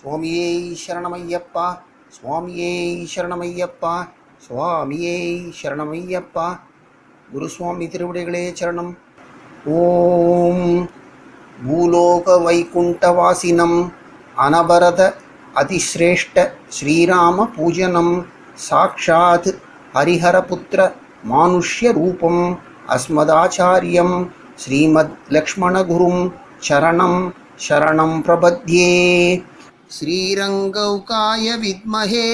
சுவாமியே சரணமையப்பா, சுவாமியே சரணமையப்பா, சுவாமியே சரணமையப்பா. குருசுவாமி திருவடிகளே சரணம். ஓம் பூலோக வைகுண்டவாசினம் அனபரத அதிஸ்ரேஷ்ட ஸ்ரீராம பூஜனம் சாக்ஷாத் ஹரிஹரபுத்திர மானுஷ்ய ரூபம் அஸ்மதாச்சாரியம் ஸ்ரீமத் லக்ஷ்மணகுரும் சரணம் சரணம் பிரபத்யே. ஸ்ரீரங்கௌகாய வித்மஹே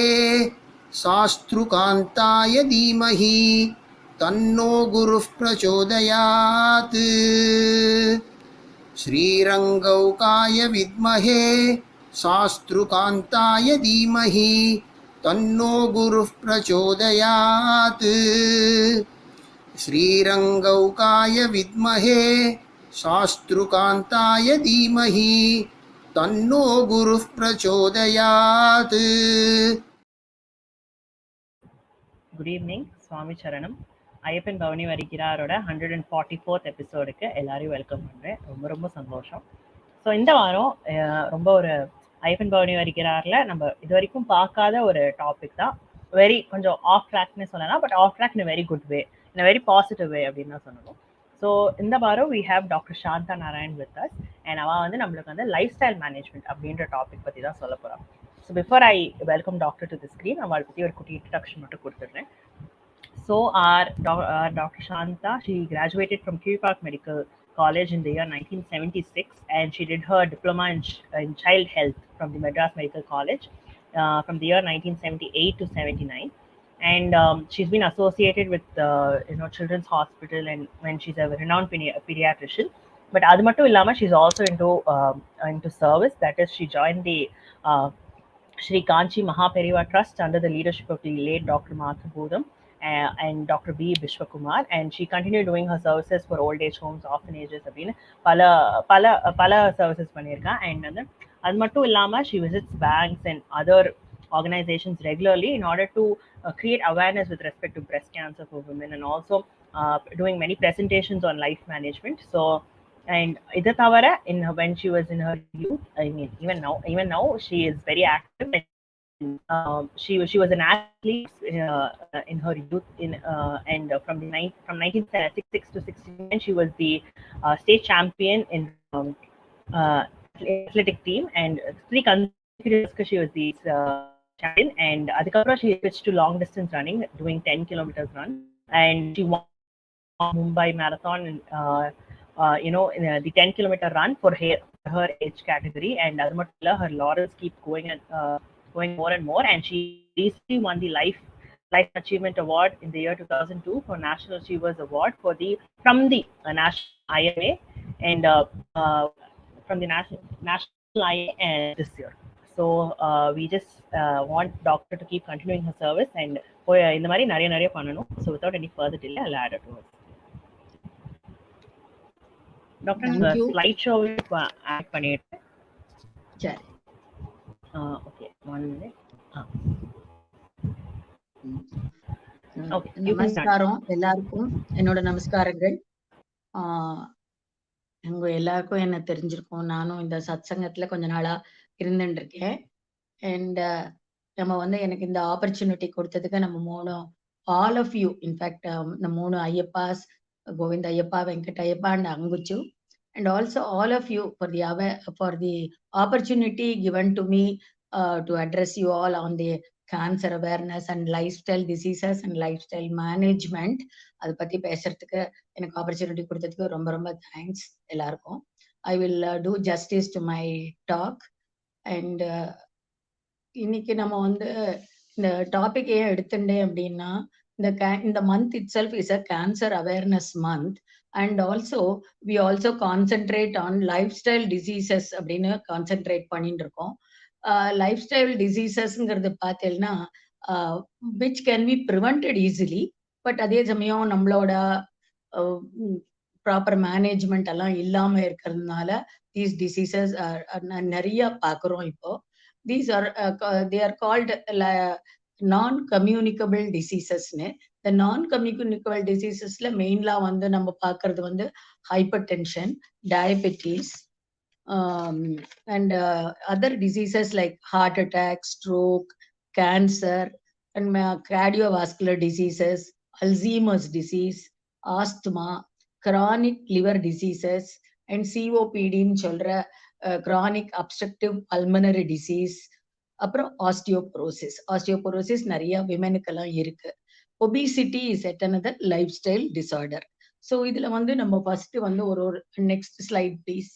சாஸ்த்ருகாந்தாய தீமஹி தன்னோ குருः பிரச்சோதயாத். ஸ்ரீரங்கௌகாய வித்மஹே சாஸ்த்ருகாந்தாய தீமஹி தன்னோ குருः பிரச்சோதயாத். ஸ்ரீரங்கௌகாய வித்மஹே சாஸ்த்ருகாந்தாய தீமஹி தன்னோ குருः பிரச்சோதயாத். Good evening. சுவாமி சரணம். ஐயப்பன் பவனி வரிக்கிறாரோட 144th எபிசோடுக்கு எல்லாரையும் வெல்கம் பண்ணுறேன். ரொம்ப ரொம்ப சந்தோஷம். ஸோ இந்த வாரம் ரொம்ப ஒரு ஐயப்பன் பவனி வரிக்கிறாரில் நம்ம இது வரைக்கும் பார்க்காத ஒரு டாபிக் தான். வெரி கொஞ்சம் ஆஃப் ட்ராக்னே சொல்லலாம், but off track in very good way, in very positive way அப்படின்னு தான் சொல்லணும். ஸோ இந்த வாரம் we have doctor Shantha Narayan with us and அவள் வந்து நம்மளுக்கு வந்து லைஃப் ஸ்டைல் மேனேஜ்மெண்ட் அப்படின்ற டாபிக் பற்றி தான் சொல்ல போகிறான். So before I welcome doctor to the screen, அவளை பற்றி ஒரு குட்டி இன்ட்ரடக்ஷன் மட்டும் கொடுத்துட்றேன். So our Dr. Shanta, she graduated from Curie Park Medical College in the year 1976, and she did her diploma in child health from the Madras Medical College from the year 1978 to 79. And she's been associated with Children's Hospital, and when she's a renowned pediatrician. But adu mattum illama, she's also into service. That is, she joined the Shri Kanchi Mahaperiva Trust under the leadership of the late Dr. Mathabodham and Dr. B. Bishwakumar, and she continued doing her services for old age homes, orphanages, அப்படின்னு பல services பண்ணியிருக்கா. And அது மட்டும் இல்லாமல் she visits banks and other organizations regularly in order to create awareness with respect to breast cancer for women, and also doing many presentations on life management. So and idu thavara when she was in her youth, I mean even now she is very active. She was an athlete in her youth and from 1966 to 69 she was the state champion in athletic team, and 3 consecutive years she was the champion. And adikapra she switched to long distance running, doing 10 kilometers run, and she won Mumbai marathon and in the 10-kilometer run for her age category. And Admatilla, her laurels keep going more and more, and she recently won the Life Achievement Award in the year 2002 for National Achievers Award from the National IMA, and from the National IMA this year. So we just want doctor to keep continuing her service, and இந்த மாதிரி நிறைய பண்ணணும். So without any further delay, I'll add it to it. Doctor slide show add பண்ணிட்டு சரி. Okay, 1 minute. Okay, நமஸ்காரம் எல்லாருக்கும். என்னோட நமஸ்காரங்கள். உங்க எல்லாருக்கும் என்ன தெரிஞ்சிருக்கும், நானும் இந்த சத்சங்கத்துல கொஞ்ச நாளா இருந்துட்டு இருக்கேன். அண்ட் நம்ம வந்து எனக்கு இந்த ஆப்பர்ச்சுனிட்டி கொடுத்ததுக்கு நம்ம ஆல் ஆஃப் யூ, இன்ஃபேக்ட் இந்த 3 ஐயப்பாஸ், Govind Ayyappa, Venkat Ayyappa and Anguchu, and also all of you for the opportunity given to me to address you all on the cancer awareness and lifestyle diseases and lifestyle management. அது பத்தி பேசுறதுக்கு எனக்கு opportunity கொடுத்ததுக்கு ரொம்ப ரொம்ப thanks எல்லாருக்கும். I will do justice to my talk. And இன்னைக்கு நம்ம வந்து இந்த டாபிக் ஏன் எடுத்துட்டேன் அப்படின்னா, the month itself is a cancer awareness month, and also we also concentrate on lifestyle diseases அப்படின்னு கான்சென்ட்ரேட் பண்ணிட்டு இருக்கோம். lifestyle diseasesங்கிறது பார்த்தீங்கன்னா which can be prevented easily, but அதே சமயம் நம்மளோட ப்ராப்பர் மேனேஜ்மெண்ட் எல்லாம் இல்லாம இருக்கிறதுனால these diseases நிறைய பார்க்குறோம் இப்போ. They are called non-communicable diseases. The non-communicable diseasesல மெயின்லா வந்து நம்ம பார்க்கறது வந்து hypertension, diabetes, and other diseases like heart attack, stroke, cancer, and cardiovascular diseases, Alzheimer's disease, asthma, chronic liver diseases, and COPD ன்னு சொல்ற chronic obstructive pulmonary disease. அப்புறம் osteoporosis நிறைய விமெனுக்கெல்லாம் இருக்கு. Obesity is yet another lifestyle disorder. So இதுல வந்து நம்ம first வந்து ஒரு நெக்ஸ்ட் ஸ்லைட் ப்ளீஸ்.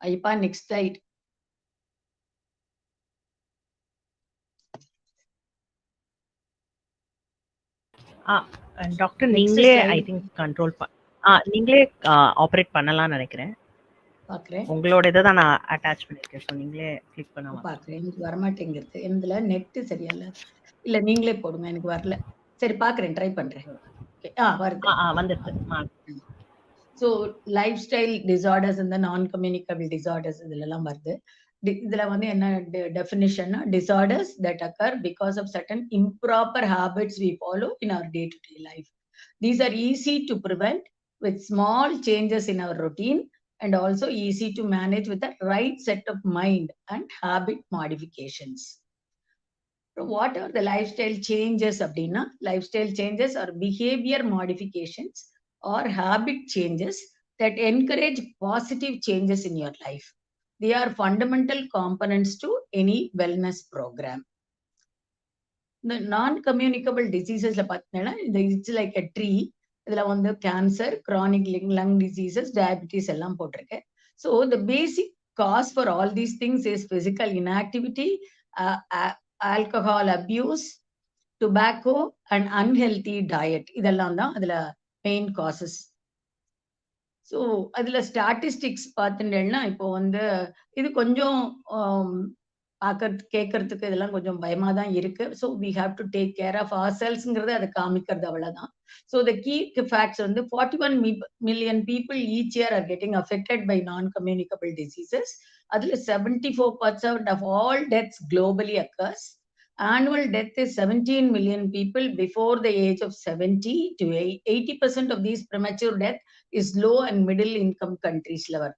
ஐப்பா நெக்ஸ்ட் ஸ்லைட். டாக்டர் நீங்களே ஐ திங்க் கண்ட்ரோல் நீங்களே ஆபரேட் பண்ணலாம்னு நினைக்கிறேன். பாக்குறேன் உங்களோட இதை தான் நான் அட்டாச் பண்ணிருக்கேன். ஸோ நீங்களே கிளிக் பண்ணலாம். பாக்குறேன், எனக்கு வரமாட்டேங்கிறது. இதுல நெட் சரியா இல்ல நீங்களே போடுங்க, எனக்கு வரல. சரி பாக்குறேன், ட்ரை பண்றேன். வருது, வந்துருது. ஸோ லைஃப் ஸ்டைல் டிசார்டர்ஸ் இந்த நான் கம்யூனிகபிள் டிசார்டர்ஸ் இதுலலாம் வருது. இதுல வந்து என்ன டெஃபினிஷன்னா, disorders that occur because of certain improper habits we follow in our day to day life. These are easy to prevent with small changes in our routine and also easy to manage with the right set of mind and habit modifications. So what are the lifestyle changes அப்படின்னா, lifestyle changes are behavior modifications or habit changes that encourage positive changes in your life. They are fundamental components to any wellness program. The non-communicable diseasesல பார்த்தீங்கன்னா, it's like a tree. இதுல வந்து cancer, chronic lung diseases, diabetes எல்லாம் போட்டிருக்கு. So the basic cause for all these things is physical inactivity, alcohol abuse, tobacco and unhealthy diet. இதெல்லாம் தான் அதுல main causes. So அதுல statistics பார்த்துட்டேன்னா, இப்போ வந்து இது கொஞ்சம் கேட்கறதுக்கு இதெல்லாம் கொஞ்சம் பயமா தான் இருக்கு. So we have to take care of our செல்ஸ்ங்கிறது அதை காமிக்கிறது அவ்வளவுதான். ஸோ த கீ ஃபேக்ட்ஸ் வந்து 41 million people each year are getting affected by non-communicable diseases. அதுல 74% of all deaths globally occurs. Annual death is 17 million people before the age of 70 to 80% of these premature death is low and middle income countries level.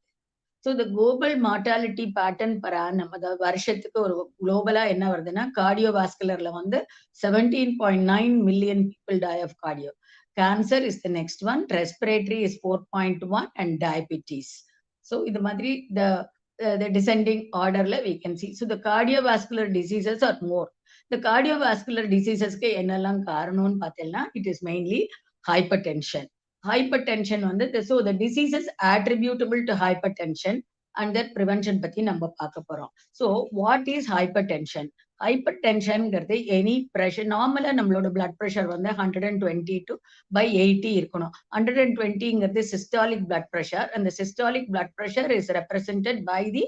So the global mortality pattern per annum, அதாவது வருஷத்துக்கு ஒரு குளோபலா என்ன வருதுன்னா, கார்டியோவாஸ்குலர்ல வந்து 17.9 million people die of cardio. Cancer is the next one, respiratory is 4.1 and diabetes. So இது மாதிரி the descending orderல we can see. So the cardiovascular diseases are more. The cardiovascular diseasesக்கு என்னெல்லாம் காரணம்னு பார்த்தீங்கன்னா, it is mainly hypertension. Hypertension வந்து so the diseases attributable to hypertension and their prevention பத்தி நம்ம பார்க்க போறோம். So what is hypertension? ஹைப்பர்டென்ஷன்ங்கிறது any pressure. நார்மலா நம்மளோட பிளட் ப்ரெஷர் வந்து 122/80 இருக்கணும். 120ங்கிறது சிஸ்டாலிக் பிளட் ப்ரெஷர். அந்த systolic blood pressure is represented by the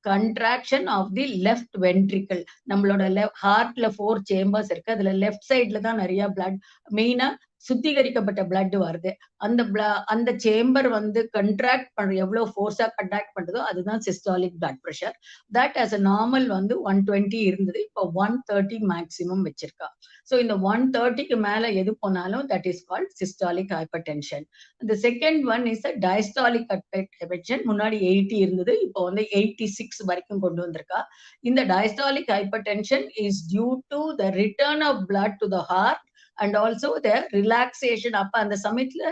contraction of the left ventricle. நம்மளோட ஹார்ட்ல 4 சேம்பர்ஸ் இருக்கு. அதுல லெஃப்ட் சைட்ல தான் நிறைய பிளட், மெயினா சுத்திகரிக்கப்பட்ட பிளட் வருது. அந்த சேம்பர் வந்து கண்ட்ராக்ட் எவ்வளவு ஃபோர்ஸா கண்ட்ராக்ட் பண்றதோ அதுதான் systolic blood pressure. That as a normal வந்து 120 இருந்தது, இப்போ 130 மேக்சிமம் வச்சிருக்கா. ஸோ இந்த 130க்கு மேல எது போனாலும் that is called systolic hypertension. இந்த second one is a diastolic hypertension. முன்னாடி 80 இருந்தது, இப்போ வந்து 86 வரைக்கும் கொண்டு வந்திருக்கா. இந்த diastolic hypertension is due to the return of blood to the heart and also the relaxation. அப்ப அந்த சமயத்துல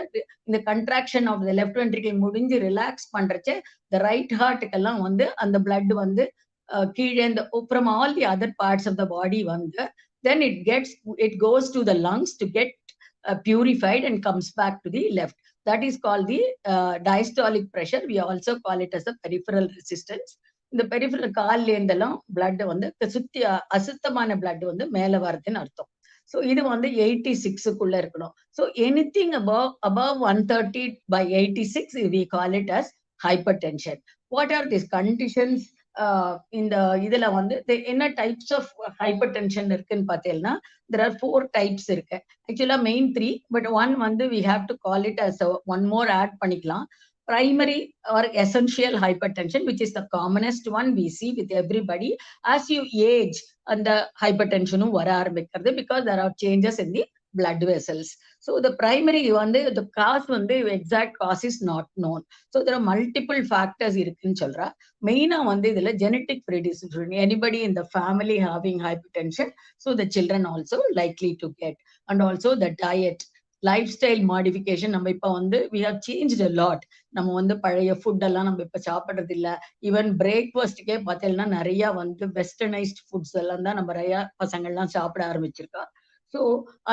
இந்த contraction of the left ventricle முடிஞ்சு ரிலாக்ஸ் பண்றச்சே the right heartக்கெல்லாம் வந்து அந்த blood வந்து கீழே இந்த from all the other parts of the body வந்து then it goes to the lungs to get purified and comes back to the left. That is called the diastolic pressure. We also call it as the peripheral resistance. இந்த peripheral கால்ல இருந்தெல்லாம் blood வந்து சுத்தி அசுத்தமான blood வந்து மேல வருதுன்னு அர்த்தம். So இது வந்து 86க்குள்ள இருக்கணும். So anything above 130/86 we call it as hypertension. What are these conditions? இந்த இதுல வந்து என்ன டைப்ஸ் ஆஃப் ஹைப்பர்டென்ஷன் இருக்குன்னு பார்த்தீங்கன்னா, there are 4 types இருக்கு. ஆக்சுவலா மெயின் 3, பட் ஒன் வந்து we have to call it as one more add பண்ணிக்கலாம். Primary or essential hypertension, which is the commonest one we see with everybody. As you age, and the hypertension வர ஆரம்பிக்கிறது because there are changes in the blood vessels. So the primary the cause exact cause is not known. So there are multiple factors இருக்குன்னு சொல்றா. மெயினா இதுல genetic predisposition, anybody in the family having hypertension, so the children also likely to get. And also the diet, lifestyle modification. நம்ம இப்ப we have changed a lot. நம்ம பழைய food எல்லாம் நம்ம இப்ப சாப்பிடுறது இல்ல. ஈவன் பிரேக்ஃபாஸ்ட்கே பார்த்தீங்கன்னா நிறைய வெஸ்டர்னைஸ்ட் ஃபுட்ஸ் எல்லாம் தான் நம்ம நிறைய பசங்க எல்லாம் சாப்பிட ஆரம்பிச்சிருக்கா. ஸோ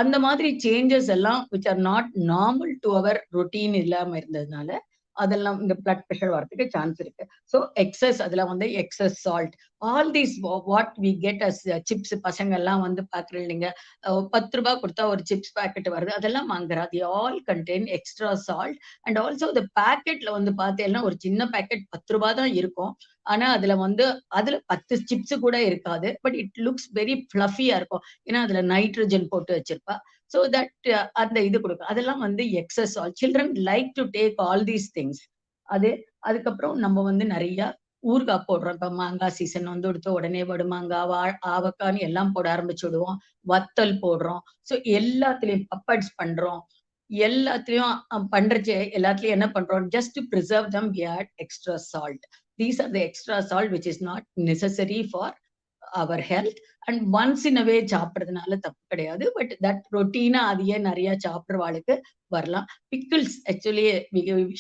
அந்த மாதிரி சேஞ்சஸ் எல்லாம் which are not normal to our routine இல்லாம இருந்ததுனால அதெல்லாம் இந்த பிளட் ப்ரெஷர் வரதுக்கு சான்ஸ் இருக்கு. ஸோ எக்ஸஸ் அதுல excess salt, all these what we get as chips. பசங்க எல்லாம் பாக்குறேன் இல்லைங்க, 10 ரூபாய் கொடுத்தா ஒரு சிப்ஸ் பேக்கெட் வருது, அதெல்லாம் வாங்குறா. The all contain extra salt. And also இந்த பேக்கெட்ல பார்த்தேன்னா ஒரு சின்ன பேக்கெட் 10 ரூபாய் தான் இருக்கும். ஆனா அதுல அதுல 10 சிப்ஸ் கூட இருக்காது. பட் இட் லுக்ஸ் வெரி ஃபிளஃபியா இருக்கும். ஏன்னா அதுல நைட்ரஜன் போட்டு வச்சிருப்பா. So that அந்த இது கொடுக்கும். அதெல்லாம் excess all. Children like to take all these things. அதுக்கப்புறம் நம்ம நிறைய ஊறுகாய் போடுறோம். இப்ப மாங்காய் சீசன் எடுத்த உடனே வடுமாங்காய், ஆவக்கான்னு எல்லாம் போட ஆரம்பிச்சு விடுவோம். வத்தல் போடுறோம். ஸோ எல்லாத்துலயும் பப்பட்ஸ் பண்றோம். எல்லாத்துலயும் பண்றச்சு எல்லாத்துலயும் என்ன பண்றோம், just to preserve them we add extra salt. These are the extra salt which is not necessary for our health. And once in a way சாப்பிட்றதுனால தப்பு கிடையாது. பட் தட் ரொட்டீனா அதையே நிறைய சாப்பிட்றவாளுக்கு வரலாம். Pickles actually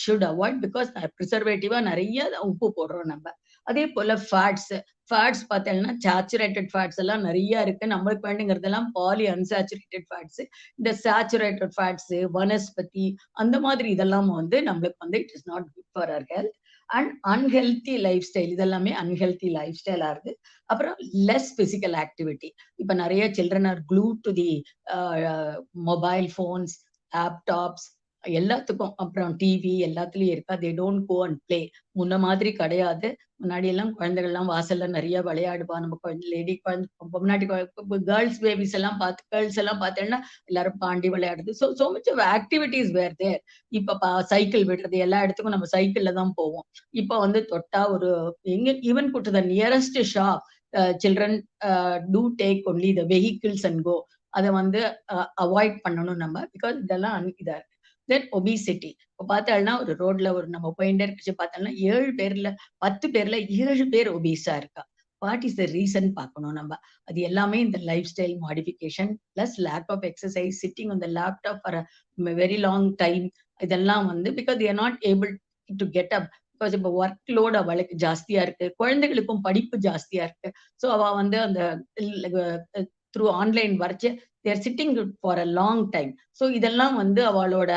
should avoid, because ப்ரிசர்வேட்டிவா நிறைய உப்பு போடுறோம் நம்ம. அதே போல ஃபேட்ஸ் பார்த்தீங்கன்னா சேச்சுரேட்டட் ஃபேட்ஸ் எல்லாம் நிறைய இருக்கு. நம்மளுக்கு வேண்டுங்கிறதெல்லாம் பாலி அன்சாச்சுரேட்டட் ஃபேட்ஸ். இந்த சேச்சுரேட்டட் ஃபேட்ஸ், வனஸ்பதி, அந்த மாதிரி இதெல்லாம் நம்மளுக்கு it is not good for our health. And unhealthy lifestyle, இதெல்லாமே அன்ஹெல்தி லைஃப் ஸ்டைலா இருக்கு. அப்புறம் லெஸ் பிசிக்கல் ஆக்டிவிட்டி. இப்ப நிறைய children are glue to the mobile phones, laptops, எல்லாத்துக்கும். அப்புறம் டிவி எல்லாத்துலயும் இருக்கா. They don't go and play. முன்ன மாதிரி கிடையாது. முன்னாடி எல்லாம் குழந்தைகள் எல்லாம் வாசல்ல நிறைய விளையாடுவா. நம்ம லேடி முன்னாடி கேர்ள்ஸ் பேபிஸ் எல்லாம் கேர்ள்ஸ் எல்லாம் பார்த்தேன்னா எல்லாரும் பாண்டி விளையாடுது. So much of activities were there. இப்ப சைக்கிள் விடுறது, எல்லா இடத்துக்கும் நம்ம சைக்கிள்ல தான் போவோம். இப்ப தொட்டா ஒரு even to the nearest shop, children to take only the vehicles and go. அதை அவாய்ட் பண்ணணும் நம்ம, பிகாஸ் இதெல்லாம் இதா இருக்கு. Then obesity. இப்போ பார்த்தோம்னா ஒரு ரோட்ல நம்ம போயிட்டே இருக்கு பார்த்தோம்னா 7 பேர்ல 10 பேர்ல 7 பேர் ஒபீஸா இருக்கா. வாட் இஸ் த ரீசன் பார்க்கணும் நம்ம. அது எல்லாமே இந்த lifestyle modification plus lack of exercise, sitting on the laptop for very long time. இதெல்லாம் because they are not able to get up. Because இப்போ ஒர்க் லோட் அவளுக்கு ஜாஸ்தியா இருக்கு, குழந்தைகளுக்கும் படிப்பு ஜாஸ்தியா இருக்கு. ஸோ அவ அந்த த்ரூ ஆன்லைன் வரைச்சு there sitting for a long time. So இதெல்லாம் அவளோட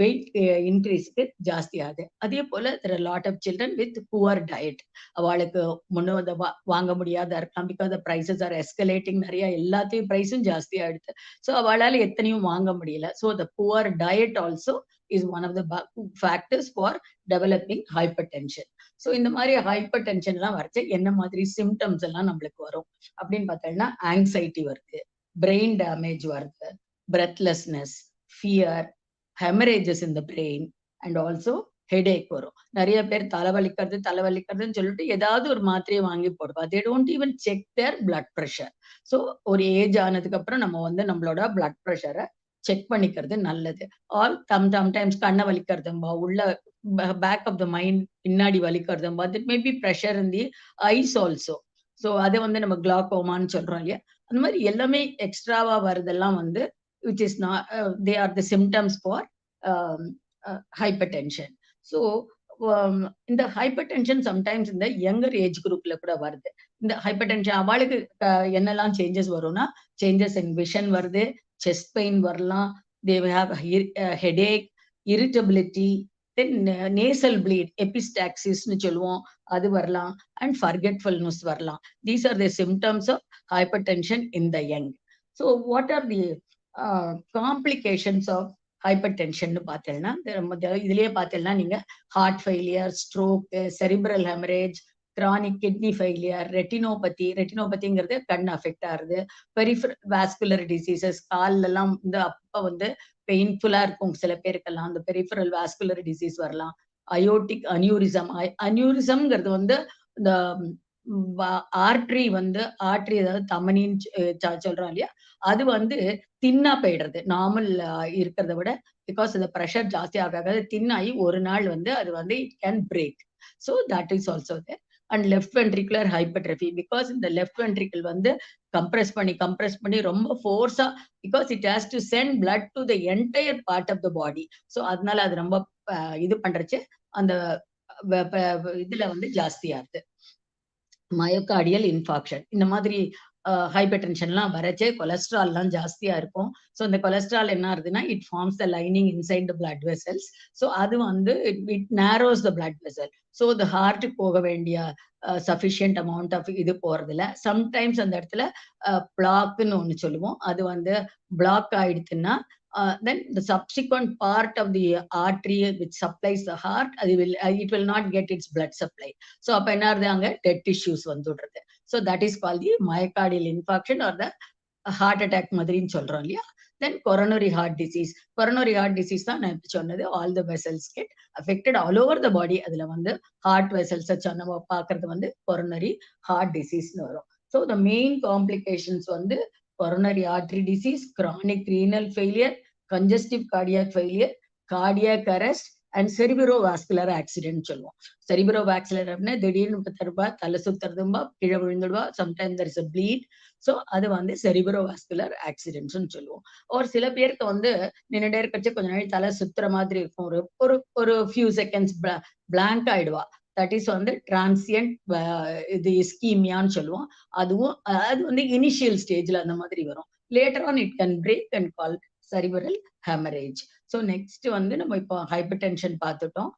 வெயிட் இன்க்ரீஸ்க்கு ஜாஸ்தி ஆகுது. அதே போல there are lot of children with poor diet. அவளுக்கு முன்ன வாங்க முடியாத இருக்கலாம், because the prices are escalating. நிறைய எல்லாத்தையும் பிரைஸும் ஜாஸ்தி ஆயிடுது. ஸோ அவளால எத்தனையும் வாங்க முடியல. So the poor diet also is one of the factors for developing hypertension. So இந்த மாதிரி ஹைப்பர் டென்ஷன் எல்லாம் வரைச்சு என்ன மாதிரி சிம்டம்ஸ் எல்லாம் நம்மளுக்கு வரும் அப்படின்னு பார்த்தோம்னா, ஆங்ஸைட்டி வருது, பிரெயின் டேமேஜ் வருது, breathlessness, fear, haemorrhages in the brain, and also headache வரும். நிறைய பேர் தலைவலிக்கிறதுன்னு சொல்லிட்டு ஏதாவது ஒரு மாத்திரையை வாங்கி போடுவா. They don't even check there blood pressure. So ஒரு ஏஜ் ஆனதுக்கு அப்புறம் நம்ம நம்மளோட பிளட் ப்ரெஷரை செக் பண்ணிக்கிறது நல்லது. ஆல் சம்டைம்ஸ் கண்ணை வலிக்கிறதும்பா, உள்ள பேக் ஆஃப் த மைண்ட் பின்னாடி வலிக்கிறதும்பா. That may be pressure in the eyes also. So அதை நம்ம கிளாக்கோமான்னு சொல்றோம் இல்லையா. அந்த மாதிரி எல்லாமே எக்ஸ்ட்ராவா வருதெல்லாம் which is not they are the symptoms for hypertension. So in the hypertension sometimes in the younger age group la kuda varudhu. இந்த hypertension அவளுக்கு என்னெல்லாம் சேஞ்சஸ் வரும்னா, சேஞ்சஸ் இன் விஷன் வருது, chest pain வரலாம், they will have headache, irritability, then nasal bleed, epistaxis னு சொல்லுவோம், அது வரலாம், and forgetfulness வரலாம். These are the symptoms of hypertension in the young. So what are the complications of hypertension பார்த்தேன்னா, இதுலயே பார்த்தேன்னா நீங்க heart failure, stroke, cerebral haemorrhage, chronic kidney failure, ரெட்டினோபதிங்கிறது கண் அஃபெக்ட் ஆகுது, பெரிஃபரல் வாஸ்குலர் டிசீசஸ், கால்ல எல்லாம் அப்ப பெயின்ஃபுல்லா இருக்கும் சில பேருக்கெல்லாம், அந்த பெரிஃபரல் வாஸ்குலர் டிசீஸ் வரலாம், அயோட்டிக் அனியூரிசம்ங்கிறது இந்த ஆர்ட்ரி ஆர்ட்ரி அதாவது தமனின்னு சொல்றோம் இல்லையா, அது வந்து தின்னா போயிடுறது நார்மல் இருக்கிறத விட. பிகாஸ் இந்த ப்ரெஷர் ஜாஸ்தி ஆகாது தின்னாகி ஒரு நாள் வந்து அது வந்து it can break. So that is also there. And left ventricular hypertrophy, because இந்த லெஃப்ட் வென்ட்ரிக்கிள் வந்து கம்ப்ரெஸ் பண்ணி ரொம்ப ஃபோர்ஸா, because it has to send blood to the entire part of the body. So அதனால அது ரொம்ப இது பண்றச்சு அந்த இதுல வந்து ஜாஸ்தியாகுது. மயோகார்டியல் இன்ஃபாக்ஷன் இந்த மாதிரி ஹைப்பர் டென்ஷன்லாம் வரச்சே கொலஸ்ட்ரால்லாம் ஜாஸ்தியா இருக்கும். ஸோ இந்த கொலஸ்ட்ரால் என்ன ஆகுதுன்னா it forms the lining inside the blood vessels. So அது வந்து it narrows the blood vessel. So the ஹார்ட்டுக்கு போக வேண்டிய சஃபிஷியன்ட் அமௌண்ட் ஆஃப் இது போறதில்ல. சம்டைம்ஸ் அந்த இடத்துல பிளாக்னு ஒன்று சொல்லுவோம். அது வந்து பிளாக் ஆயிடுச்சுன்னா then the subsequent part of the artery which supplies the heart it will not get its blood supply. So அப்ப என்ன ஆகுது அங்க dead tissues வந்துடுறது. So that is called the myocardial infarction or the heart attack மாதிரின்னு சொல்றோம் இல்லையா. Then coronary heart disease. Coronary heart disease தான் நான் இப்ப சொன்னது. All the vessels get affected all over the body. அதுல வந்து heart vessels நம்ம பார்க்கறது வந்து coronary heart diseaseன்னு வரும். So the main complications வந்து coronary artery disease, chronic renal failure, congestive cardiac failure, cardiac arrest and cerebrovascular accident சொல்லுவோம். cerebrovascular அப்படின்னா திடீர்னு தருவா, தலை சுத்துறதும்பா, கீழே விழுந்துடுவா, sometime there is a bleed. So அது வந்து cerebrovascular accidents சொல்லுவோம். ஒரு சில பேருக்கு வந்து நின்னுட்டே இருக்கச்சு கொஞ்ச நாள் தலை சுத்துற மாதிரி இருக்கும். ஒரு few seconds blank ஆயிடுவா. தட் இஸ் வந்து டிரான்சியன்ட் இது இஸ்கீமியான்னு சொல்லுவோம். அதுவும் அது வந்து இனிஷியல் ஸ்டேஜ்ல அந்த மாதிரி வரும். Later on it can break and call cerebral hemorrhage. So next வந்து நம்ம இப்போ ஹைப்பர் டென்ஷன் பார்த்துட்டோம்.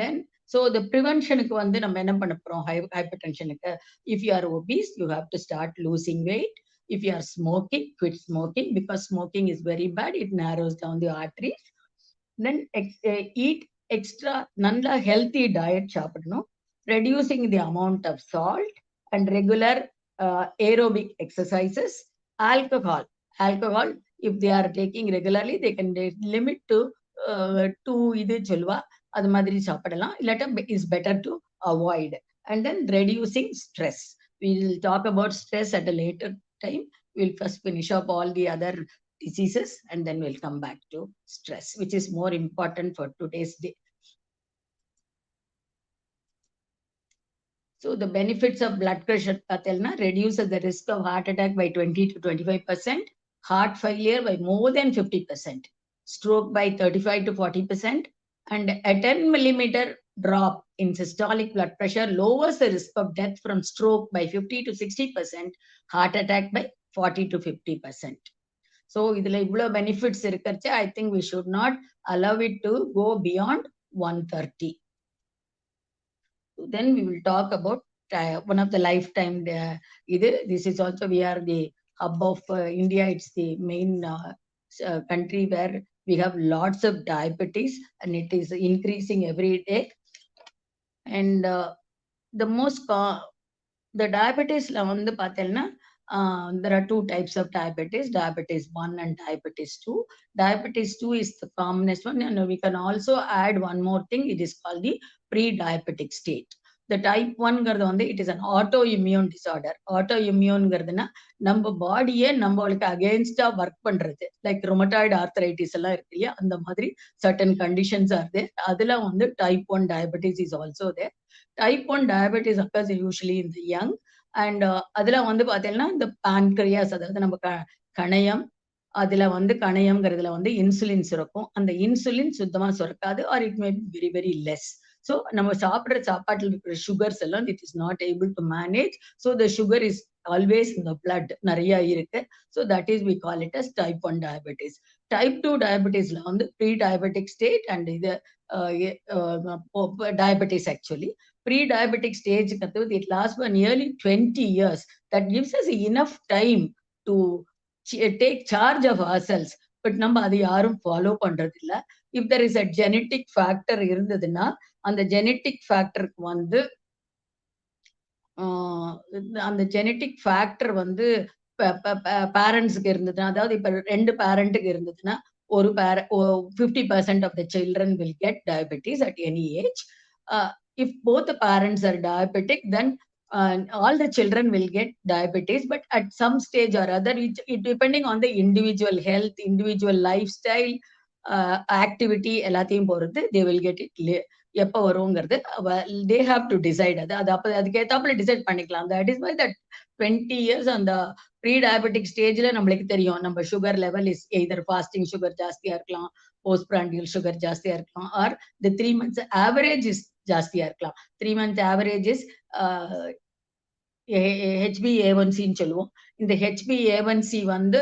தென் ஸோ இந்த ப்ரிவென்ஷனுக்கு வந்து நம்ம என்ன பண்ண போறோம்? ஹைப்பர் டென்ஷனுக்கு if you are obese you have to start losing weight. If you are smoking, quit smoking because smoking is very bad. It narrows down the arteries. Then eat extra நல்ல healthy diet சாப்பிடணும். Reducing the amount of salt and regular aerobic exercises. Alcohol if they are taking regularly they can limit to 2 இது சொல்லுவா, அது மாதிரி சாப்பிடலாம். இல்லாட்டா is better to avoid. And then reducing stress. We will talk about stress at a later time. We'll first finish up all the other diseases and then we'll come back to stress, which is more important for today's day. So the benefits of blood pressure reduces the risk of heart attack by 20 to 25%, heart failure by more than 50%, stroke by 35 to 40%, and a 10 millimeter drop in systolic blood pressure lowers the risk of death from stroke by 50 to 60%, heart attack by 40 to 50%. So இதுல இவ்வளவு benefits இருக்கறச்சே I think we should not allow it to go beyond 130. Then we will talk about one of the lifetime this is also we are the hub of India. It's the main country where we have lots of diabetes and it is increasing every day. And the most the diabetes la vandu paathelna there are 2 types of diabetes, diabetes 1 and diabetes 2. Diabetes 2 is the commonest one, and we can also add one more thing. It is called the pre-diabetic state. The type 1 ங்கிறது வந்து it is an autoimmune disorder. Autoimmuneங்கிறதுனா நம்ம பாடியே நம்மளுக்கு அகேன்ஸ்டா work பண்றது, like rheumatoid arthritis எல்லாம் இருக்கு இல்லையா, அந்த மாதிரி சர்டன் கண்டிஷன்ஸ் ஆர் தேர். அதுல வந்து type 1 diabetes is also there. Type 1 diabetes occurs usually in the young. And அதுல வந்து பாத்தீங்கன்னா இந்த பான்கிரியாஸ், அதாவது நம்ம கணையம், அதுல வந்து கணையம்ங்கிறதுல வந்து இன்சுலின் சுரக்கும். அந்த இன்சுலின் சுத்தமா சுரக்காது, or it may be very very less. So நம்ம சாப்பிட்ற சாப்பாட்டில் இருக்கிற சுகர்ஸ் எல்லாம் it is not able to manage. So the sugar is always இந்த பிளட் நிறைய இருக்கு. So that is we call it as type 1 diabetes. Type 2 டயபெட்டிஸ்ல வந்து ப்ரீ டயபெட்டிக் ஸ்டேட் அண்ட் இது diabetes actually. Pre-diabetic stage, it lasts for nearly 20 years. That gives us enough time to take charge of ourselves. But நம்ம அதை யாரும் follow பண்றது இல்ல. If there is a genetic factor இருந்ததுன்னா அந்த genetic factorக்கு வந்து அந்த genetic factor வந்து பேரண்ட்ஸ்க்கு இருந்ததுன்னா, அதாவது இப்ப 2 பேரண்ட்டுக்கு இருந்ததுன்னா ஒரு 50% of the children will get diabetes at any age. If both the parents are diabetic, then all the children will get diabetes, but at some stage or other, it depending on the individual health, individual lifestyle, activity, எல்லாத்தையும் பொறுத்து they will get it எப்ப வருங்கிறது they have to decide. அது அப்ப அதுக்கு ஏத்தாப்புல decide பண்ணிக்கலாம். that is why that 20 years அந்த pre diabetic ஸ்டேஜ்ல நம்மளுக்கு தெரியும் நம்ம sugar level is either fasting sugar ஜாஸ்தியா இருக்கலாம், போஸ்ட் பிராண்டியல் சுகர் ஜாஸ்தியா இருக்கலாம், or the 3 months average is ஜாஸ்தியா இருக்கலாம். 3 months ஆவரேஜ் இஸ் HbA1cன்னு சொல்லுவோம். இந்த HbA1c வந்து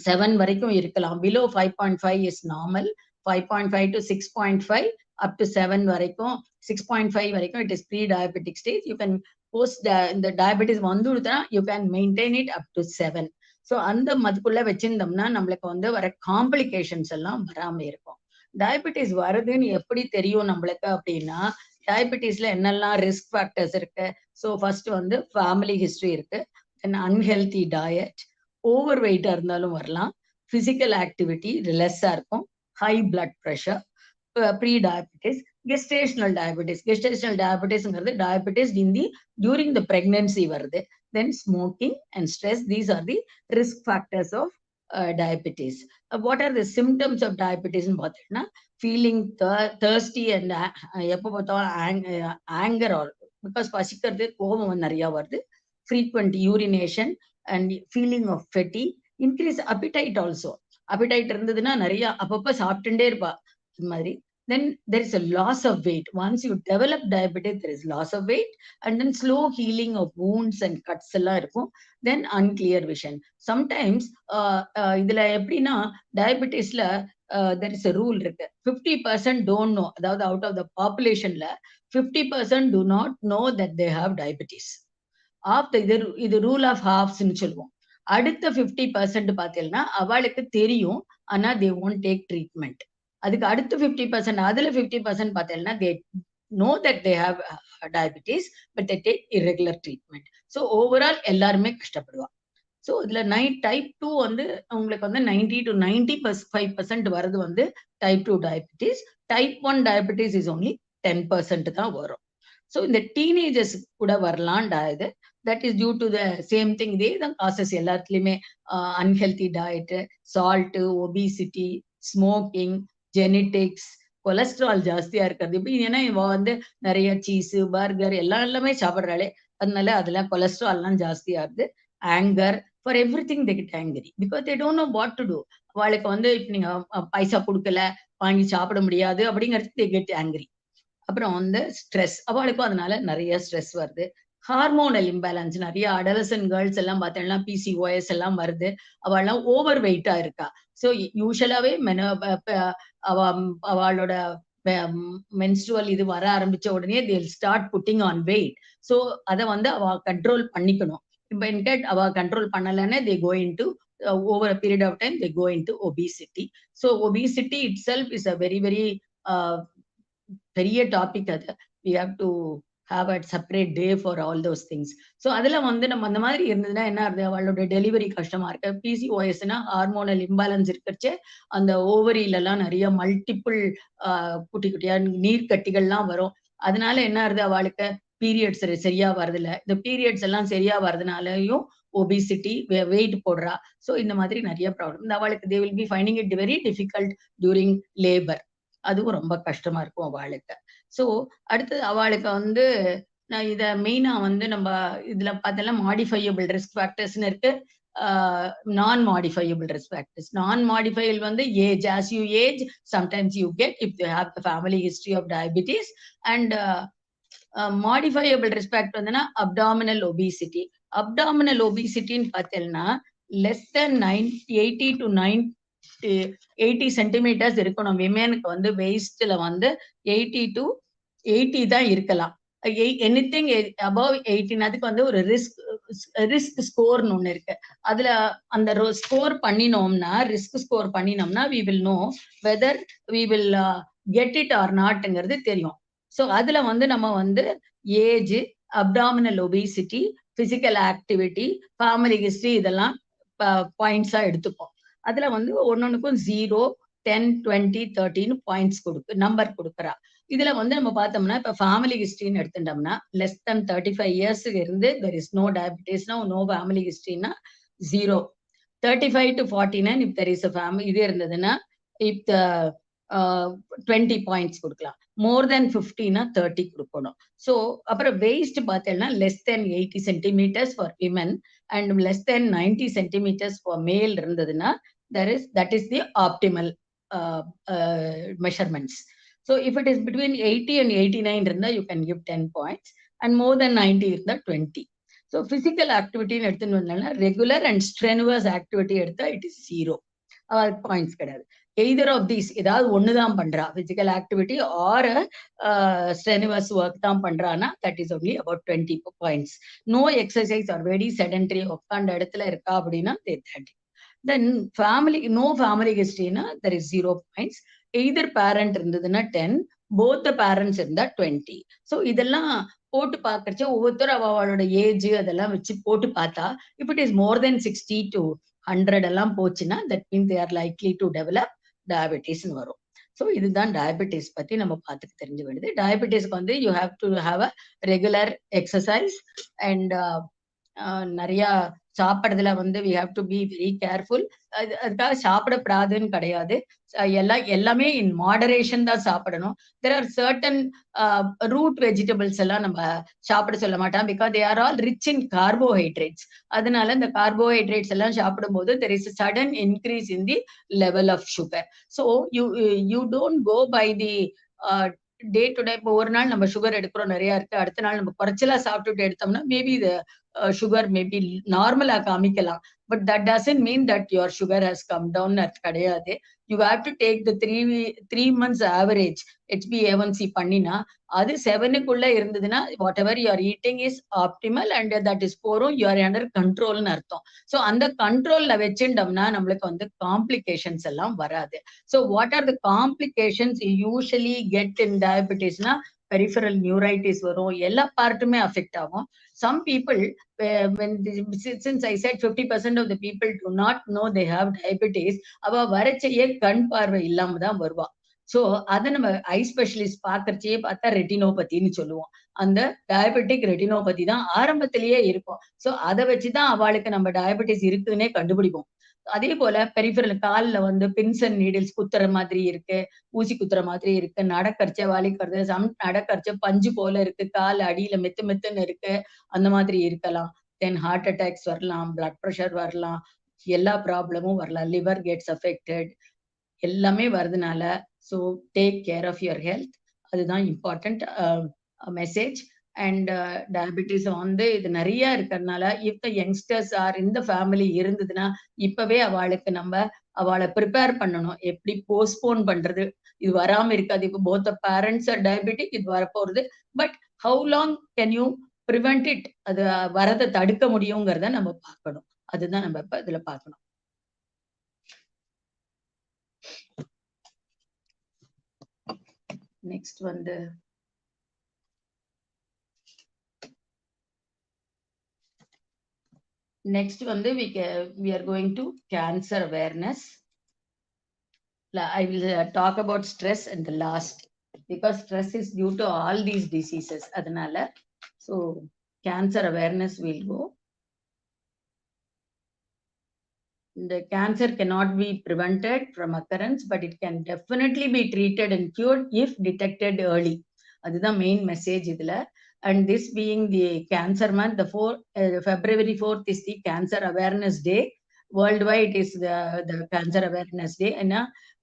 7 வரைக்கும் இருக்கலாம். Below 5.5 is normal. 5.5 to 6.5 up to 7 வரைக்கும், 6.5 வரைக்கும் it is pre-diabetic stage. You can post இந்த diabetes வந்துடுதுன்னா you can maintain it up to 7. So அந்த மதுக்குள்ள வச்சிருந்தோம்னா நம்மளுக்கு வந்து வர காம்ப்ளிகேஷன்ஸ் எல்லாம் வராம இருக்கும். டயபெட்டிஸ் வருதுன்னு எப்படி தெரியும் நம்மளுக்கு அப்படின்னா, டயபெட்டிஸ்ல என்னெல்லாம் ரிஸ்க் ஃபேக்டர்ஸ் இருக்கு. ஸோ ஃபர்ஸ்ட் வந்து ஃபேமிலி ஹிஸ்டரி இருக்கு, தென் அன்ஹெல்தி டயட், ஓவர் வெயிட்டா இருந்தாலும் வரலாம், பிசிக்கல் ஆக்டிவிட்டி லெஸ்ஸா இருக்கும், high blood pressure, pre diabetes, gestational diabetes. Gestational டயபெட்டிஸ்ங்கிறது டயபெட்டிஸ் டியூரிங் த பிரெக்னன்சி வருது. Then smoking and stress, these are the risk factors of diabetes. What are the symptoms of diabetes in பார்த்தீங்கன்னா, feeling thirsty and எப்போ பார்த்தாலும் anger, or because பசிக்கிறது கோபம் நிறைய வருது, frequent urination and feeling of fatigue, increase appetite also. appetite இருந்ததுன்னா நிறைய அப்பப்ப சாப்பிட்டுட்டே இருப்பா இது மாதிரி. Then there is a loss of weight. Once you develop diabetes, there is loss of weight, and then slow healing of wounds and cuts எல்லாம் இருக்கும். Then unclear vision. Sometimes இதுல எப்படின்னா டயபெட்டிஸ்ல there is a rule இருக்கு. 50% don't know. அதாவது out of the populationல 50% do not know that they have diabetes. இது rule of ஹாஃப்ஸ்ன்னு சொல்லுவோம். அடுத்த 50% பார்த்தீங்கன்னா அவளுக்கு தெரியும், ஆனா they won't take treatment. அதுக்கு அடுத்து 50%, அதுல 50% பார்த்தீங்கன்னா they know that they have diabetes, but they take irregular treatment. So overall எல்லாருமே கஷ்டப்படுவா. ஸோ இதுல டைப் 2 வந்து உங்களுக்கு வந்து 90 to 95% வரது வந்து type 2 diabetes. Type 1 diabetes is only 10% தான் வரும். ஸோ இந்த டீனேஜர்ஸ் கூட வரலாம் இது. That is due to the same thing. இதே தான் காசஸ் எல்லாத்துலயுமே, unhealthy diet, salt, obesity, smoking, genetics, cholesterol ஜாஸ்தியா இருக்கிறது. இப்படி ஏன்னா இவ வந்து நிறைய சீஸ், பர்கர் எல்லாமே சாப்பிட்றாளே, அதனால அதெல்லாம் கொலஸ்ட்ரால்லாம் ஜாஸ்தியா இருக்கு. Anger, for everything they get angry because they don't know what to do. அவளுக்கு வந்து இப்ப நீங்க பைசா கொடுக்கல, வாங்கி சாப்பிட முடியாது அப்படிங்கிறது தே கெட் ஆங்கரி. அப்புறம் வந்து ஸ்ட்ரெஸ், அவளுக்கும் அதனால நிறைய ஸ்ட்ரெஸ் வருது. ஹார்மோனல் இம்பேலன்ஸ், நிறைய அடலசன்ட் கேர்ள்ஸ் எல்லாம் பார்த்தீங்கன்னா PCOS எல்லாம் வருது. அவள்லாம் ஓவர் வெயிட்டா இருக்கா. ஸோ யூஸ்வலாவே அவளோட மென்ஸ்ட்ருவல் இது வர ஆரம்பிச்ச உடனே they'll start putting on weight. So அதை வந்து அவ கண்ட்ரோல் பண்ணிக்கணும். இப்போ இன்கேட் அவ கண்ட்ரோல் பண்ணலன்னா they go into over a period of time they go into obesity. So obesity itself is a very very பெரிய டாபிக். அது we have to have a separate day for all those things. So அதுல வந்து நம்ம அந்த மாதிரி இருந்ததுன்னா என்ன ஆகுது, அவளோட டெலிவரி கஷ்டமா இருக்கு. PCOSனா ஹார்மோனல் இம்பேலன்ஸ் இருக்கிறச்சே அந்த ஓவரியில எல்லாம் நிறைய மல்டிபிள் குட்டி குட்டியா நீர் கட்டிகள்லாம் வரும். அதனால என்ன ஆகுது, அவளுக்கு பீரியட்ஸ் சரியா வருதுல்ல. இந்த பீரியட்ஸ் எல்லாம் சரியா வருதுனாலையும் ஒபிசிட்டி, வெயிட் போடுறா. ஸோ இந்த மாதிரி நிறைய ப்ராப்ளம். இந்த அவளுக்கு they will be finding it very difficult during labor. அதுவும் ரொம்ப கஷ்டமா இருக்கும் அவளுக்கு. ஸோ அடுத்தது அவளுக்கு வந்து நான் இதை மெயினா வந்து நம்ம இதுல பார்த்தெல்லாம் மாடிஃபையபிள் ரிஸ்க் ஃபேக்டர்ஸ்ன்னு இருக்கு, non modifiable risk factors. Non modifiable வந்து age, as you age sometimes you get if you have the family history of diabetes. And modifiable risk factor வந்துன்னா அப்டாமினல் ஒபிசிட்டி. அப்டாமினல் ஒபிசிட்டின்னு பார்த்தீங்கன்னா லெஸ் தென் 80 to 80 சென்டிமீட்டர்ஸ் இருக்கணும். விமனுக்கு வந்து வெயிஸ்ட்ல வந்து 80 to 80 தான் இருக்கலாம். Anything above 18 அதுக்கு வந்து ஒரு ரிஸ்க் ஸ்கோர்னு ஒண்ணு இருக்கு. அதுல அந்த ஸ்கோர் பண்ணினோம்னா, ரிஸ்க் ஸ்கோர் பண்ணினோம்னா we will know whether we will get it or notங்கிறது தெரியும். ஸோ அதுல வந்து நம்ம வந்து age, abdominal obesity, physical activity, family history இதெல்லாம் பாயிண்ட்ஸா எடுத்துப்போம். அதுல வந்து ஒன்னொன்னுக்கும் 0, 10, 20, 30 பாயிண்ட்ஸ் நம்பர் கொடுக்குறா. இதுல வந்து நம்ம பார்த்தோம்னா இப்ப ஃபேமிலி ஹிஸ்டரின்னு எடுத்துட்டோம்னா less than 35 இயர்ஸ்க்கு இருந்து there is no diabetes now, no family historyனா 0. 35 to 49 if there is a family இது இருந்ததுன்னா if the 20 points கொடுக்கலாம். more than 50னா 30 கொடுக்கணும். ஸோ அப்புறம் வெயிஸ்ட் பார்த்தேன்னா less than 80 centimeters for women and less than 90 centimeters for male இருந்ததுன்னா that is the optimal measurements. So if it is between 80 and 89 இருந்தா you can give 10 points and more than 90 இருந்தா 20. So physical activity எடுத்துன்னு வந்தாங்கன்னா regular and strenuous activity எடுத்தா it is 0. Points கிடையாது. Either of these ஏதாவது ஒண்ணுதான் பண்றா, physical activity or strenuous work தான் பண்றான்னா that is only about 20 points. No exercise or very sedentary உட்காண்ட இடத்துல இருக்கா அப்படின்னா 30. தென் ஃபேமிலி நோ ஃபேமிலி ஹிஸ்டரினா there is 0 points. Either parent இருந்ததுன்னா 10, போத் த பேரண்ட்ஸ் இருந்தா 20. ஸோ இதெல்லாம் போட்டு பார்க்கறச்சு ஒவ்வொருத்தரும் அவளோட ஏஜ் அதெல்லாம் வச்சு போட்டு பார்த்தா if it is more then 60 to 100 எல்லாம் போச்சுன்னா that means they are likely to develop டயபெட்டிஸ்ன்னு வரும். ஸோ இதுதான் டயபெட்டிஸ் பத்தி நம்ம பார்த்துக்க தெரிஞ்ச வேண்டியது. டயபெட்டிஸ்க்கு வந்து you have to have a regular exercise and நிறைய சாப்பிட்றதுல வந்து we have to be very careful. அதுக்காக சாப்பிடப்படாதுன்னு கிடையாது, எல்லாமே இன் மாடரேஷன் தான் சாப்பிடணும். There are certain root vegetables எல்லாம் நம்ம சாப்பிட சொல்ல மாட்டோம் because they are all rich in carbohydrates. அதனால இந்த கார்போஹைட்ரேட்ஸ் எல்லாம் சாப்பிடும்போது there is sudden increase in the level of sugar. So you don't go by the day to day. இப்போ ஒரு நாள் நம்ம சுகர் எடுக்கிறோம் நிறைய இருக்கு, அடுத்த நாள் நம்ம குறைச்சலா சாப்பிட்டுட்டு எடுத்தோம்னா மேபி இது சுகர் மேபி நார்மலா காமிக்கலாம், but that doesn't mean that your sugar has come down கிடையாது. You have to take the 3 months average HbA1c பண்ணினா அது 7க்குள்ள இருந்ததுன்னா whatever you are eating is optimal and that is போரும் you are under கண்ட்ரோல்னு அர்த்தம். So அந்த கண்ட்ரோல்ல வச்சுட்டோம்னா நம்மளுக்கு வந்து காம்ப்ளிகேஷன்ஸ் எல்லாம் வராது. So what are the complications usually get in டயபெட்டிஸ்னா பெரிஃபரல் நியூரைட்டிஸ் வரும், எல்லா பார்ட்டுமே அஃபெக்ட் ஆகும். Some people, since I said 50% of the people do not know they have diabetes, அவ வரச்சையே கண் பார்வை இல்லாம தான் வருவா. ஸோ அதை நம்ம ஐ ஸ்பெஷலிஸ்ட் பார்க்கறச்சே பார்த்தா ரெட்டினோபதின்னு சொல்லுவோம். அந்த டயபெட்டிக் ரெட்டினோபதி தான் ஆரம்பத்திலேயே இருக்கும். ஸோ அதை வச்சுதான் அவளுக்கு நம்ம டயபெட்டிஸ் இருக்குன்னே கண்டுபிடிப்போம். அதே போல பெரிஃபரல் காலில் வந்து பின்ஸ் அண்ட் நீடில்ஸ் குத்துற மாதிரி இருக்கு, ஊசி குத்துற மாதிரி இருக்கு, நடக்கறச்ச வலிக்கிறது, நடக்கறச்ச பஞ்சு போல இருக்கு, கால் அடியில மெத்துன்னு இருக்கு, அந்த மாதிரி இருக்கலாம். தென் ஹார்ட் அட்டாக்ஸ் வரலாம், பிளட் ப்ரெஷர் வரலாம், எல்லா ப்ராப்ளமும் வரலாம், லிவர் கெட்ஸ் அஃபெக்டட், எல்லாமே வருதுனால so take care of your health. அதுதான் இம்பார்ட்டன்ட் மெசேஜ். அண்ட் டயபெட்டிஸ் வந்து இது நிறைய இருக்கிறதுனால இஃப் த யங்ஸ்டர்ஸ் ஆர் இந்த ஃபேமிலி இருந்ததுன்னா இப்பவே அவளுக்கு நம்ம அவளை ப்ரிப்பேர் பண்ணணும். எப்படி போஸ்ட்போன் பண்றது, இது வராம இருக்காது. இப்போ both the parents are diabetic, இது வரப்போறது, but how long can you prevent it, அது வரதை தடுக்க முடியுங்கிறத நம்ம பார்க்கணும். அதுதான் நம்ம இப்ப இதுல பார்க்கணும். நெக்ஸ்ட் வந்து we are going to cancer awareness. I will talk about stress in the last because stress is due to all these diseases. Adanala, so cancer awareness will go. The cancer cannot be prevented from occurrence, but it can definitely be treated and cured if detected early. That's the main message idla. And this being the cancer month, the February 4th is the Cancer Awareness Day. Worldwide is the Cancer Awareness Day. And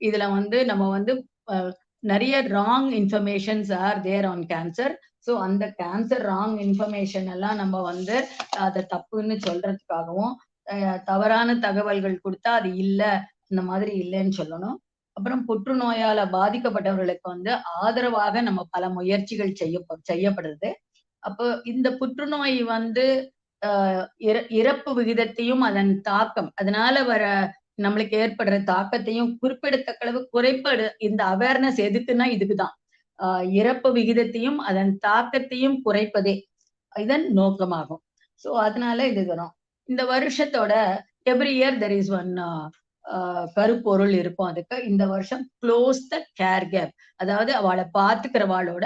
idla vandu nama vandu nariya wrong informations are there on cancer. So on the cancer wrong information alla nama vandu adha tappunu solradhukagavum தவறான தகவல்கள் கொடுத்தா அது இல்ல, இந்த மாதிரி இல்லைன்னு சொல்லணும். அப்புறம் புற்றுநோயால பாதிக்கப்பட்டவர்களுக்கு வந்து ஆதரவாக நம்ம பல முயற்சிகள் செய்யப்படுது. அப்போ இந்த புற்றுநோய் வந்து இறப்பு விகிதத்தையும் அதன் தாக்கம், அதனால வர நம்மளுக்கு ஏற்படுற தாக்கத்தையும் குறிப்பிடத்தக்களவு குறைப்படு. இந்த அவேர்னஸ் எதுக்குன்னா இதுக்குதான், இறப்பு விகிதத்தையும் அதன் தாக்கத்தையும் குறைப்பதே இதன் நோக்கமாகும். ஸோ அதனால இது வரும். இந்த வருஷத்தோட every year there is one கருப்பொருள் இருக்கும் அதுக்கு. இந்த வருஷம் க்ளோஸ் த கேர் கேப். அதாவது அவளை பாத்துக்கிறவாளோட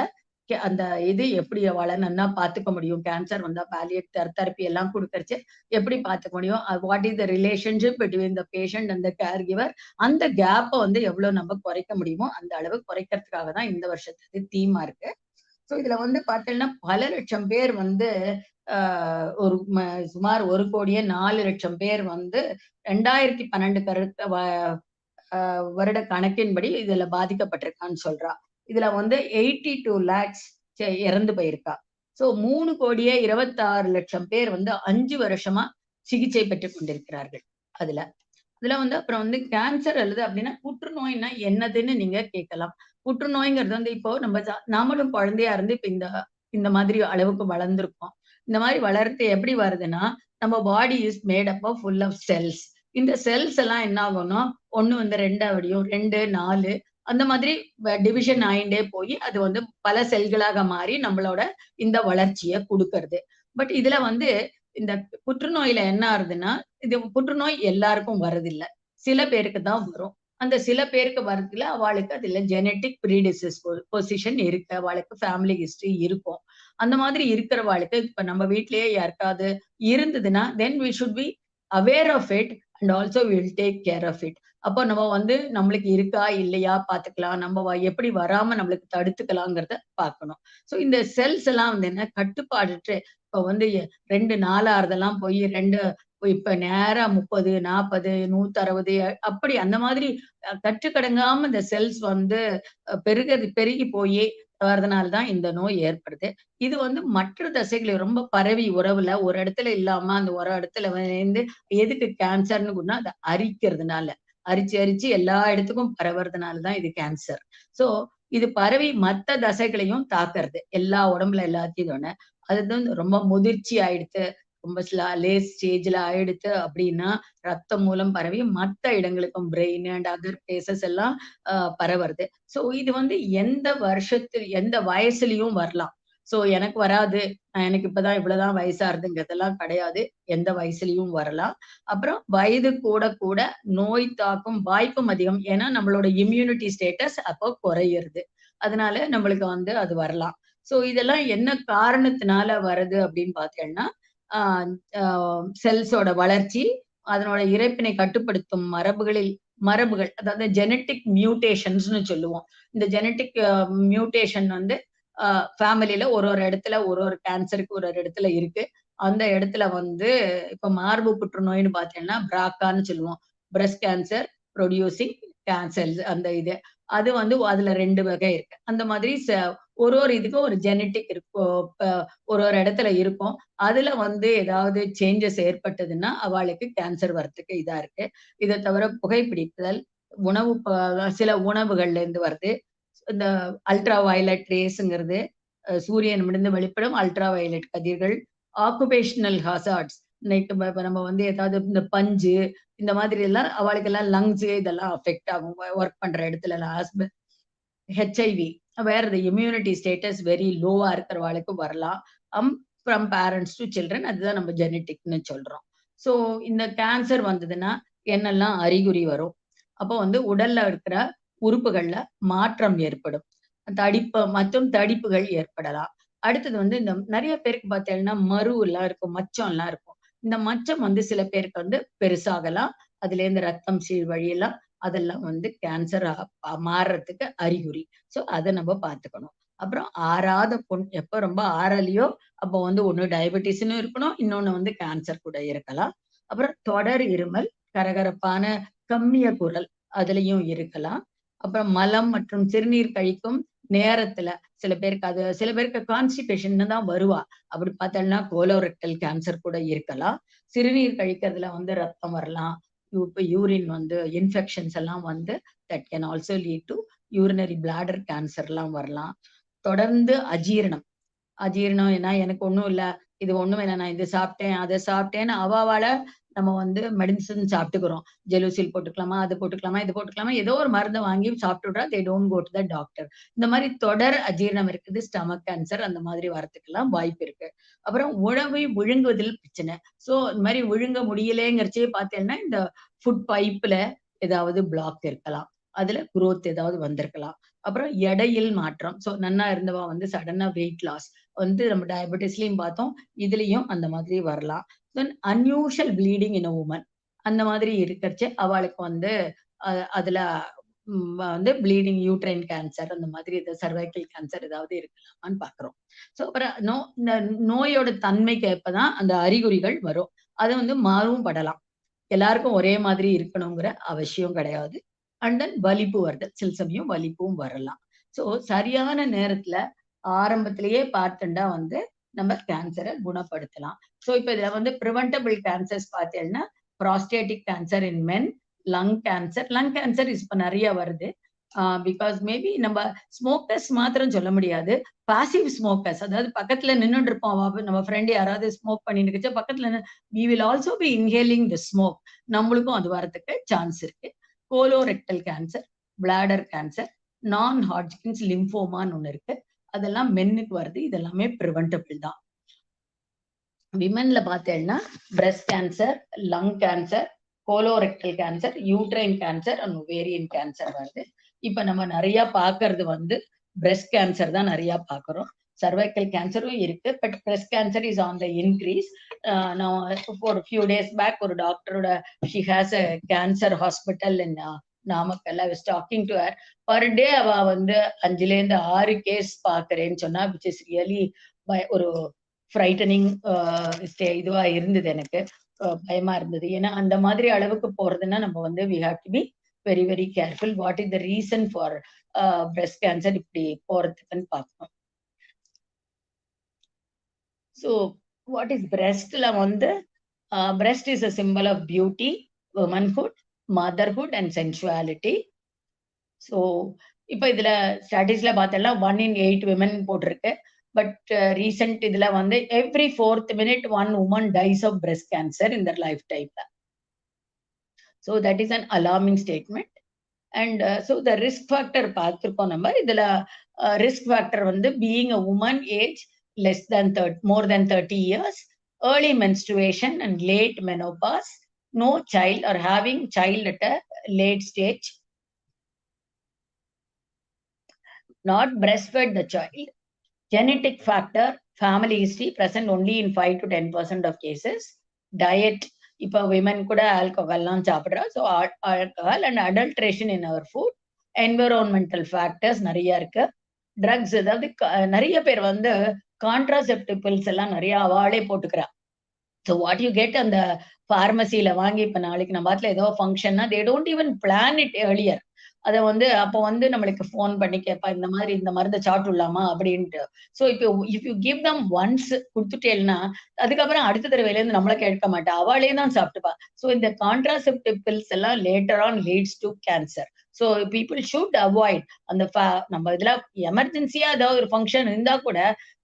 அந்த இது எப்படி அவளை நல்லா பாத்துக்க முடியும், கேன்சர் வந்தா பாலியேட்டிவ் தெரப்பி எல்லாம் கொடுக்கறச்சு எப்படி பாத்துக்க முடியும், what is the relationship between the patient and the care giver, அந்த கேப்பை வந்து எவ்வளவு நம்ம குறைக்க முடியுமோ அந்த அளவு குறைக்கிறதுக்காக தான் இந்த வருஷத்துக்கு தீமா இருக்கு. ஸோ இதுல வந்து பார்த்தீங்கன்னா பல லட்சம் பேர் வந்து ஒரு சுமார் 1,04,00,000 பேர் வந்து 2012 வருட கணக்கின்படி இதுல பாதிக்கப்பட்டிருக்கான்னு சொல்றா. இதுல வந்து 82 lakhs இறந்து போயிருக்கா. சோ 3,26,00,000 பேர் வந்து 5 வருஷமா சிகிச்சை பெற்றுக் கொண்டிருக்கிறார்கள். அதுல வந்து அப்புறம் வந்து கேன்சர் அல்லது அப்படின்னா புற்றுநோய்னா என்னதுன்னு நீங்க கேட்கலாம். புற்றுநோய்ங்கிறது வந்து இப்போ நாமளும் குழந்தையா இருந்து இப்ப இந்த மாதிரி அளவுக்கு வளர்ந்துருக்கோம். இந்த மாதிரி வளர்த்து எப்படி வருதுன்னா, நம்ம body is made up of full of cells. இந்த செல்ஸ் எல்லாம் என்ன ஆகும்னா 1 வந்து 2 ஆவடியும், 2, 4 அந்த மாதிரி டிவிஷன் ஆயிண்டே போய் அது வந்து பல செல்களாக மாறி நம்மளோட இந்த வளர்ச்சியை கொடுக்கறது. பட் இதுல வந்து இந்த புற்றுநோயில என்ன ஆகுதுன்னா, இது புற்றுநோய் எல்லாருக்கும் வரதில்ல. சில பேருக்கு தான் வரும். அந்த சில பேருக்கு வரதுல அவளுக்கு அதுல ஜெனட்டிக் பொசிஷன் இருக்கு. அவளுக்கு ஃபேமிலி ஹிஸ்டரி இருக்கும். அந்த மாதிரி இருக்கிறவாளுக்கு இப்ப நம்ம வீட்லயே யாருக்காவது இருந்ததுன்னா then we should be aware of it and also will take care of it. அப்போ நம்ம வந்து நம்மளுக்கு இருக்கா இல்லையா பாத்துக்கலாம், நம்ம எப்படி வராம நம்மளுக்கு தடுத்துக்கலாங்கிறத பார்க்கணும். சோ இந்த செல்ஸ் எல்லாம் வந்து என்ன கட்டுப்பாடுற்று இப்ப வந்து 2 4 ஆறுதெல்லாம் போய் 2 இப்ப நேரா 30, 40, 160 அப்படி அந்த மாதிரி கட்டுக்கடங்காம இந்த செல்ஸ் வந்து பெருகி போய் வரதுனாலதான் இந்த நோய் ஏற்படுது. இது வந்து மற்ற தசைகள் ரொம்ப பரவி உறவுல ஒரு இடத்துல இல்லாம அந்த ஒரு இடத்துல வந்து எதுக்கு கேன்சர்னு சொன்னா அதை அரிக்கிறதுனால அரிச்சு எல்லா இடத்துக்கும் பரவுறதுனாலதான் இது கேன்சர். சோ இது பரவி மத்த தசைகளையும் தாக்குறது எல்லா உடம்புல எல்லாத்தையும். அதுதான் ரொம்ப முதிர்ச்சி ஆயிடுத்து, ரொம்ப லேட் ஸ்டேஜ்ல ஆயிடுத்து அப்படின்னா ரத்தம் மூலம் பரவி மத்த இடங்களுக்கும் பிரெயின் அண்ட் அதர் பிளேசஸ் எல்லாம் பரவுறது. சோ இது வந்து எந்த வருஷத்துல எந்த வயசுலயும் வரலாம். சோ எனக்கு வராது, எனக்கு இப்பதான் இவ்வளவுதான் வயசாருதுங்கிறதெல்லாம் கிடையாது. எந்த வயசுலயும் வரலாம். அப்புறம் வயது கூட கூட நோய் தாக்கும் வாய்ப்பும் அதிகம். ஏன்னா நம்மளோட இம்யூனிட்டி ஸ்டேட்டஸ் அப்போ குறையிறது. அதனால நம்மளுக்கு வந்து அது வரலாம். சோ இதெல்லாம் என்ன காரணத்தினால வருது அப்படின்னு பார்த்தீங்கன்னா, செல்ஸோட வளர்ச்சி, அதனோட இரைப்பினை கட்டுப்படுத்தும் மரபுகள் அதாவது ஜெனட்டிக் மியூட்டேஷன்ஸ்னு சொல்லுவோம். இந்த ஜெனட்டிக் மியூட்டேஷன் வந்து ஃபேமிலில ஒரு இடத்துல ஒரு கேன்சருக்கு ஒரு இடத்துல இருக்கு. அந்த இடத்துல வந்து இப்ப மார்பு புற்றுநோய்னு பார்த்தீங்கன்னா பிராக்கான்னு சொல்லுவோம். பிரஸ்ட் கேன்சர் ப்ரொடியூசிங் கேன்சர்ஸ் அந்த இது. அது வந்து அதுல 2 வகை இருக்கு. அந்த மாதிரி ஒரு இதுக்கும் ஒரு ஜெனட்டிக் இருக்கும். ஒரு இடத்துல இருக்கும். அதுல வந்து ஏதாவது சேஞ்சஸ் ஏற்பட்டதுன்னா அவளுக்கு கேன்சர் வர்றதுக்கு இதா இருக்கு. இதை தவிர புகைப்பிடித்தல், சில உணவுகள்ல இருந்து வருது. இந்த அல்ட்ரா வயலட் ரேஸ்ங்கிறது சூரியனிடமிருந்து வெளிப்படும் அல்ட்ரா வயலட் கதிர்கள், ஆக்குபேஷனல் ஹசார்ட்ஸ், நம்ம வந்து ஏதாவது இந்த பஞ்சு இந்த மாதிரி எல்லாம் அவளுக்கு எல்லாம் லங்ஸ் இதெல்லாம் அஃபெக்ட் ஆகும். ஒர்க் பண்ற இடத்துல எல்லாம் ஹெச்ஐவி வேற இம்யூனிட்டி ஸ்டேட்டஸ் வெரி லோவா இருக்கிறவாளுக்கு வரலாம். ஃப்ரம் பேரண்ட்ஸ் டு சில்ட்ரன், அதுதான் நம்ம ஜெனட்டிக்னு சொல்றோம். சோ இந்த கேன்சர் வந்ததுன்னா என்னெல்லாம் அறிகுறி வரும்? அப்போ வந்து உடல்ல இருக்கிற உறுப்புகள்ல மாற்றம் ஏற்படும். தடிப்புகள் ஏற்படலாம். அடுத்தது வந்து இந்த நிறைய பேருக்கு பார்த்தீங்கன்னா மரு எல்லாம் இருக்கும், மச்சம் எல்லாம் இருக்கும். இந்த மச்சம் வந்து சில பேருக்கு வந்து பெருசாகலாம். அதுல இருந்து ரத்தம் வழியெல்லாம் அதெல்லாம் வந்து கேன்சர் மாறுறதுக்கு அறிகுறி. சோ அதை நம்ம பார்த்துக்கணும். அப்புறம் ஆறாத எப்ப ரொம்ப ஆறலையோ அப்போ வந்து ஒண்ணு டயபெட்டிஸ்னு இருக்கணும், இன்னொன்னு வந்து கேன்சர் கூட இருக்கலாம். அப்புறம் தொடர் இருமல், கரகரப்பான கம்மிய குரல் அதுலயும் இருக்கலாம். அப்புறம் மலம் மற்றும் சிறுநீர் கழிக்கும் நேரத்துல சில பேருக்கு கான்ஸ்டிபேஷன் தான் வருவா. அப்படி பார்த்தோம்னா கோலோரெக்டல் கேன்சர் கூட இருக்கலாம். சிறுநீர் கழிக்கிறதுல வந்து ரத்தம் வரலாம். யூரின் வந்து இன்ஃபெக்ஷன்ஸ் எல்லாம் வந்து that can also lead to urinary bladder cancer எல்லாம் வரலாம். தொடர்ந்து அஜீரணம் ஏன்னா எனக்கு ஒண்ணும் இல்ல, இது ஒண்ணும் இல்லை, நான் இது சாப்பிட்டேன் அதை சாப்பிட்டேன்னு அவாவால நம்ம வந்து மெடிசன் சாப்பிட்டுக்கிறோம். ஜெலுசில் போட்டுக்கலாமா, அது போட்டுக்கலாமா, இது போட்டுக்கலாமா, ஏதோ ஒரு மருந்தை வாங்கி சாப்பிட்டுடுறா. They don't go to the doctor. இந்த மாதிரி தொடர் அஜீரணம் இருக்குது. ஸ்டமக் கேன்சர் அந்த மாதிரி வரத்துக்கெல்லாம் வாய்ப்பு இருக்கு. அப்புறம் உணவை விழுங்குவதில் பிரச்சனை. சோ இந்த மாதிரி விழுங்க முடியலைங்கிறச்சே பார்த்தேன்னா இந்த ஃபுட் பைப்ல ஏதாவது பிளாக் இருக்கலாம், அதுல குரோத் ஏதாவது வந்திருக்கலாம். அப்புறம் எடையில் மாற்றம். ஸோ நன்னா இருந்தவா வந்து சடனா வெயிட் லாஸ் வந்து நம்ம டயபெட்டிஸ்லயும் பார்த்தோம், இதுலயும் அந்த மாதிரி வரலாம். தென் அன்யூஷுவல் ப்ளீடிங் இன் அ வுமன் அந்த மாதிரி இருக்கறச்சே அவளுக்கு வந்து அதுல வந்து ப்ளீடிங் யூட்ரைன் கேன்சர் அந்த மாதிரி சர்வைக்கல் கேன்சர் ஏதாவது இருக்கலாமான்னு பாக்குறோம். ஸோ அப்புறம் இந்த நோயோட தன்மைக்கு ஏற்பதான் அந்த அறிகுறிகள் வரும். அது வந்து மாறவும் படலாம். எல்லாருக்கும் ஒரே மாதிரி இருக்கணுங்கிற அவசியம் கிடையாது. அண்ட் தென் வலிப்பு வருது. சில சமயம் வலிப்பும் வரலாம். ஸோ சரியான நேரத்துல ஆரம்பத்திலேயே பார்த்துண்டா வந்து நம்ம கேன்சரை குணப்படுத்தலாம். ஸோ இப்ப இதுல வந்து பிரிவென்டபிள் கேன்சர்ஸ் பார்த்தீங்கன்னா, prostatic cancer in men, lung cancer. Lung cancer இப்ப நிறைய வருது. பிகாஸ் மேபி நம்ம ஸ்மோக்கர்ஸ் மாத்திரம் சொல்ல முடியாது. பாசிவ் ஸ்மோக்கர்ஸ், அதாவது பக்கத்துல நின்னுட்டு இருப்போம். நம்ம ஃப்ரெண்ட் யாராவது ஸ்மோக் பண்ணிட்டு இருக்கச்ச பக்கத்துல we will also be inhaling the smoke. நம்மளுக்கும் அது வரதுக்கு சான்ஸ் இருக்கு. கோலோரெக்டல் கேன்சர், பிளாடர் கேன்சர், நான் ஹாட்ஜ்கின்ஸ் லிம்போமான்னு ஒண்ணு இருக்கு. அதெல்லாம் மென்னுக்கு வருது. இதெல்லாமே பிரிவென்டபிள் தான். விமென்ல பார்த்தேன்னா breast cancer, lung cancer, colorectal cancer, uterine cancer and ovarian cancer வருது. இப்ப நம்ம நிறைய பாக்குறது வந்து பிரஸ்ட் கேன்சர் தான் நிறைய பாக்குறோம். சர்வைக்கல் கேன்சரும் இருக்கு, but breast cancer is on the increase. நான் ஒரு ஃபியூ டேஸ் பேக் ஒரு டாக்டரோட she has a cancer hospital in Namakkal. I was talking to her. Per day அவ வந்து 5ல இருந்து 6 கேஸ் பாக்குறேன்னு சொன்னா, விச் இஸ் ரியலி ஒரு ஃப்ரைட்டனிங் இதுவா இருந்தது. எனக்கு பயமா இருந்தது. ஏன்னா அந்த மாதிரி அளவுக்கு போறதுன்னா நம்ம வந்து we have to be very very careful. What is the reason for breast cancer இப்படி போறதுக்குன்னு பார்க்கணும். So what is breastல வந்து breast is a symbol of beauty, womanhood, motherhood and sensuality. So இப்ப இதுல ஸ்டடீஸ்ல பார்த்தோம்னா 1 in 8 women போட்டிருக்கு. பட் ரீசெண்ட் இதுல வந்து every 4th minute one woman dies of breast cancer in their lifetime. So that is an alarming statement. And so the risk factor பார்த்திருக்கோம் நம்ம. இதுல risk factor வந்து being a woman age less than more than 30 years, early menstruation and late menopause, no child or having child at a late stage, not breastfed the child, genetic factor, family history present only in 5 to 10% of cases, diet. இப்ப women கூட ஆல்கஹால்லாம் சாப்பிடுறா. So alcohol and adulteration in our food, environmental factors நிறைய இருக்கு. Drugs, அதாவது நிறைய பேர் வந்து கான்ட்ராசெப்டிவ் பில்ஸ் எல்லாம் நிறைய அவாளே போட்டுக்கிறா. ஸோ வாட் யூ கெட் அந்த பார்மசியில வாங்கி, இப்ப நாளைக்கு நம்ம பாட்டுல ஏதோ ஃபங்க்ஷன்னா they don't even plan it earlier. அதை வந்து அப்போ வந்து நம்மளுக்கு ஃபோன் பண்ணி கேட்பா, இந்த மாதிரி இந்த மருந்து சாப்பிடலாமா அப்படின்ட்டு. ஸோ இப்போ if you give them once கொடுத்துட்டேன்னா அதுக்கப்புறம் அடுத்த தடவையில இருந்து நம்மள கேட்க மாட்டா, அவளே தான் சாப்பிட்டுப்பா. ஸோ இந்த கான்ட்ராசெப்டிவ் பில்ஸ் எல்லாம் later on leads to cancer. So people should avoid அந்த நம்ம இதுல எமர்ஜென்சியா ஏதாவது ஒரு ஃபங்க்ஷன் இருந்தா கூட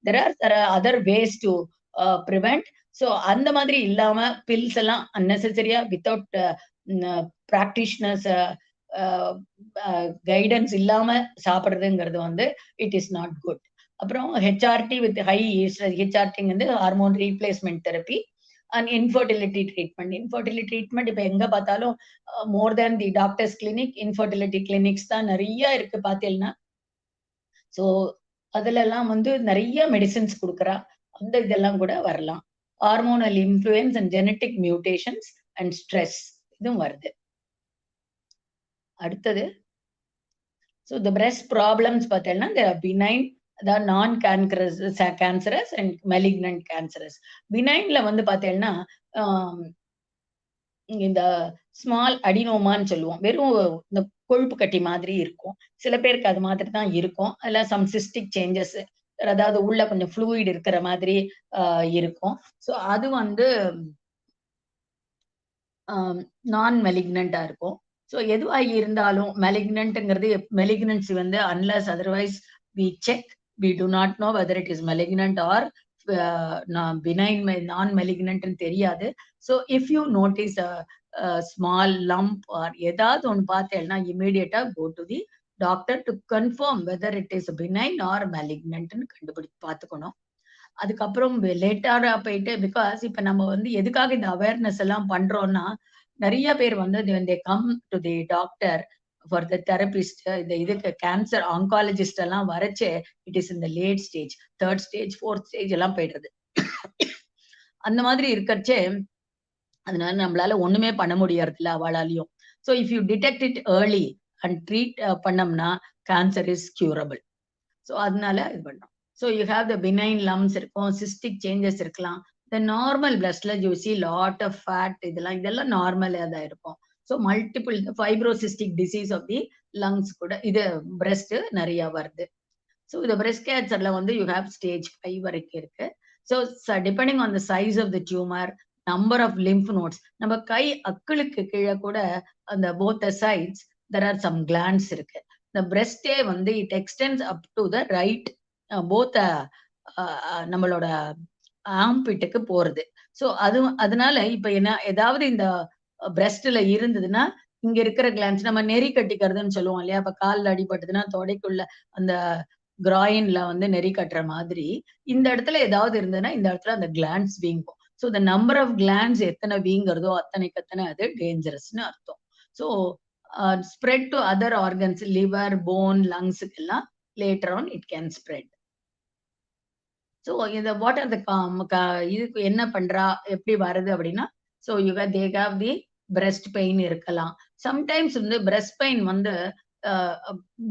there are other ways to prevent. So அந்த மாதிரி இல்லாம பில்ஸ் எல்லாம் அன்னெசரியா வித்தவுட் பிராக்டிஷனர்ஸ் கைடன்ஸ் இல்லாம சாப்பிடுறதுங்கிறது வந்து இட் இஸ் நாட் குட். அப்புறம் ஹெச்ஆர்டி வித் ஹை ஹெச்ஆர்டி வந்து hormone replacement therapy and infertility treatment. Infertility treatment இப்ப எங்க பார்த்தாலும் மோர் தேன் தி டாக்டர்ஸ் கிளினிக், இன்ஃபர்டிலிட்டி கிளினிக்ஸ் தான் நிறைய இருக்கு பார்த்தீங்கன்னா. ஸோ அதுல எல்லாம் வந்து நிறைய மெடிசின்ஸ் கொடுக்குறா. அந்த இதெல்லாம் கூட வரலாம். Hormonal influence and genetic mutations and stress இதுவும் வருது. அடுத்தது, ஸோ த பிரெஸ்ட் ப்ராப்ளம்ஸ் பார்த்தீங்கன்னா there are benign, அதாவது நான் கேன்சரஸ் அண்ட் மெலிக்னன்ட் கேன்சரஸ். பினைன்ல வந்து பார்த்தீங்கன்னா இந்த ஸ்மால் அடினோமான்னு சொல்லுவோம், வெறும் இந்த கொழுப்பு கட்டி மாதிரி இருக்கும். சில பேருக்கு அது மாதிரி தான் இருக்கும். அதில் சம் சிஸ்டிக் சேஞ்சஸ், அதாவது உள்ள கொஞ்சம் ஃப்ளூயிட் இருக்கிற மாதிரி இருக்கும். ஸோ அது வந்து நான் மெலிக்னண்டா இருக்கும். ஸோ எதுவாகி இருந்தாலும் மெலிக்னன்ட்ங்கிறது, மெலிக்னன்சி வந்து unless otherwise we check, we do not know whether it is malignant or benign non மெலிக்னன்ட்னு தெரியாது. So if you notice small lump or ஏதாவது ஒன்று பார்த்தேன்னா இமீடியட்டா go to the doctor to confirm whether it is benign or மெலிக்னன்ட்னு பார்த்துக்கணும். அதுக்கப்புறம் லேட்டரா போயிட்டு, பிகாஸ் இப்ப நம்ம வந்து எதுக்காக இந்த அவேர்னஸ் எல்லாம் பண்றோம்னா, நிறைய பேர் வந்து when they come to the doctor for the therapist, இந்த இதுக்கு கேன்சர் ஆங்காலஜிஸ்ட் எல்லாம் வரைச்சு இட் இஸ் இந்த late stage, 3rd stage 4th stage எல்லாம் போயிடுறது. அந்த மாதிரி இருக்கச்சே அதனால நம்மளால ஒண்ணுமே பண்ண முடியறதில்ல அவளாலையும். So if you detect it early and treat பண்ணோம்னா கேன்சர் இஸ் கியூரபிள். ஸோ அதனால இது பண்ணோம். So you have the benign lumps இருக்கும், சிஸ்டிக் சேஞ்சஸ் இருக்கலாம். த நார்மல் பிளட்ல you see lot of fat, இதெல்லாம் நார்மலா தான் இருக்கும். So multiple fibrocystic disease of the lungs கூட இது பிரெஸ்ட் நிறைய வருது. ஸோ இந்த பிரெஸ்ட் கேன்சர்ல வந்து யூ ஹேவ் ஸ்டேஜ் 5 வரைக்கும் இருக்கு. So depending on the size of the tumour, number of lymph nodes, நம்ம கை அக்கிளுக்கு கீழே கூட அந்த both the sides there are some glands இருக்கு. இந்த பிரெஸ்டே வந்து it extends up to the right both நம்மளோட ஆம்பிட்டுக்கு போறது. ஸோ அதனால இப்ப என்ன ஏதாவது இந்த பிரெஸ்ட்ல இருந்ததுன்னா இங்க இருக்கிற கிளாண்ட்ஸ் நம்ம நெறி கட்டிக்கிறதுன்னு சொல்லுவோம் இல்லையா? அப்ப கால்ல அடிபட்டதுன்னா தொடைக்குள்ள அந்த கிராயின்ல வந்து நெறி கட்டுற மாதிரி இந்த இடத்துல ஏதாவது இருந்ததுன்னா இந்த இடத்துல அந்த கிளாண்ட்ஸ் வீங்கும். So the number of glands எத்தனை வீங்குறதோ அத்தனை அது டேஞ்சரஸ்னு அர்த்தம். So spread to other organs, liver, bone, லங்ஸுக்கு எல்லாம் later on it can spread. So இந்த வாட் ஆர் த இதுக்கு என்ன பண்றா, எப்படி வருது அப்படின்னா, so they have the breast pain இருக்கலாம். சம்டைம்ஸ் வந்து பிரெஸ்ட் பெயின் வந்து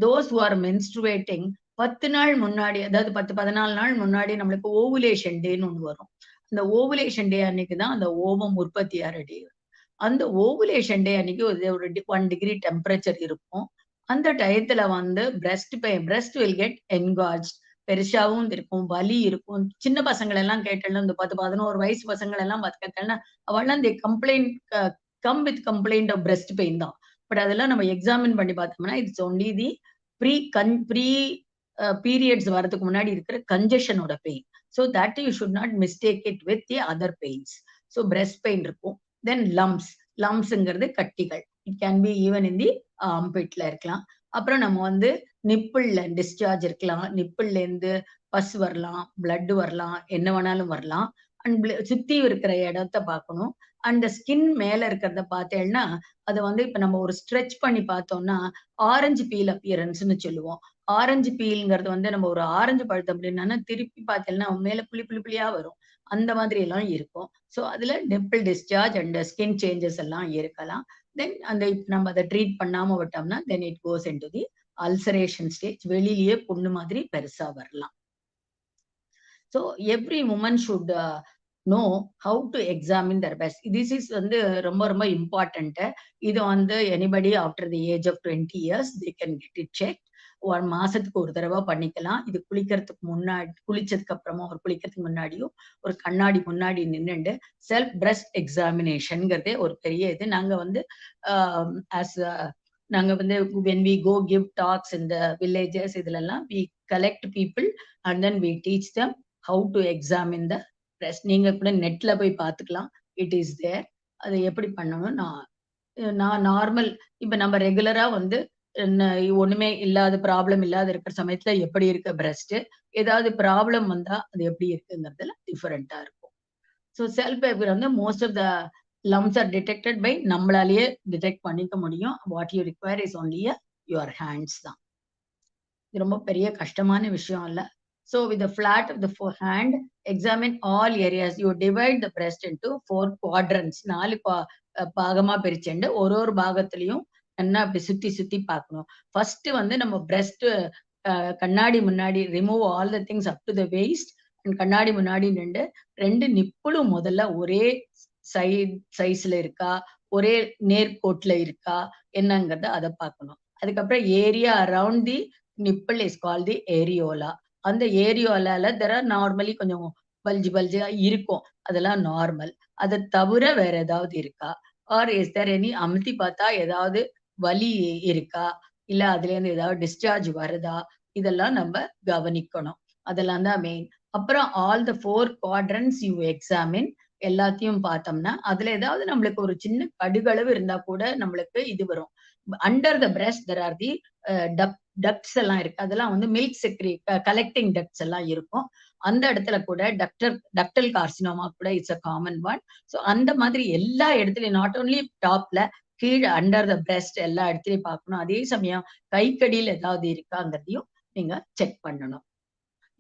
தோஸ் ஹூ ஆர் மென்ஸ்ட்ருவேட்டிங் 10 நாள் முன்னாடி, அதாவது 10-14 நாள் முன்னாடி நம்மளுக்கு ஓவுலேஷன் டேன்னு ஒன்று வரும். அந்த ஓவுலேஷன் டே அன்னைக்கு தான் அந்த ஓவம் உற்பத்தி ஆகிற டே. அந்த ஓவுலேஷன் டே அன்னைக்கு ஒரு 1 டிகிரி டெம்பரேச்சர் இருக்கும். அந்த டயத்துல வந்து பிரெஸ்ட் வில் கெட் என்கார்ஜ், பெருசாவும் இருக்கும், வலி இருக்கும். சின்ன பசங்களை எல்லாம் கேட்டேன்னா, இந்த 10-11 வயசு பசங்களை எல்லாம் கேட்டேன்னா அவெல்லாம் the complaint come with complaint of breast pain தான். பட் அதெல்லாம் நம்ம எக்ஸாமின் பண்ணி பார்த்தோம்னா it's only the pre periods வரதுக்கு முன்னாடி இருக்கிற கன்ஜஷனோட pain. So that you should not mistake it with the other pains. So breast pain இருக்கும். தென் லம்ஸ்ங்கிறது கட்டிகள். It can be even in the ஆம்பிட்ல இருக்கலாம். அப்புறம் நம்ம வந்து நிப்பிள்ல டிஸ்சார்ஜ் இருக்கலாம், நிப்பிள்ல இருந்து பஸ் வரலாம், பிளட் வரலாம், என்ன வேணாலும் வரலாம். அண்ட் சுத்தி இருக்கிற இடத்த பார்க்கணும். அந்த ஸ்கின் மேல இருக்கிறத பார்த்தேன்னா அதை வந்து இப்ப நம்ம ஒரு ஸ்ட்ரெச் பண்ணி பார்த்தோம்னா ஆரஞ்சு பீல் அப்பியரன்ஸ்னு சொல்லுவோம். ஆரஞ்சு பீல்ங்கிறது வந்து நம்ம ஒரு ஆரஞ்சு பழத்தை அப்படின்னா திருப்பி பார்த்தேன்னா மேல புளியா வரும். அந்த மாதிரி எல்லாம் இருக்கும். ஸோ அதுல nipple discharge and skin changes எல்லாம் இருக்கலாம். தென் அந்த நம்ம அதை ட்ரீட் பண்ணாம விட்டோம்னா then it goes into the ulceration stage. வெளியிலேயே புண்ணு மாதிரி பெருசா வரலாம். So every woman should know how to examine their breast. This is வந்து ரொம்ப ரொம்ப இம்பார்ட்டன்ட். இது வந்து anybody after the age of 20 years they can get it checked. 1 மாசத்துக்கு ஒரு தடவை பண்ணிக்கலாம். இது குளிக்கிறதுக்கு முன்னாடி, குளிச்சதுக்கு அப்புறமா ஒரு குளிக்கிறதுக்கு முன்னாடியும் ஒரு கண்ணாடி முன்னாடி நின்னுண்டு செல்ஃப் பிரெஸ்ட் எக்ஸாமினேஷன்ங்கிறதே ஒரு பெரிய இது. நாங்க வந்து நாங்க வந்து when we go give talks in the villages இதுலெல்லாம் we collect people and then we teach them how to examine the breast. நீங்க கூட நெட்ல போய் பார்த்துக்கலாம். It is there. அதை எப்படி பண்ணணும் நான் நார்மல் இப்ப நம்ம ரெகுலரா வந்து ஒண்ணுமே இல்லாத ப்ராப்ளம் இல்லாத இருக்கிற சமயத்துல எப்படி இருக்க பிரெஸ்ட், ஏதாவது ப்ராப்ளம் வந்தா அது எப்படி இருக்குங்கிறதுல டிஃபரெண்டா இருக்கும். ஸோ செல்ஃப் வந்து most of the lumps are detected by நம்மளாலேயே டிடெக்ட் பண்ணிக்க முடியும். What you require is only your hands தான். இது ரொம்ப பெரிய கஷ்டமான விஷயம் இல்ல. So with the flat of the hand, examine all areas. You divide the breast into 4 quadrants. 4 பாகமா பிரிச்சுண்டு ஒரு பாகத்திலையும் என்ன அப்படி சுத்தி பார்க்கணும். ஃபர்ஸ்ட் வந்து நம்ம பிரெஸ்ட் கண்ணாடி முன்னாடி remove all the things up to the waste and கண்ணாடி முன்னாடி நின்று 2 நிப்புளும் முதல்ல ஒரே சைஸ்ல இருக்கா, ஒரே நேர்கோட்ல இருக்கா என்னங்கிறத அதை பார்க்கணும். அதுக்கப்புறம் area around the nibble is called the areola. அந்த ஏரியோலால நார்மலி கொஞ்சம் பல்ஜா இருக்கும், அதெல்லாம் நார்மல். அதை தவிர வேற ஏதாவது இருக்கா, ஆர் இஸ் தேர் எனி அமுத்தி பார்த்தா ஏதாவது வலி இருக்கா, இல்ல அதுல இருந்து ஏதாவது டிஸ்சார்ஜ் வருதா, இதெல்லாம் நம்ம கவனிக்கணும். அதெல்லாம் தான் மெயின். அப்புறம் ஆல் த 4 குவாட்ரண்ட்ஸ் யூ எக்ஸாமின். எல்லாத்தையும் பார்த்தோம்னா அதுல ஏதாவது நம்மளுக்கு ஒரு சின்ன கடுகளவு இருந்தா கூட நம்மளுக்கு இது வரும். Under the breast there are the ducts எல்லாம் இருக்கு, அதெல்லாம் வந்து மில்க் செக்ரி கலெக்டிங் டக்ட்ஸ் எல்லாம் இருக்கும். அந்த இடத்துல கூட டக்டல் கார்சினோமா கூட it's a common one. So அந்த மாதிரி எல்லா இடத்துலயும் நாட் ஓன்லி டாப்ல, கீழே அண்டர் த பிரெஸ்ட் எல்லா இடத்துலயும் பார்க்கணும். அதே சமயம் கைக்கடியில் ஏதாவது இருக்காங்கிறதையும் நீங்க செக் பண்ணணும்.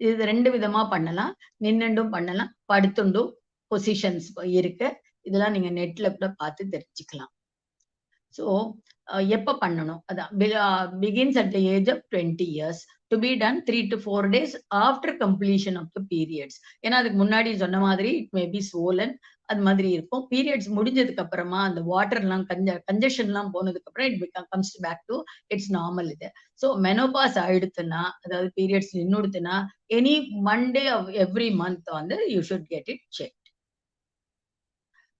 இது 2 விதமா பண்ணலாம். நின்னுண்டும் பண்ணலாம், படுத்துண்டும் பொசிஷன்ஸ் இருக்கு. இதெல்லாம் நீங்க நெட்ல கூட பார்த்து தெரிஞ்சுக்கலாம். ஸோ எப்ப பண்ணணும்? அதான் begins at the age of 20 years to be done 3 to 4 days after completion of the periods. ஏன்னா அதுக்கு முன்னாடி சொன்ன மாதிரி இட் மே பி swollen அது மாதிரி இருக்கும். பீரியட்ஸ் முடிஞ்சதுக்கு அப்புறமா அந்த வாட்டர் எல்லாம் கன்ஜெஷன் எல்லாம் போனதுக்கு அப்புறம் it comes back to its normal இது. ஸோ மெனோபாஸ் ஆயிடுத்துன்னா, அதாவது பீரியட்ஸ் நின்னுடுத்துன்னா, any Monday of every month வந்து you should get it check.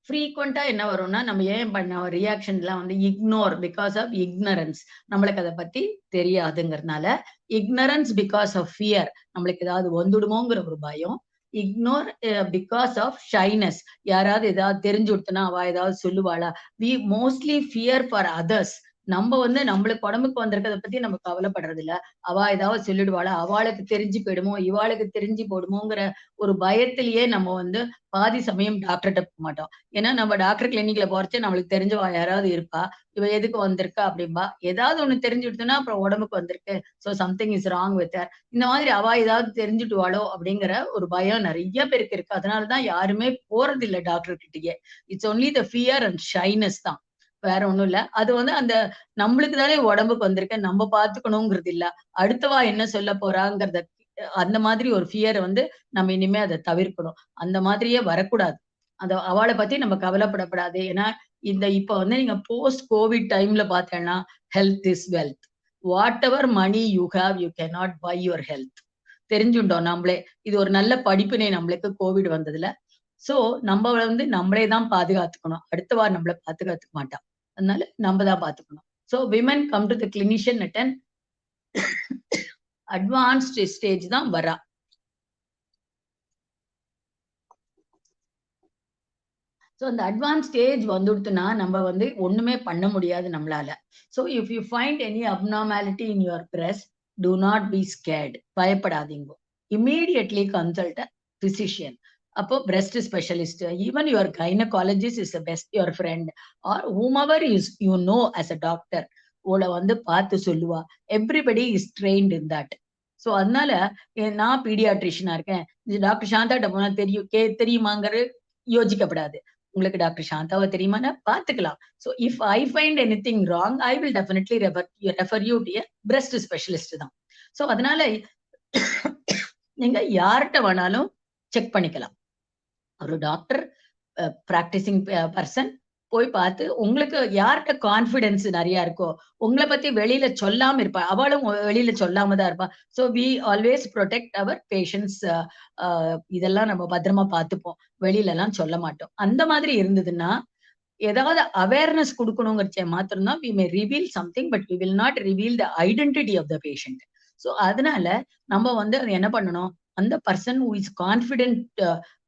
ஃப்ரீக்வெண்டா என்ன வரும்னா, நம்ம ஏன் பண்ண ரியாக்ஷன்லாம் வந்து இக்னோர் பிகாஸ் ஆஃப் இக்னரன்ஸ். நம்மளுக்கு அதை பத்தி தெரியாதுங்கிறதுனால. இக்னரன்ஸ் பிகாஸ் ஆஃப் ஃபியர், நம்மளுக்கு ஏதாவது வந்துடுமோங்கிற ஒரு பயம். இக்னோர் பிகாஸ் ஆஃப் ஷைனஸ், யாராவது ஏதாவது தெரிஞ்சு கொடுத்தனா அவ ஏதாவது சொல்லுவாளா. We mostly fear for others. நம்ம வந்து நம்மளுக்கு உடம்புக்கு வந்திருக்கிறத பத்தி நம்ம கவலைப்படுறது இல்ல. அவ ஏதாவது சொல்லிடுவாளா, அவளுக்கு தெரிஞ்சு போயிடுமோ, இவாளுக்கு தெரிஞ்சு போடுமோங்கிற ஒரு பயத்திலேயே நம்ம வந்து பாதி சமயம் டாக்டர்கிட்ட போக மாட்டோம். ஏன்னா நம்ம டாக்டர் கிளினிக்ல போறச்சே நம்மளுக்கு தெரிஞ்சவா யாராவது இருப்பா, இவ எதுக்கு வந்திருக்கா அப்படின்பா. ஏதாவது ஒண்ணு தெரிஞ்சுடுத்துன்னா அப்புறம் உடம்புக்கு வந்திருக்கு, so something is wrong with her. இந்த மாதிரி அவ ஏதாவது தெரிஞ்சுட்டுவாளோ அப்படிங்கிற ஒரு பயம் நிறைய பேருக்கு இருக்கு. அதனாலதான் யாருமே போறது இல்ல டாக்டர் கிட்டயே. It's only the fear and shyness தான், வேற ஒண்ணும் இல்ல. அது வந்து அந்த நம்மளுக்கு தானே உடம்புக்கு வந்திருக்க, நம்ம பாத்துக்கணுங்கிறது இல்ல, அடுத்தவா என்ன சொல்ல போறாங்கிறத அந்த மாதிரி ஒரு ஃபியர் வந்து நம்ம இனிமே அதை தவிர்க்கணும். அந்த மாதிரியே வரக்கூடாது. அவளை பத்தி நம்ம கவலைப்படக்கூடாது. ஏன்னா இப்ப வந்து நீங்க போஸ்ட் கோவிட் டைம்ல பார்த்தேன்னா, health is wealth. Whatever money you have you can not buy your health. தெரிஞ்சுட்டோம் நம்மளே. இது ஒரு நல்ல படிப்பினை நம்மளுக்கு கோவிட் வந்ததுல. சோ நம்ம வந்து நம்மளே தான் பாதுகாத்துக்கணும், அடுத்தவா நம்மள பாதுகாத்துக்க மாட்டான். அதனால நம்ம தான் பாத்துக்கணும். So women come to the clinician at an advanced stage தான் வரா. ஸோ அந்த அட்வான்ஸ் ஸ்டேஜ் வந்துடுத்துனா நம்ம வந்து ஒண்ணுமே பண்ண முடியாது நம்மளால. So if you find any abnormality in your breast, do not be scared. பயப்படாதீங்க. Immediately consult a physician. அப்போ breast specialist, even your gynaecologist is the best your friend or whomever is you know as a doctor உங்களை வந்து பார்த்து சொல்லுவா. Everybody is trained in that. So அதனால நான் பீடியாட்ரிஷியனா இருக்கேன், doctor சாந்தாட்ட போனா தெரியுமாங்கிற யோசிக்கப்படாது. உங்களுக்கு டாக்டர் சாந்தாவை தெரியுமானா பாத்துக்கலாம். So if I find anything wrong, I will definitely refer you to a breast specialist தான். ஸோ அதனால நீங்க யார்கிட்ட வேணாலும் செக் பண்ணிக்கலாம். ஒரு டாக்டர், பிராக்டிசிங் பர்சன் போய் பார்த்து உங்களுக்கு யார்கிட்ட கான்பிடன்ஸ் நிறைய இருக்கோ, உங்களை பத்தி வெளியில சொல்லாம இருப்பா, அவளும் வெளியில சொல்லாம தான் இருப்பா. So we always protect our patients. இதெல்லாம் நம்ம பத்திரமா பார்த்துப்போம், வெளியில எல்லாம் சொல்ல மாட்டோம். அந்த மாதிரி இருந்ததுன்னா ஏதாவது அவேர்னஸ் கொடுக்கணுங்கிறச்ச மாத்திரம்தான் we may reveal something, but we will not reveal the identity of the patient. So அதனால நம்ம வந்து அது என்ன பண்ணணும், அந்த பர்சன் ஹூ இஸ் கான்பிடென்ட்,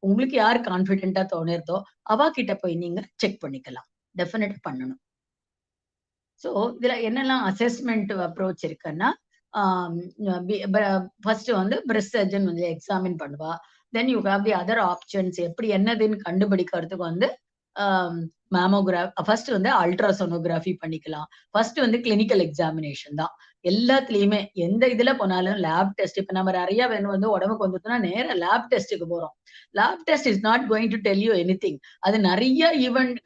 உங்களுக்கு யார் கான்பிடென்டா தோணுதோ அவ கிட்ட போய் நீங்க செக் பண்ணிக்கலாம், டெஃபினட் பண்ணணும். ஸோ இதுல என்னெல்லாம் அசஸ்மெண்ட் அப்ரோச் இருக்குன்னா, ஃபர்ஸ்ட் வந்து பிரஸ்ட் சர்ஜன் வந்து எக்ஸாமின் பண்ணுவா. Then you have the other options. எப்படி என்னதுன்னு கண்டுபிடிக்கிறதுக்கு வந்து ஃபர்ஸ்ட் வந்து அல்ட்ராசோனோகிராஃபி பண்ணிக்கலாம். ஃபர்ஸ்ட் வந்து கிளினிக்கல் எக்ஸாமினேஷன் தான் எல்லாத்துலயுமே. எந்த இதுல போனாலும் லேப் டெஸ்ட். இப்ப நம்ம நிறைய வந்து உடம்புக்கு வந்துட்டுனா நேரம் லேப் டெஸ்ட்டுக்கு போறோம். Lab test is not going to tell you anything. அது நிறைய ஈவென்ட்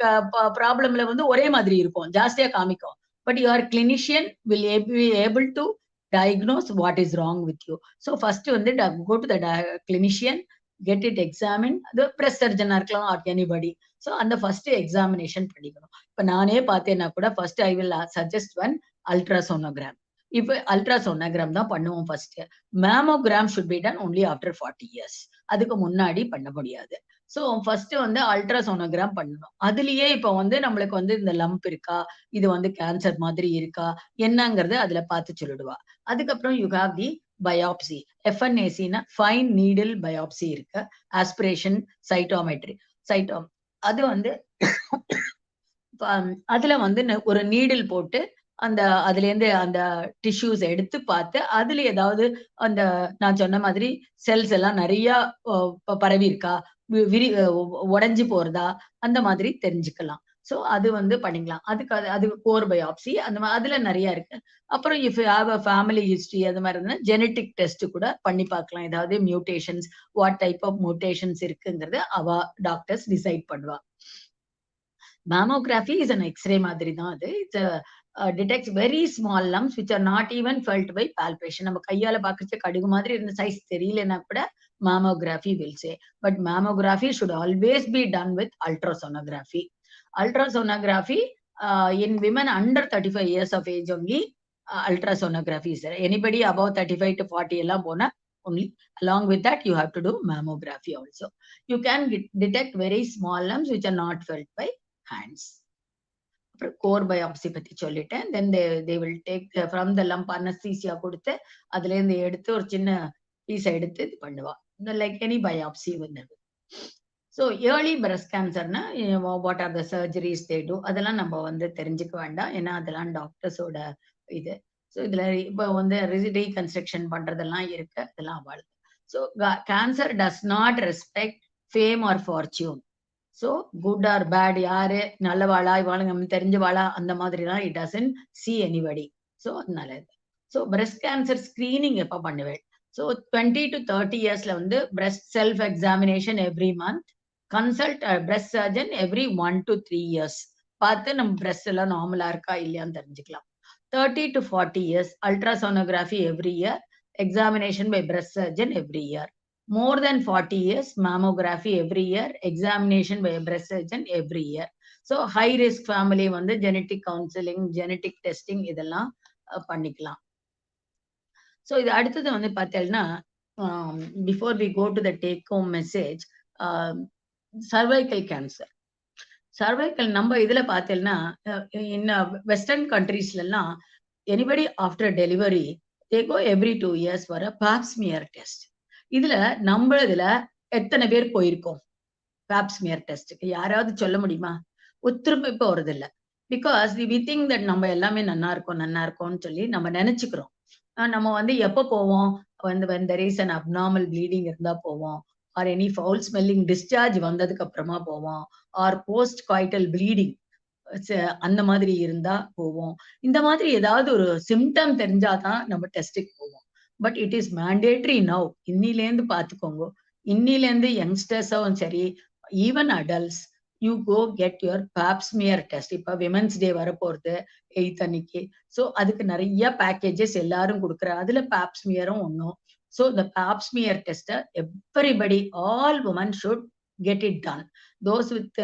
ப்ராப்ளம்ல வந்து ஒரே மாதிரி இருக்கும், ஜாஸ்தியா காமிக்கும். But your clinician will be able to diagnose what is wrong with you. So first வந்து go to the clinician, get it examined. அது பிரஸ்ட் சர்ஜனா இருக்கலாம் ஆர் எனிபடி. ஸோ அந்த ஃபர்ஸ்ட் எக்ஸாமினேஷன் பண்ணிக்கணும். இப்ப நானே பார்த்தேன்னா கூட first I will suggest one ultrasonogram. இப்ப அல்ட்ராசோனோகிராம் தான் பண்ணுவோம் first. Mammogram should be done only after 40 years. அதுக்கு முன்னாடி பண்ண முடியாது. ஸோ ஃபர்ஸ்ட் வந்து அல்ட்ராசோனோகிராம் பண்ணணும். அதுலயே இப்ப வந்து நம்மளுக்கு வந்து இந்த லம்ப் இருக்கா, இது வந்து கேன்சர் மாதிரி இருக்கா என்னங்கிறது அதுல பார்த்து சொல்லிடுவா. அதுக்கப்புறம் யூ ஹாவ் தி பயாப்சி. FNACனா ஃபைன் நீடில் பயாப்சி இருக்கு. Aspiration cytometry. அது வந்து அதுல வந்து ஒரு நீடில் போட்டு அதுலேருந்து அந்த டிஷ்யூஸ் எடுத்து பார்த்து அதுல ஏதாவது அந்த நான் சொன்ன மாதிரி செல்ஸ் எல்லாம் நிறைய பரவி இருக்கா, உடைஞ்சு போறதா, அந்த மாதிரி தெரிஞ்சுக்கலாம். சோ அது பண்ணிக்கலாம். அது கோர் பயாப்சி அதுல நிறைய இருக்கு. அப்புறம் if you have a family history அது மாதிரி இருந்தா ஜெனட்டிக் டெஸ்ட் கூட பண்ணி பார்க்கலாம். ஏதாவது mutations, what type of mutations இருக்குங்கிறது டாக்டர்ஸ் டிசைட் பண்ணுவா. Mammography is an X-ray மாதிரி தான் அது. It's detects very small lumps which are not even felt by palpation. நம்ம கையால பார்க்கறச்ச கடுகு மாதிரி இருந்த சைஸ் தெரியலன்னா கூட mammography will say. But mammography should always be done with ultrasonography. Ultrasonography in women under 35 years of age only, ultrasonography is there. Anybody above 35 to 40 எல்லாம் போனா only along with that you have to do mammography also. You can detect very small lumps which are not felt by hands. Core biopsy பத்தி சொல்லிட்டேன். தென் they will take from the lump anesthesia கொடுத்து அதுல இருந்து எடுத்து ஒரு சின்ன piece எடுத்து இது பண்ணுவா. லைக் எனி பயாப்சி வந்து. ஸோ ஏர்லி பிரஸ்ட் கேன்சர்னா what are the surgeries they do அதெல்லாம் நம்ம தெரிஞ்சுக்க வேண்டாம். ஏன்னா அதெல்லாம் டாக்டர்ஸோட இது. ஸோ இதுல இப்போ ரீகன்ஸ்ட்ரக்ஷன் பண்றதெல்லாம் இருக்கு, அதெல்லாம் அவாளுக்கு. So cancer does not respect fame or fortune. So good or bad, யாரு நல்லவாளா இவாளுங்க நம்ம தெரிஞ்சவாளா அந்த மாதிரிலாம் it doesn't see anybody. So அதனால ஸோ பிரஸ்ட் கேன்சர் ஸ்கிரீனிங் எப்போ பண்ணுவேன்? ஸோ 20 to 30 இயர்ஸ்ல breast self examination every month, consult breast surgeon every 1 to 3 years பார்த்து நம்ம பிரஸ்ட் எல்லாம் நார்மலா இருக்கா இல்லையான்னு தெரிஞ்சுக்கலாம். 30 to 40 years, ultrasonography every year, examination by breast surgeon every year. More than 40 years, mammography every year, examination by a breast surgeon every year. So high risk family genetic counseling, genetic testing இதெல்லாம் பண்ணிக்கலாம். So இது அடுத்தது பார்த்தேன்னா before we go to the take home message, cervical cancer. cervical நம்ம இதுல பார்த்தேன்னா in western countries எல்லாம் anybody after delivery they go every 2 years for a pap smear test. இதுல நம்மளதுல எத்தனை பேர் போயிருக்கோம் pap smear டெஸ்ட்டுக்கு? யாராவது சொல்ல முடியுமா? ஒத்துருமை இப்போ வருது இல்ல. பிகாஸ் வி திங்க் தட் நம்ம எல்லாமே நன்னா இருக்கோம்னு சொல்லி நம்ம நினைச்சுக்கிறோம். நம்ம எப்போ போவோம்? when there is an abnormal bleeding இருந்தா போவோம், or any foul smelling discharge வந்ததுக்கு அப்புறமா போவோம், ஆர் போஸ்ட் காய்டல் ப்ளீடிங் அந்த மாதிரி இருந்தா போவோம். இந்த மாதிரி ஏதாவது ஒரு சிம்டம் தெரிஞ்சாதான் நம்ம டெஸ்ட்டுக்கு போவோம். But it is mandatory now. இன்னிலேருந்து பார்த்துக்கோங்க. இன்னிலேருந்து யங்ஸ்டர்ஸும் சரி, even adults, you go get your pap smear test. இப்போ விமென்ஸ் டே வரப்போறது 8th அன்னைக்கு. ஸோ அதுக்கு நிறைய பேக்கேஜஸ் எல்லாரும் கொடுக்குற, அதுல pap smearம் ஒன்றும். ஸோ இந்த pap smear டெஸ்ட்டை everybody, all women should get it done. those with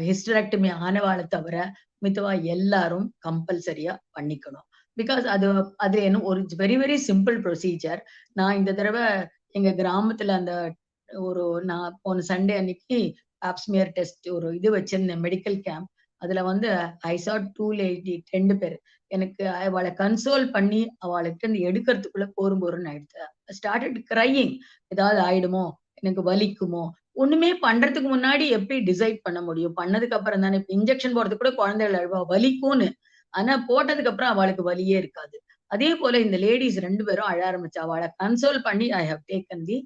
hysterectomy ஆனவாளை தவிர மித்தவா எல்லாரும் கம்பல்சரியா பண்ணிக்கணும். பிகாஸ் அது என்ன ஒரு வெரி வெரி சிம்பிள் ப்ரொசீஜர். நான் இந்த தடவை எங்க கிராமத்துல நான் போன சண்டே அன்னைக்கு pap smear டெஸ்ட் ஒரு இது வச்சிருந்தேன், மெடிக்கல் கேம்ப். அதுல ஐ saw 2 ladies, 2 பேர். எனக்கு அவளை கன்சோல் பண்ணி அவளுக்கு எடுக்கிறதுக்குள்ள போரும் ஆயிடுச்சு. Started crying. ஏதாவது ஆயிடுமோ, எனக்கு வலிக்குமோ. ஒண்ணுமே பண்றதுக்கு முன்னாடி எப்படி டிசைட் பண்ண முடியும்? பண்ணதுக்கு அப்புறம் தானே. இன்ஜெக்ஷன் போடுறதுக்கு கூட குழந்தைகள் அழுவா, வலிக்கும்னு. ஆனா போட்டதுக்கு அப்புறம் அவளுக்கு வலியே இருக்காது. அதே போல இந்த லேடிஸ் 2 பேரும் அழ ஆரம்பிச்சா. அவளை கன்சோல் பண்ணி I have taken the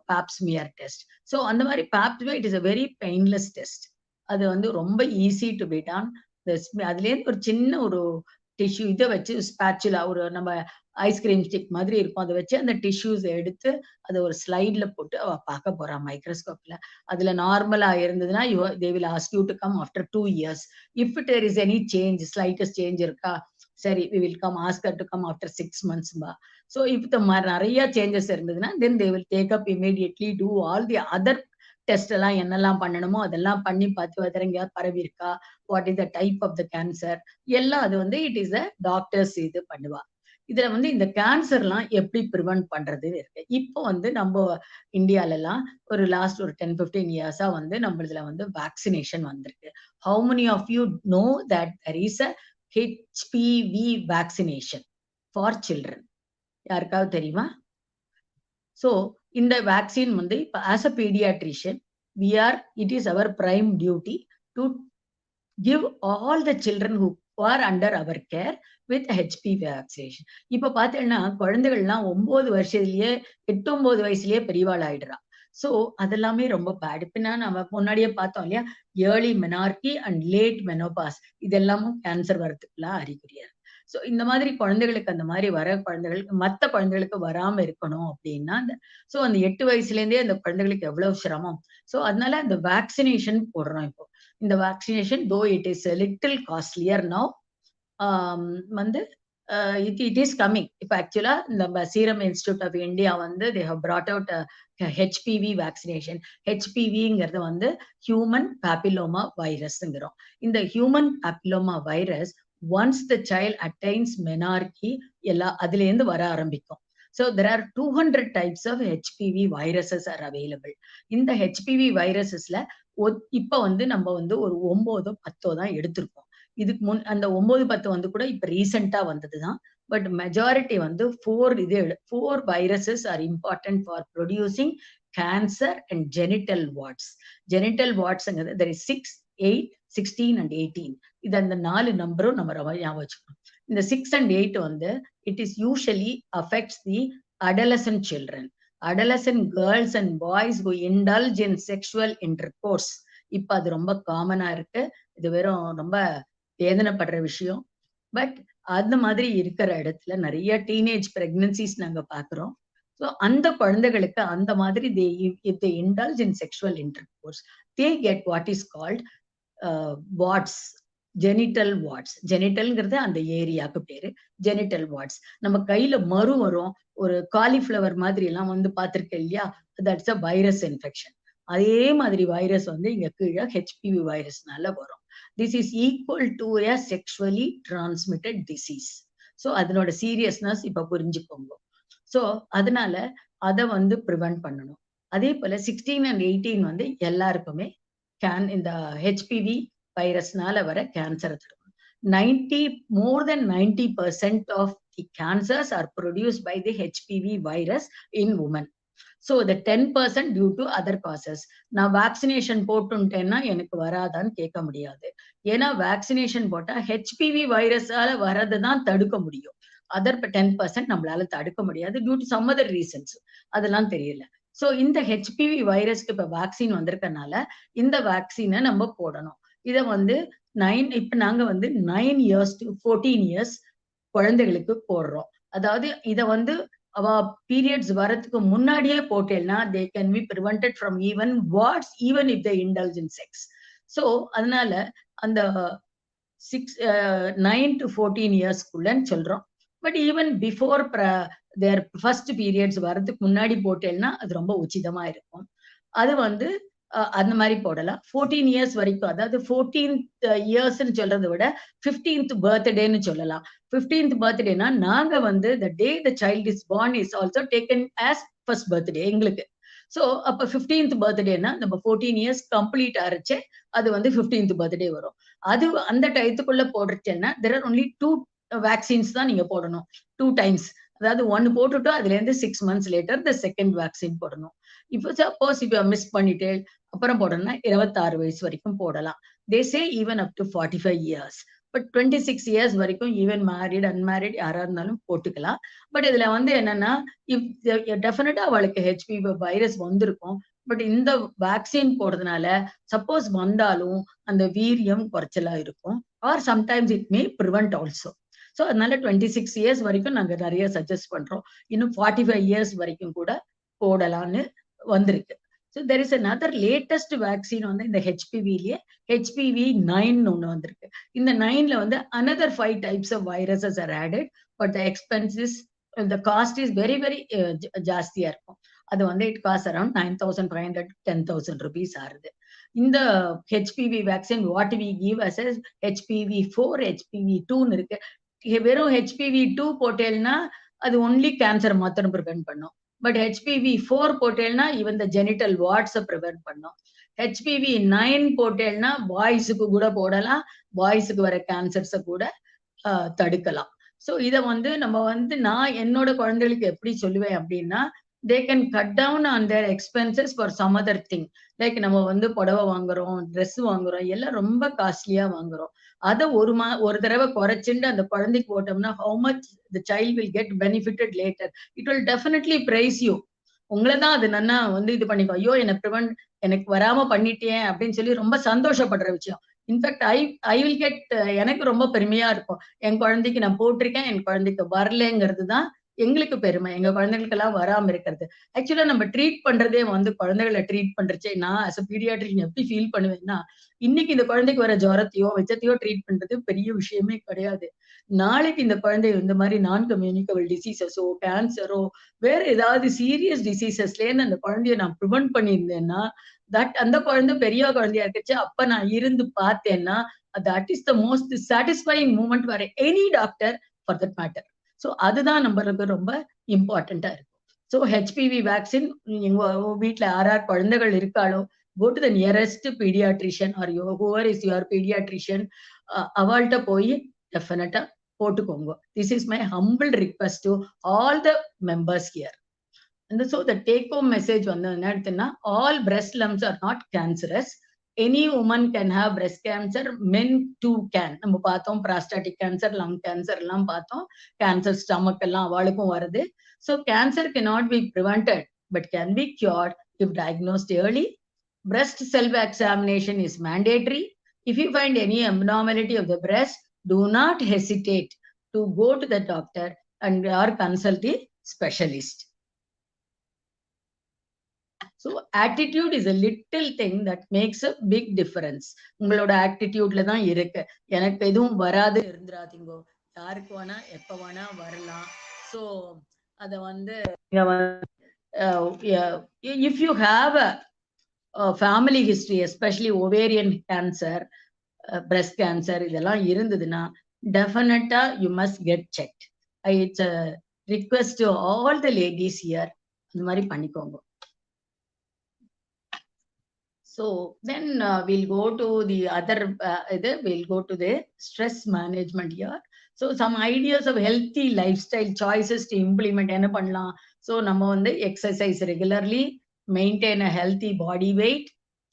pap smear test. So அந்த மாதிரி pap smear it is a very painless test. அது ரொம்ப ஈஸி டு பி டன். அதுலேருந்து ஒரு சின்ன ஒரு டிஷ்யூ இதை வச்சு ஸ்பேச்சுலா, நம்ம ஐஸ்கிரீம் ஸ்டிக் மாதிரி இருக்கும், அதை வச்சு அந்த டிஷ்யூஸ் எடுத்து அதை ஒரு ஸ்லைட்ல போட்டு அவ பார்க்க போறா மைக்ரோஸ்கோப்ல. அதுல நார்மலா இருந்ததுன்னா they will ask you to come after 2 years. if there is any change, slightest change இருக்கா, சரி we will come, ask her to come after 6 months பா. so if நிறைய சேஞ்சஸ் இருந்ததுன்னா then they will take up immediately, do all the other test எல்லாம் என்னெல்லாம் பண்ணணுமோ அதெல்லாம் பண்ணி பார்த்து whether எங்கேயாவது பரவி இருக்கா, what is the type of the cancer, எல்லாம் அது இட் இஸ் அ டாக்டர்ஸ் இது பண்ணுவா. இதுல இந்த கேன்சர்லாம் எப்படி ப்ரிவென்ட் பண்றது இருக்கு. இப்போ நம்ம இந்தியால எல்லாம் ஒரு லாஸ்ட் ஒரு 10-15 இயர்ஸா நம்மளதுல வேக்சினேஷன் வந்திருக்கு. How many of you know that there is a HPV vaccination for children? யாருக்காவது தெரியுமா? ஸோ இந்த வேக்சின் இப்போ as a paediatrician it is our prime duty to give all the children who are under our care with HPV vaccination. இப்ப பாத்தீங்கன்னா குழந்தைகள்லாம் 9 வருஷத்துலயே 8-9 வயசுலயே பெரியவாள் ஆயிடுறா. So அதெல்லாமே ரொம்ப பேட். இப்ப நம்ம முன்னாடியே பார்த்தோம் இல்லையா, early menarche and late menopause இதெல்லாமும் கேன்சர் வரதுக்குலாம் அறிகுறியா. சோ இந்த மாதிரி குழந்தைகளுக்கு அந்த மாதிரி வர குழந்தைகளுக்கு மத்த குழந்தைகளுக்கு வராம இருக்கணும் அப்படின்னா சோ அந்த 8 வயசுல இருந்தே அந்த குழந்தைகளுக்கு எவ்வளவு சிரமம். சோ அதனால அந்த வேக்சினேஷன் போடுறோம் இப்போ. இந்த vaccination though it is little costlier now வந்து it is coming. இப்ப ஆக்சுவலா நம்ம சீரம் இன்ஸ்டிடியூட் ஆஃப் இந்தியா வந்து they have brought out a HPV vaccination. HPVங்கிறது வந்து ஹியூமன் பாப்பிலோமா வைரஸ்ங்கிறோம். இந்த human papilloma virus once the child attains menarche அதுல இருந்து வர ஆரம்பிக்கும். So there are 200 types of HPV viruses are available. இந்த HPV virusesல இப்ப வந்து நம்ம வந்து ஒரு 9-10 தான் எடுத்திருக்கோம். இதுக்கு முன் அந்த 9-10 வந்து கூட இப்ப ரீசெண்டா வந்ததுதான். பட் மெஜாரிட்டி வந்து 4 viruses are important for producing cancer and genital warts. Genital wartsங்கிறது there is 6, 8, 16 and 18. இது அந்த 4 நம்பரும் நம்ம ஞாபகம் வச்சுக்கணும். இந்த 6 and 8 வந்து it is usually affects the adolescent children. Adolescent girls and boys who indulge in sexual intercourse. இப்ப அது ரொம்ப காமனா இருக்கு. இது வெறும் ரொம்ப வேதனைப்படுற விஷயம். பட் அந்த மாதிரி இருக்கிற இடத்துல நிறைய டீனேஜ் பிரெக்னன்சிஸ் நாங்க பாக்குறோம். ஸோ அந்த குழந்தைகளுக்கு அந்த மாதிரி if they indulge in sexual intercourse, they get what is called warts, genital warts. ஜெனிட்டல்ங்கிறது அந்த ஏரியாவுக்கு பேரு ஜெனிட்டல் வார்ட்ஸ். நம்ம கையில மறு வரும், ஒரு காலிஃபிளவர் மாதிரி எல்லாம் வந்து பார்த்திருக்கேன் இல்லையா, தட்ஸ் அ வைரஸ் இன்ஃபெக்ஷன். அதே மாதிரி வைரஸ் வந்து இங்க கீழே HPV வைரஸ்னால வரும். This is equal to a sexually transmitted disease. So அதனோட சீரியஸ்னஸ் இப்ப புரிஞ்சுக்கோங்க. ஸோ அதனால அதை வந்து ப்ரிவென்ட் பண்ணணும். அதே போல 16 and 18 வந்து எல்லாருக்குமே இந்த HPV வைரஸ்னால வர கேன்சரை தடுக்கணும். more than 90% of the cancers are produced by the HPV virus in women. So the 10% due to other causes. நான் வேக்சினேஷன் போட்டுட்டேன்னா எனக்கு வராதான்னு கேட்க முடியாது. ஏன்னா வேக்சினேஷன் போட்டா HPV வைரஸால வரதுதான் தடுக்க முடியும். அதர் 10% நம்மளால தடுக்க முடியாது due to some other reasons. அதெல்லாம் தெரியல. சோ இந்த HPV வைரஸ்க்கு இப்ப வேக்சின் வந்திருக்கனால இந்த வேக்சினை நம்ம போடணும். இத வந்து இப்ப நாங்க வந்து 9 years to 14 years குழந்தைகளுக்கு போடுறோம். அதாவது இத வந்து அவ பீரியட்ஸ் வரதுக்கு முன்னாடியே போட்டேன்னா they can be prevented from even warts even if they indulge in sex. So அதனால அந்த 9 to 14 years குள்ளன்னு சொல்றோம். But even before their first periods வரதுக்கு முன்னாடி போட்டேன்னா அது ரொம்ப உச்சிதமா இருக்கும். அது வந்து அந்த மாதிரி போடலாம். 14 years வரைக்கும், அதாவது 14th yearsன்னு சொல்றதை விட 15th birthday-ன்னு சொல்லலாம். 15th birthday-னா நாங்க வந்து the day the child is born is also taken as first birthday எங்களுக்கு. சோ அப்ப 15th birthday-னா நம்ம 14 years கம்ப்ளீட் ஆறச்சே அது வந்து 15th birthday வரும். அது அந்த டயத்துக்குள்ள போடுறச்சேன்னா there are only 2 vaccines தான் நீங்க போடணும். 2 times. அதாவது 1 போட்டுட்டோ அதுல இருந்து 6 months later the second vaccine போடணும். இப்போ சப்போஸ் இப்ப மிஸ் பண்ணிட்டு அப்புறம் போடணும்னா 26 வயசு வரைக்கும் போடலாம். they say even up to 45 years. But 26 years வரைக்கும் ஈவன் மேரிட் அன்மேரிட் யாரா இருந்தாலும் போட்டுக்கலாம். பட் இதுல வந்து என்னன்னா டெஃபினட்டா அவளுக்கு HPV வைரஸ் வந்திருக்கும். பட் இந்த வேக்சின் போடுறதுனால சப்போஸ் வந்தாலும் அந்த வீரியம் குறைச்சலா இருக்கும். Or sometimes it may prevent also. So அதனால 26 years வரைக்கும் நாங்க நிறைய சஜஸ்ட் பண்றோம். இன்னும் 45 years வரைக்கும் கூட போடலான்னு வந்திருக்கு. So there is another latest vaccine வந்து இந்த HPV-லயே HPV-9 ஒண்ணு வந்திருக்கு. இந்த 9ல வந்து another 5 types of viruses are added, but the expense is, the cost is very very ஜாஸ்தியா இருக்கும். அது வந்து it costs around 9,500 to 10,000 rupees ஆறுது. இந்த HPV vaccine what we give as HPV4, HPV2ன்னு இருக்கு. வெறும் HPV2 போட்டேன்னா அது ஒன்லி கேன்சர் மாத்திரம் ப்ரிவென்ட் பண்ணும். பட் HPV4 போட்டேன்னா ஈவன் த ஜெனிட்டல் வார்ட்ஸை ப்ரிவென்ட் பண்ணும். HPV9 போட்டேன்னா பாய்ஸுக்கு கூட போடலாம், பாய்ஸுக்கு வர கேன்சர்ஸை கூட தடுக்கலாம். ஸோ இதை வந்து நம்ம வந்து நான் என்னோட குழந்தைகளுக்கு எப்படி சொல்லுவேன் அப்படின்னா, they can cut down on their expenses for some other thing. Like நம்ம வந்து புடவை வாங்குறோம், ட்ரெஸ் வாங்குறோம், எல்லாம் ரொம்ப காஸ்ட்லியா வாங்குறோம். அதை ஒரு தடவை குறைச்சுட்டு அந்த குழந்தைக்கு போட்டோம்னா how much the child will get benefited later. It will definitely praise you. உங்களை தான் அது நன்னா வந்து இது பண்ணிக்கோ, ஐயோ எனக்கு வராம பண்ணிட்டேன் அப்படின்னு சொல்லி ரொம்ப சந்தோஷப்படுற விஷயம். இன்ஃபேக்ட் ஐ வில் கெட், எனக்கு ரொம்ப பெருமையா இருக்கும். என் குழந்தைக்கு நான் போட்டிருக்கேன், என் குழந்தைக்கு வரலங்கிறது தான் எங்களுக்கு பெருமை. எங்க குழந்தைகளுக்கு எல்லாம் வராம இருக்கிறது. ஆக்சுவலா நம்ம ட்ரீட் பண்றதே வந்து குழந்தைகளை ட்ரீட் பண்றச்சே நான் as a pediatrician எப்படி ஃபீல் பண்ணுவேன்னா, இன்னைக்கு இந்த குழந்தைக்கு வர ஜுரத்தையோ வெச்சத்தையோ ட்ரீட் பண்றது பெரிய விஷயமே கிடையாது. நாளைக்கு இந்த குழந்தை இந்த மாதிரி நான் கம்யூனிகபிள் டிசீசஸோ கேன்சரோ வேற ஏதாவது சீரியஸ் டிசீசஸ்ல இருந்து அந்த குழந்தைய நான் ப்ரிவென்ட் பண்ணியிருந்தேன்னா, அந்த குழந்தை பெரிய குழந்தையா இருக்குச்சு அப்ப நான் இருந்து பார்த்தேன்னா, that is the most satisfying moment for any doctor for that matter. So அதுதான் நம்மளுக்கு ரொம்ப இம்பார்ட்டண்டா இருக்கும். ஸோ ஹெச்பிவி வேக்சின் எங்க வீட்டுல யார் குழந்தைகள் இருக்காளோ, go to the nearest pediatrician or whoever is your pediatrician, அவள்கிட்ட போய் டெஃபினட்டா போட்டுக்கோங்க. This is my humble request to all the members here. And so the take home message வந்து என்ன எடுத்துன்னா, all breast lumps are not cancerous. Any woman can have breast cancer, men too can. நம்ம பார்த்தோம் prostatic cancer, lung cancer எல்லாம் பார்த்தோம், cancer stomach எல்லாம் அவளுக்கும் வருது. So cancer cannot be prevented but can be cured if diagnosed early. Breast self examination is mandatory. If you find any abnormality of the breast, do not hesitate to go to the doctor and or consult the specialist. So attitude is a little thing that makes a big difference. உங்களோட ஆட்டிடியூட்ல தான் இருக்கு. எனக்கு எதுவும் வராது இருந்துராதீங்கோ, யாருக்கு வேணா எப்ப வேணா வரலாம். ஸோ அதை வந்து if you have a family history, especially ovarian cancer, breast cancer இதெல்லாம் இருந்ததுன்னா definitely you must get checked. It's a request to all the ladies here, இந்த மாதிரி பண்ணிக்கோங்க. So then we'll go to the other, we'll go to the stress management here. So some ideas of healthy lifestyle choices to implement என்ன பண்ணலாம். So நம்ம வந்து exercise regularly, maintain a healthy body weight,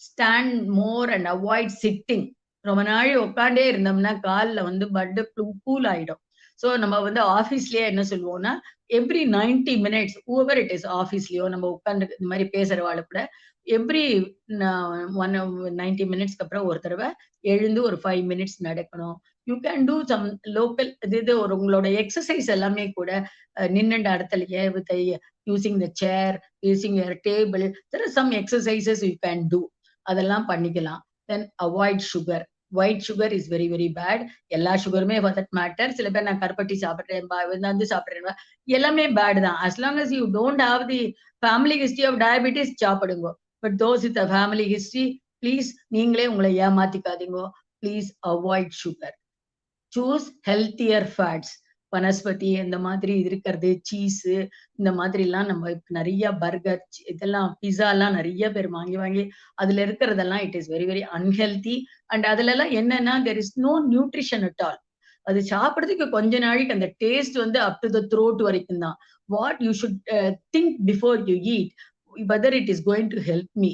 stand more and avoid sitting. ரொம்ப நாள் உட்காண்டே இருந்தோம்னா காலில் வந்து பட்டு கூல் ஆயிடும். ஸோ நம்ம வந்து ஆஃபீஸ்லயே என்ன சொல்லுவோம்னா, every 90 minutes whoever it is ஆஃபீஸ்லயோ நம்ம உட்காந்து இந்த மாதிரி பேசுறவாள் கூட எவ்ரி 90 minutesக்கு அப்புறம் ஒரு தடவை எழுந்து ஒரு 5 minutes நடக்கணும். You can do some local இது ஒரு உங்களோட எக்ஸசைஸ் எல்லாமே கூட நின்னுண்ட இடத்துலயே with using the chair, using your table, there are some exercises you can do, அதெல்லாம் பண்ணிக்கலாம். Then avoid sugar. White sugar is very very bad. எல்லா சுகருமே ஃபார் தட் மேட்டர். சில பேர் நான் கருப்பட்டி சாப்பிட்றேன், வந்து சாப்பிட்றேன், எல்லாமே பேட் தான். as long as you don't have the family history of diabetes சாப்பிடுங்க. But those with a family history, please நீங்களே உங்களை ஏமாத்திக்காதீங்க. please avoid sugar. choose healthier fats. Vanaspati இந்த மாதிரி இருக்கிறது, சீஸ் இந்த மாதிரி எல்லாம் நம்ம நிறைய பர்கர் இதெல்லாம் பிஸா எல்லாம் நிறைய பேர் வாங்கி வாங்கி அதுல இருக்கிறதெல்லாம் it is very very unhealthy. And அதுல எல்லாம் என்னன்னா there is no nutrition at all. அது சாப்பிட்றதுக்கு கொஞ்ச நாளைக்கு அந்த டேஸ்ட் வந்து அப் டு த த்ரோட் வரைக்கும் தான். What you should think before you eat, whether it is going to help me.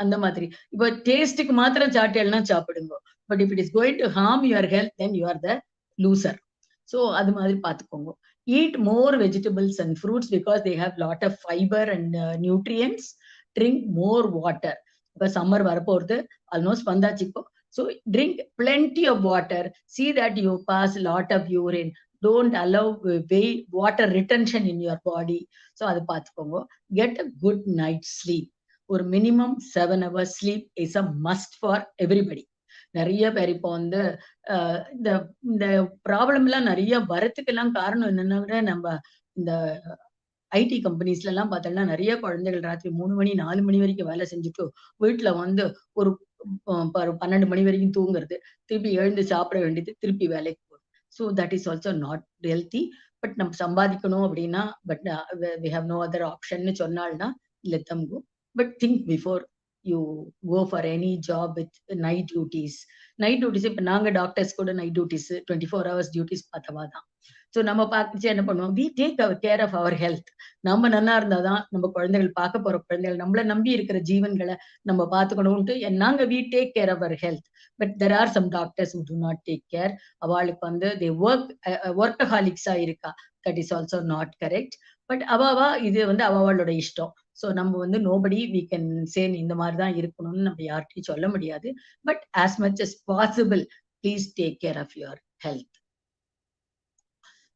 அந்த மாதிரி இப்போ டேஸ்டுக்கு மாத்திரம் சாப்பிட்டேன்னா சாப்பிடுங்க. But if it is going to harm your health then you are the loser. So அது மாதிரி பார்த்துக்கோங்க. eat more vegetables and fruits because they have lot of fiber and nutrients. drink more water. இப்போ summer வரப்போறது almost வந்தாச்சு இப்போ. So drink plenty of water. see that you pass lot of urine. don't allow water retention in your body. So அது பார்த்துக்கோங்க. get a good night sleep. ஒரு minimum 7 hours sleep is a must for everybody. நிறைய பேர் இப்போ வந்து இந்த problem எல்லாம் நிறைய வரத்துக்கெல்லாம் காரணம் என்னன்னா, நம்ம இந்த ஐடி கம்பெனிஸ்ல எல்லாம் பார்த்தோம்னா நிறைய குழந்தைகள் ராத்திரி 3 மணி 4 மணி வரைக்கும் வேலை செஞ்சுட்டு வீட்டுல வந்து ஒரு 12 மணி வரைக்கும் தூங்குறது, திருப்பி எழுந்து சாப்பிட வேண்டியது, திருப்பி வேலைக்கு போகுது. So that is also not healthy. But நம்ம சம்பாதிக்கணும் அப்படின்னா but we have no other option சொன்னால்னா let them go. But think before you go for any job with night duties. Night duties, இப்ப நாங்க டாக்டர்ஸ் கூட நைட் டியூட்டிஸ் 24 hours டியூட்டிஸ் பார்த்தவா தான். So நம்ம பார்த்துச்சு என்ன பண்ணுவோம், we take care of our health. நம்ம நல்லா இருந்தாதான் நம்ம குழந்தைகள், பார்க்க போற குழந்தைகள், நம்மள நம்பி இருக்கிற ஜீவன்களை நம்ம பார்த்துக்கணும்ட்டு நாங்க we take care of our health. But there are some doctors who do not take care. அவளுக்கு வந்து they ஒர்க்கஹாலிக்ஸா இருக்கா. That is also not correct. But அவாவா இது வந்து அவளோட இஷ்டம். ஸோ நம்ம வந்து நோபடி வி கேன் சே இந்த மாதிரி தான் இருக்கணும்னு நம்ம யார்கிட்டையும் சொல்ல முடியாது. But as much as possible please take care of your health.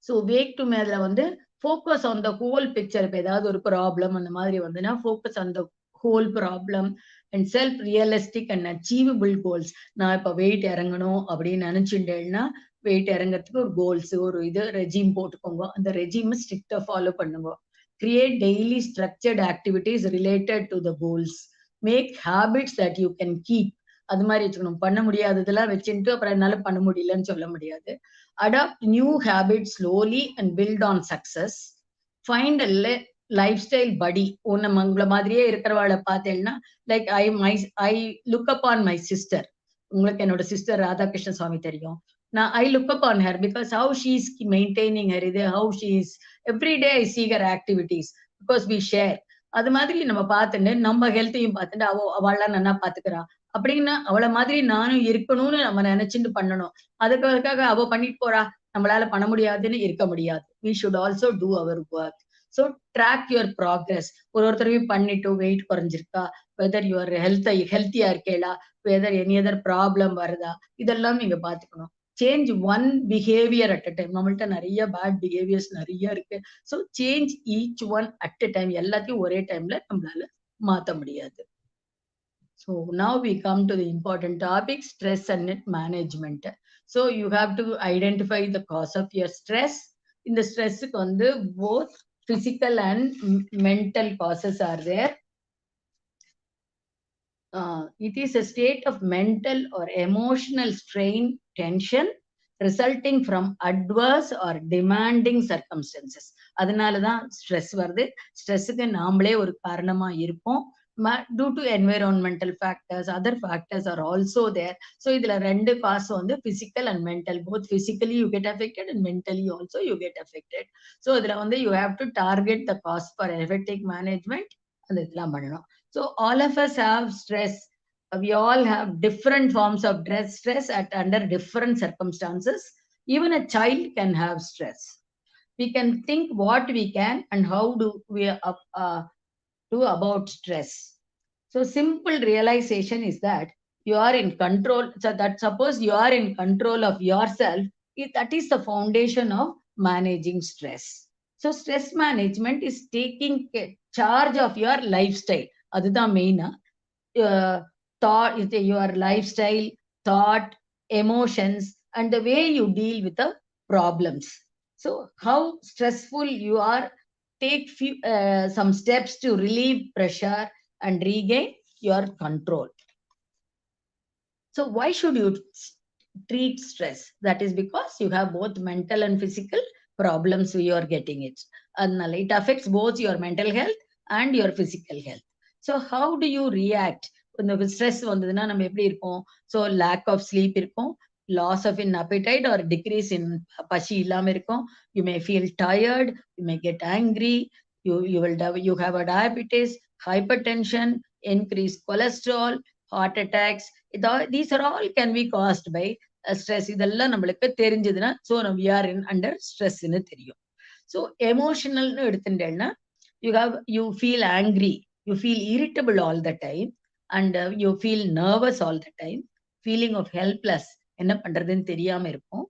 So wake to மேல வந்து focus on the whole picture. இப்போ ஏதாவது ஒரு ப்ராப்ளம் அந்த மாதிரி வந்துன்னா focus on the whole problem and self realistic and achievable goals. நான் இப்போ வெயிட் இறங்கணும் அப்படின்னு நினைச்சுட்டேன்னா வெயிட் இறங்கிறதுக்கு ஒரு கோல்ஸ், ஒரு இது ரெஜிம் போட்டுக்கோங்க. அந்த ரெஜிம் ஸ்ட்ரிக்டா ஃபாலோ பண்ணுங்க. Create daily structured activities related to the goals. Make habits that you can keep. அது மாதிரி வச்சுக்கணும். பண்ண முடியாததெல்லாம் வச்சுட்டு அப்புறம் என்னால பண்ண முடியலன்னு சொல்ல முடியாது. Adapt new habits slowly and build on success. Find a lifestyle படி. உங்களை மாதிரியே இருக்கிறவாளை பார்த்தேன்னா like I look up on my sister. உங்களுக்கு என்னோட சிஸ்டர் ராதாகிருஷ்ண சுவாமி தெரியும். நான் I look upon her because how she is maintaining her இது, how she is every day I see her activities because we share. அது மாதிரி நம்ம பார்த்துட்டு நம்ம ஹெல்த்தையும் பார்த்துட்டு அவள்லாம் நல்லா பாத்துக்கிறா அப்படின்னா அவளை மாதிரி நானும் இருக்கணும்னு நம்ம நினைச்சுட்டு பண்ணணும். அதுக்காக அவ பண்ணிட்டு போறா, நம்மளால பண்ண முடியாதுன்னு இருக்க முடியாது. we should also do our work. so track your progress. ஒருத்தரையும் பண்ணிட்டு வெயிட் குறைஞ்சிருக்கா, whether you are ஹெல்த்தியா இருக்கேளா, whether any other problem வருதா, இதெல்லாம் நீங்க பாத்துக்கணும். Change one behaviour at a time. நம்மள்ட்ட நிறைய பேட் பிஹேவியர்ஸ் நிறைய இருக்கு. So change each one at a time. எல்லாத்தையும் ஒரே டைம்ல நம்மளால மாற்ற முடியாது. So now we come to the important topic, stress and management. So you have to identify the cause of your stress. இந்த ஸ்ட்ரெஸ்ஸுக்கு வந்து both physical and mental causes are there. It is a state of mental or emotional strain, tension resulting from adverse or demanding circumstances. அதனாலதான் stress வருது. ஸ்ட்ரெஸ்ஸுக்கு நாமளே ஒரு காரணமா இருப்போம். due to environmental factors, other factors are also there. So இதுல ரெண்டு காசு வந்து physical and mental. both physically you get affected and mentally also you get affected. So இதுல வந்து you have to target the cause for effective management. அந்த இதெல்லாம் பண்ணணும். So all of us have stress. We all have different forms of stress under different circumstances. Even a child can have stress. We can think what we can and how do we do about stress. So simple realization is that you are in control. So that suppose you are in control of yourself, that is the foundation of managing stress. So stress management is taking charge of your lifestyle. அதுதான் மெயினா. Thought, your lifestyle, thought, emotions, and the way you deal with the problems. So how stressful you are, take some steps to relieve pressure and regain your control. So why should you treat stress? That is because you have both mental and physical problems you are getting it. And it affects both your mental health and your physical health. So how do you react? இந்த stress வந்ததுன்னா நம்ம எப்படி இருப்போம்? So lack of sleep இருக்கும், loss of in appetite or decrease in பசி இல்லாம இருக்கும். You may feel tired, you may get angry, you have a diabetes, hypertension, increased cholesterol, heart attacks. These are all can be caused by stress. இதெல்லாம் நம்மளுக்கு தெரிஞ்சதுன்னா so we are in under stressன்னு தெரியும். So எமோஷனல்னு எடுத்துட்டேன்னா you feel angry, you feel irritable all the time, and you feel nervous all the time, feeling of helpless, என்ன பண்றதுன்னு தெரியாம இருக்கும்.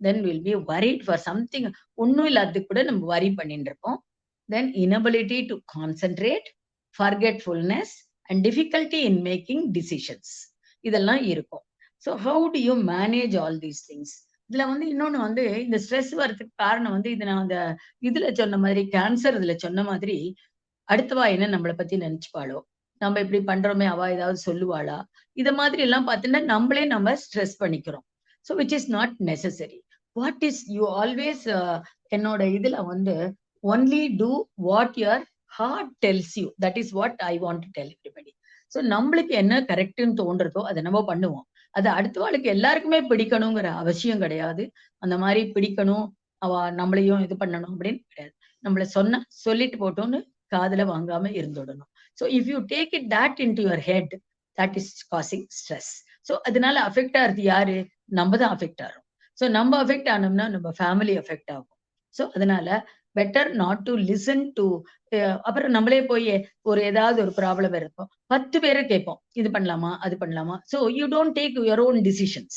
then we'll be worried for something, ஒன்னும் இல்லாததுக்கு கூட நம்ம worry பண்ணிட்டு இருப்போம். then inability to concentrate, forgetfulness, and difficulty in making decisions, இதெல்லாம் இருக்கும். so how do you manage all these things? இதுல வந்து இன்னொன்னு வந்து இந்த ஸ்ட்ரெஸ் வர்றதுக்கு காரணம் வந்து இது நான் அந்த இதுல சொன்ன மாதிரி, கேன்சர் இதுல சொன்ன மாதிரி, அடுத்தவா என்ன நம்மளை பத்தி நினைச்சுப்பாளோ, நம்ம இப்படி பண்றோமே அவ ஏதாவது சொல்லுவாளா, இத மாதிரி எல்லாம் பார்த்தீங்கன்னா நம்மளே நம்ம ஸ்ட்ரெஸ் பண்ணிக்கிறோம். So which is not necessary. What is you always என்னோட இதுல வந்து only do what your heart tells you. That is what I want to tell everybody. So நம்மளுக்கு என்ன கரெக்ட்னு தோன்றதோ அதை நம்ம பண்ணுவோம். அது அடுத்த வாழ்க்கை எல்லாருக்குமே பிடிக்கணுங்கிற அவசியம் கிடையாது. அந்த மாதிரி பிடிக்கணும், அவ நம்மளையும் இது பண்ணணும் அப்படின்னு கிடையாது. நம்மள சொல்லிட்டு போட்டோம்னு காதுல வாங்காம இருந்துடணும். So if you take it that in to your head, that is causing stress. So அதனால அஃபெக்ட் ஆகுறது யாரு? நம்ம தான் அஃபெக்ட் ஆகிறோம். ஸோ நம்ம அஃபெக்ட் ஆனோம்னா நம்ம ஃபேமிலி அஃபெக்ட் ஆகும். ஸோ அதனால better not to listen to. அப்புறம் நம்மளே போய் ஒரு ஏதாவது ஒரு ப்ராப்ளம் இருக்கும், 10 பேரை கேட்போம், இது பண்ணலாமா அது பண்ணலாமா. So you don't take your own decisions.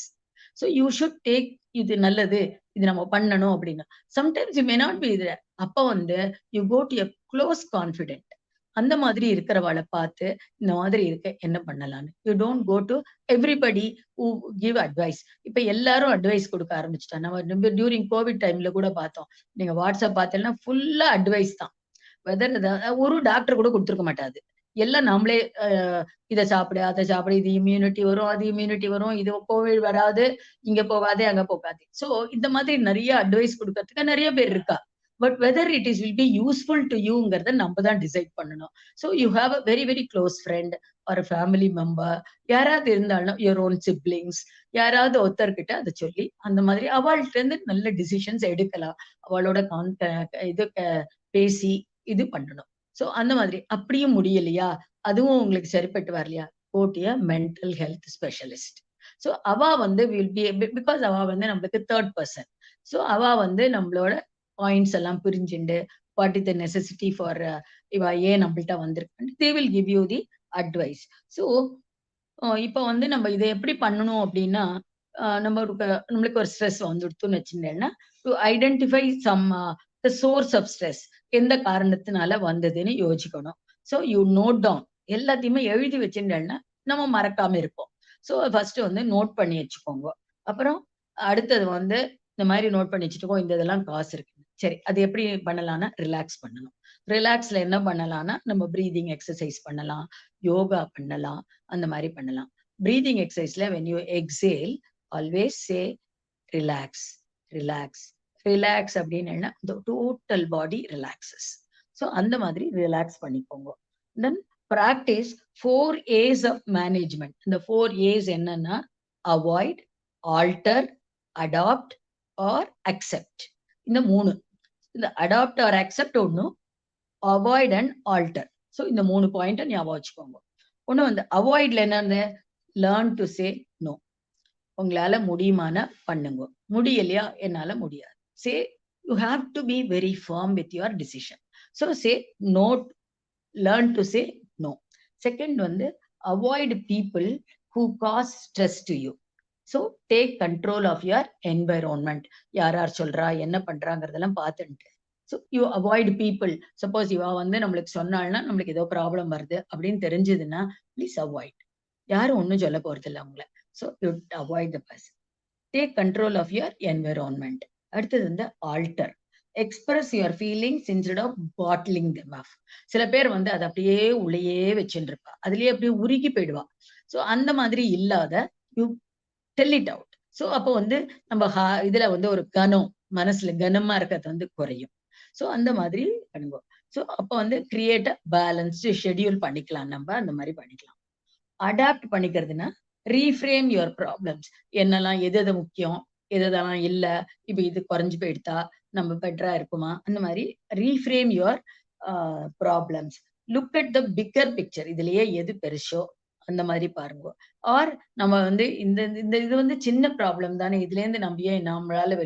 So you should take, இது நல்லது, இது நம்ம பண்ணணும் அப்படின்னு. Sometimes you may not be இது. அப்போ வந்து you go to a close confident. அந்த மாதிரி இருக்கிறவாளை பார்த்து இந்த மாதிரி இருக்க என்ன பண்ணலான்னு. You don't go to everybody who give advice. இப்ப எல்லாரும் அட்வைஸ் கொடுக்க ஆரம்பிச்சுட்டா. நம்ம டியூரிங் கோவிட் டைம்ல கூட பார்த்தோம். நீங்க வாட்ஸ்அப் பார்த்தீங்கன்னா ஃபுல்லா அட்வைஸ் தான். வெதர் ஒரு டாக்டர் கூட கொடுத்துருக்க மாட்டாது. எல்லாம் நாமளே இதை சாப்பிடு, அதை சாப்பிடு, இது இம்யூனிட்டி வரும், அது இம்யூனிட்டி வரும், இது கோவிட் வராது, இங்க போகாதே அங்க போகாது. சோ இந்த மாதிரி நிறைய அட்வைஸ் கொடுக்கறதுக்கு நிறைய பேர் இருக்கா. But whether it is will be useful to யூங்கிறத நம்ம தான் டிசைட் பண்ணணும். So you have a very very close friend ஒரு ஃபேமிலி மெம்பர் யாராவது இருந்தாலும், யுவர் ஓன் சிப்ளிங்ஸ், யாராவது ஒருத்தர்கிட்ட அதை சொல்லி அந்த மாதிரி அவள்கிட்ட இருந்து நல்ல டிசிஷன்ஸ் எடுக்கலாம். அவளோட இது பேசி இது பண்ணணும். சோ அந்த மாதிரி. அப்படியும் முடியலையா, அதுவும் உங்களுக்கு சரிப்பட்டு வரலையா, போட்டிய மென்டல் ஹெல்த் ஸ்பெஷலிஸ்ட். சோ அவ வந்து வில் பி, பிகாஸ் அவ வந்து நம்மளுக்கு தேர்ட் பர்சன். சோ அவ வந்து நம்மளோட பாயிண்ட்ஸ் எல்லாம் புரிஞ்சுண்டு, what is the necessity for இவ ஏன் நம்மள்ட்ட வந்திருக்கு, they will give you the advice. So இப்போ வந்து நம்ம இதை எப்படி பண்ணணும் அப்படின்னா, நம்மளுக்கு ஒரு ஸ்ட்ரெஸ் வந்துடுத்துன்னு வச்சுட்டேன்னா, to identify some the source of stress, எந்த காரணத்தினால வந்ததுன்னு யோசிக்கணும். ஸோ யூ நோட் டவுன், எல்லாத்தையுமே எழுதி வச்சுட்டேன்னா நம்ம மறக்காம இருப்போம். ஸோ ஃபர்ஸ்ட் வந்து நோட் பண்ணி வச்சுக்கோங்க. அப்புறம் அடுத்தது வந்து இந்த மாதிரி நோட் பண்ணி வச்சுட்டுக்கோ, இந்த இதெல்லாம் காசு இருக்கு. சரி, அது எப்படி பண்ணலாம்னா ரிலாக்ஸ் பண்ணணும். ரிலாக்ஸ்ல என்ன பண்ணலாம்னா, நம்ம பிரீதிங் எக்ஸசைஸ் பண்ணலாம், யோகா பண்ணலாம், அந்த மாதிரி பண்ணலாம். பிரீதிங் எக்ஸசைஸ்ல when you exhale always say relax, relax, relax அப்படின்னு the total body relaxes. so அந்த மாதிரி ரிலாக்ஸ் பண்ணிக்கோங்க. then practice 4 A's of management. இந்த 4 A's என்னன்னா avoid, alter, adopt or accept. இந்த 3. இந்த adopt or accept ஒன்னும், avoid and alter. so இந்த 3 பாயிண்ட் ஞாபகம் வச்சுக்கோங்க. ஒண்ணு வந்து அவாய்ட்ல என்னன்னு, லேர்ன் டு சே நோ. உங்களால முடியுமான பண்ணுங்க, முடியலையா என்னால முடியாது. Say you have to be very firm with your decision. So say no, learn to say no. Second வந்து avoid people who cause stress to you. So take control of your environment. யார் யார் சொல்றா, என்ன பண்றாங்கிறதெல்லாம் பார்த்துட்டு. So you avoid people. Suppose இவா வந்து நம்மளுக்கு சொன்னால்னா நம்மளுக்கு ஏதோ ப்ராப்ளம் வருது அப்படின்னு தெரிஞ்சதுன்னா ப்ளீஸ் அவாய்ட். யாரும் ஒன்றும் சொல்ல போறது இல்லை அவங்கள. So you avoid the person. Take control of your environment. அடுத்தது வந்து alter. Express your feelings instead of bottling them up. சில பேர் வந்து அதை அப்படியே உள்ளேயே வச்சுட்டு இருப்பா, அதுலயே அப்படியே உருகி போயிடுவா. ஸோ அந்த மாதிரி இல்லாத you tell it out. So அப்போ வந்து நம்ம இதுல வந்து ஒரு கனம், மனசுல கனமா இருக்கிறது வந்து குறையும். ஸோ அந்த மாதிரி பண்ணுவோம். ஸோ அப்போ வந்து கிரியேட் பேலன்ஸ்டு ஷெட்யூல் பண்ணிக்கலாம், நம்ம அந்த மாதிரி பண்ணிக்கலாம். அடாப்ட் பண்ணிக்கிறதுனா ரீஃப்ரேம் யுவர் ப்ராப்ளம்ஸ். என்னெல்லாம் எது முக்கியம், எதெல்லாம் இல்லை, இப்போ இது குறைஞ்சு போயிடுதா, நம்ம பெட்டரா இருக்குமா, அந்த மாதிரி reframe your problems. Look at the bigger picture. இதுலயே எது பெருசோ அந்த மாதிரி பாருங்க. ஆர் நம்ம வந்து இந்த இது வந்து சின்ன ப்ராப்ளம் தானே, இதுல இருந்து நம்மளால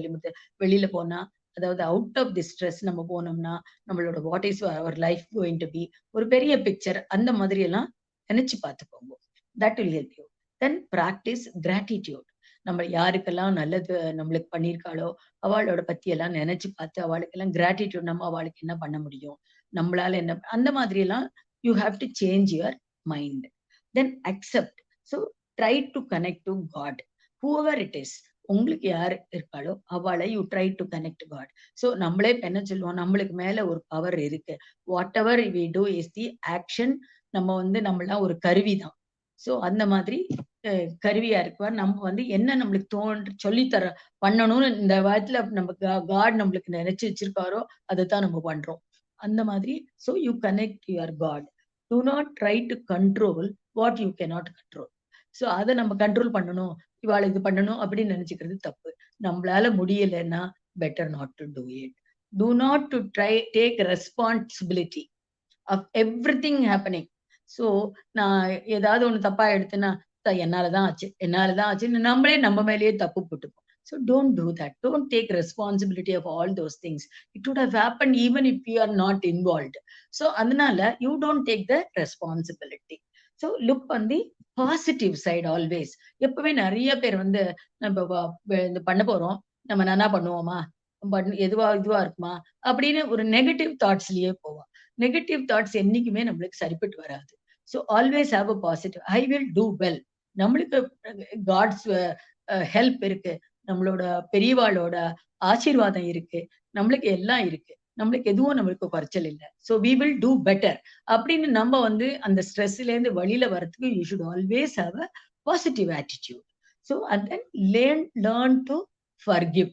வெளியில போனா, அதாவது அவுட் ஆஃப் தி ஸ்ட்ரெஸ் நம்ம போனோம்னா நம்மளோட what is our life going to be, ஒரு பெரிய பிக்சர் அந்த மாதிரி எல்லாம் நினைச்சு பார்த்துக்கோங்க. That will help you. Then practise gratitude. நம்ம யாருக்கெல்லாம் நல்லது நம்மளுக்கு பண்ணியிருக்காளோ அவளோட பத்தி எல்லாம் நினைச்சு பார்த்து அவளுக்கு எல்லாம் கிராட்டிடியூட், நம்ம அவளுக்கு என்ன பண்ண முடியும், நம்மளால என்ன, அந்த மாதிரி எல்லாம் you have to change your mind. Then accept. So try to connect to God, whoever it is. உங்களுக்கு யார் இருக்காளோ அவளை you try to connect God. So நம்மளே என்ன சொல்லுவோம், நம்மளுக்கு மேல ஒரு பவர் இருக்கு. Whatever we do is the action. நம்ம வந்து நம்மளாம் ஒரு கருவி தான். ஸோ அந்த மாதிரி கருவியா இருக்குவார். நம்ம வந்து என்ன நம்மளுக்கு சொல்லித்தர பண்ணணும்னு இந்த வாரத்துல நம்ம காட் நம்மளுக்கு நினைச்சு வச்சிருக்காரோ அதை தான் நம்ம பண்றோம். அந்த மாதிரி so you connect your God Do not try to control what you cannot control. So அதை நம்ம கண்ட்ரோல் பண்ணணும், இவாள் இது பண்ணணும் அப்படின்னு நினைச்சுக்கிறது தப்பு. நம்மளால முடியலைன்னா better not to do it. Do not to try take responsibility of everything happening. So நான் ஏதாவது ஒண்ணு தப்பா எடுத்தேன்னா என்னாலதான் ஆச்சுன்னு நம்மளே நம்ம மேலேயே தப்பு போட்டுப்போம். So don't do that. Don't take responsibility of all those things. It would have happened even if you are not involved. So அதனால you don't take the responsibility. So look on the positive side always. எப்பவுமே நிறைய பேர் வந்து நம்ம இந்த பண்ண போறோம், நம்ம நல்லா பண்ணுவோமா, இதுவா இருக்குமா அப்படின்னு ஒரு நெகட்டிவ் தாட்ஸ்லயே போவோம். நெகட்டிவ் தாட்ஸ் என்னைக்குமே நம்மளுக்கு சரிப்பட்டு வராது. So always have a positive. I will two well. நம்மளுக்கு காட்ஸ் ஹெல்ப் இருக்கு, நம்மளோட பெரியவாளோட ஆசீர்வாதம் இருக்கு, நம்மளுக்கு எல்லாம் இருக்கு, நம்மளுக்கு எதுவும் நம்மளுக்கு குறைச்சல் இல்லை. So we will do better அப்படின்னு நம்ம வந்து அந்த ஸ்ட்ரெஸ்ல இருந்து வெளியில வர்றதுக்கு you should always have a positive attitude. So and then learn to forgive.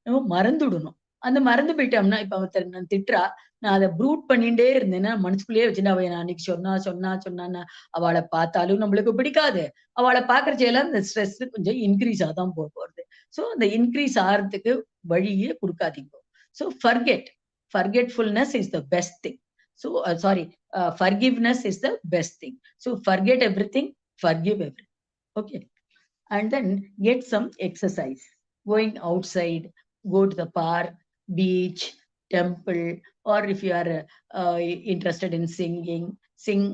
நம்ம மறந்துடணும். அந்த மறந்து போயிட்டோம்னா, இப்ப ஒருத்தர் நான் திட்டுறா, நான் அதை ப்ரூட் பண்ணிட்டே இருந்தேன்னா மனசுக்குள்ளேயே வச்சுட்டு அவ நான் அன்னைக்கு சொன்னா அவளை பார்த்தாலும் நம்மளுக்கு பிடிக்காது. அவளை பாக்குறச்செல்லாம் இந்த ஸ்ட்ரெஸ் கொஞ்சம் இன்க்ரீஸ் ஆதான் போறது. ஸோ அந்த இன்க்ரீஸ் ஆகிறதுக்கு வழியே கொடுக்காதீங்க. So forgetfulness is the best thing. So forgiveness is the best thing. So forget everything, forgive everything. Okay. And then get some exercise. Going outside, go to the park, beach, temple, or if you are interested in singing, sing,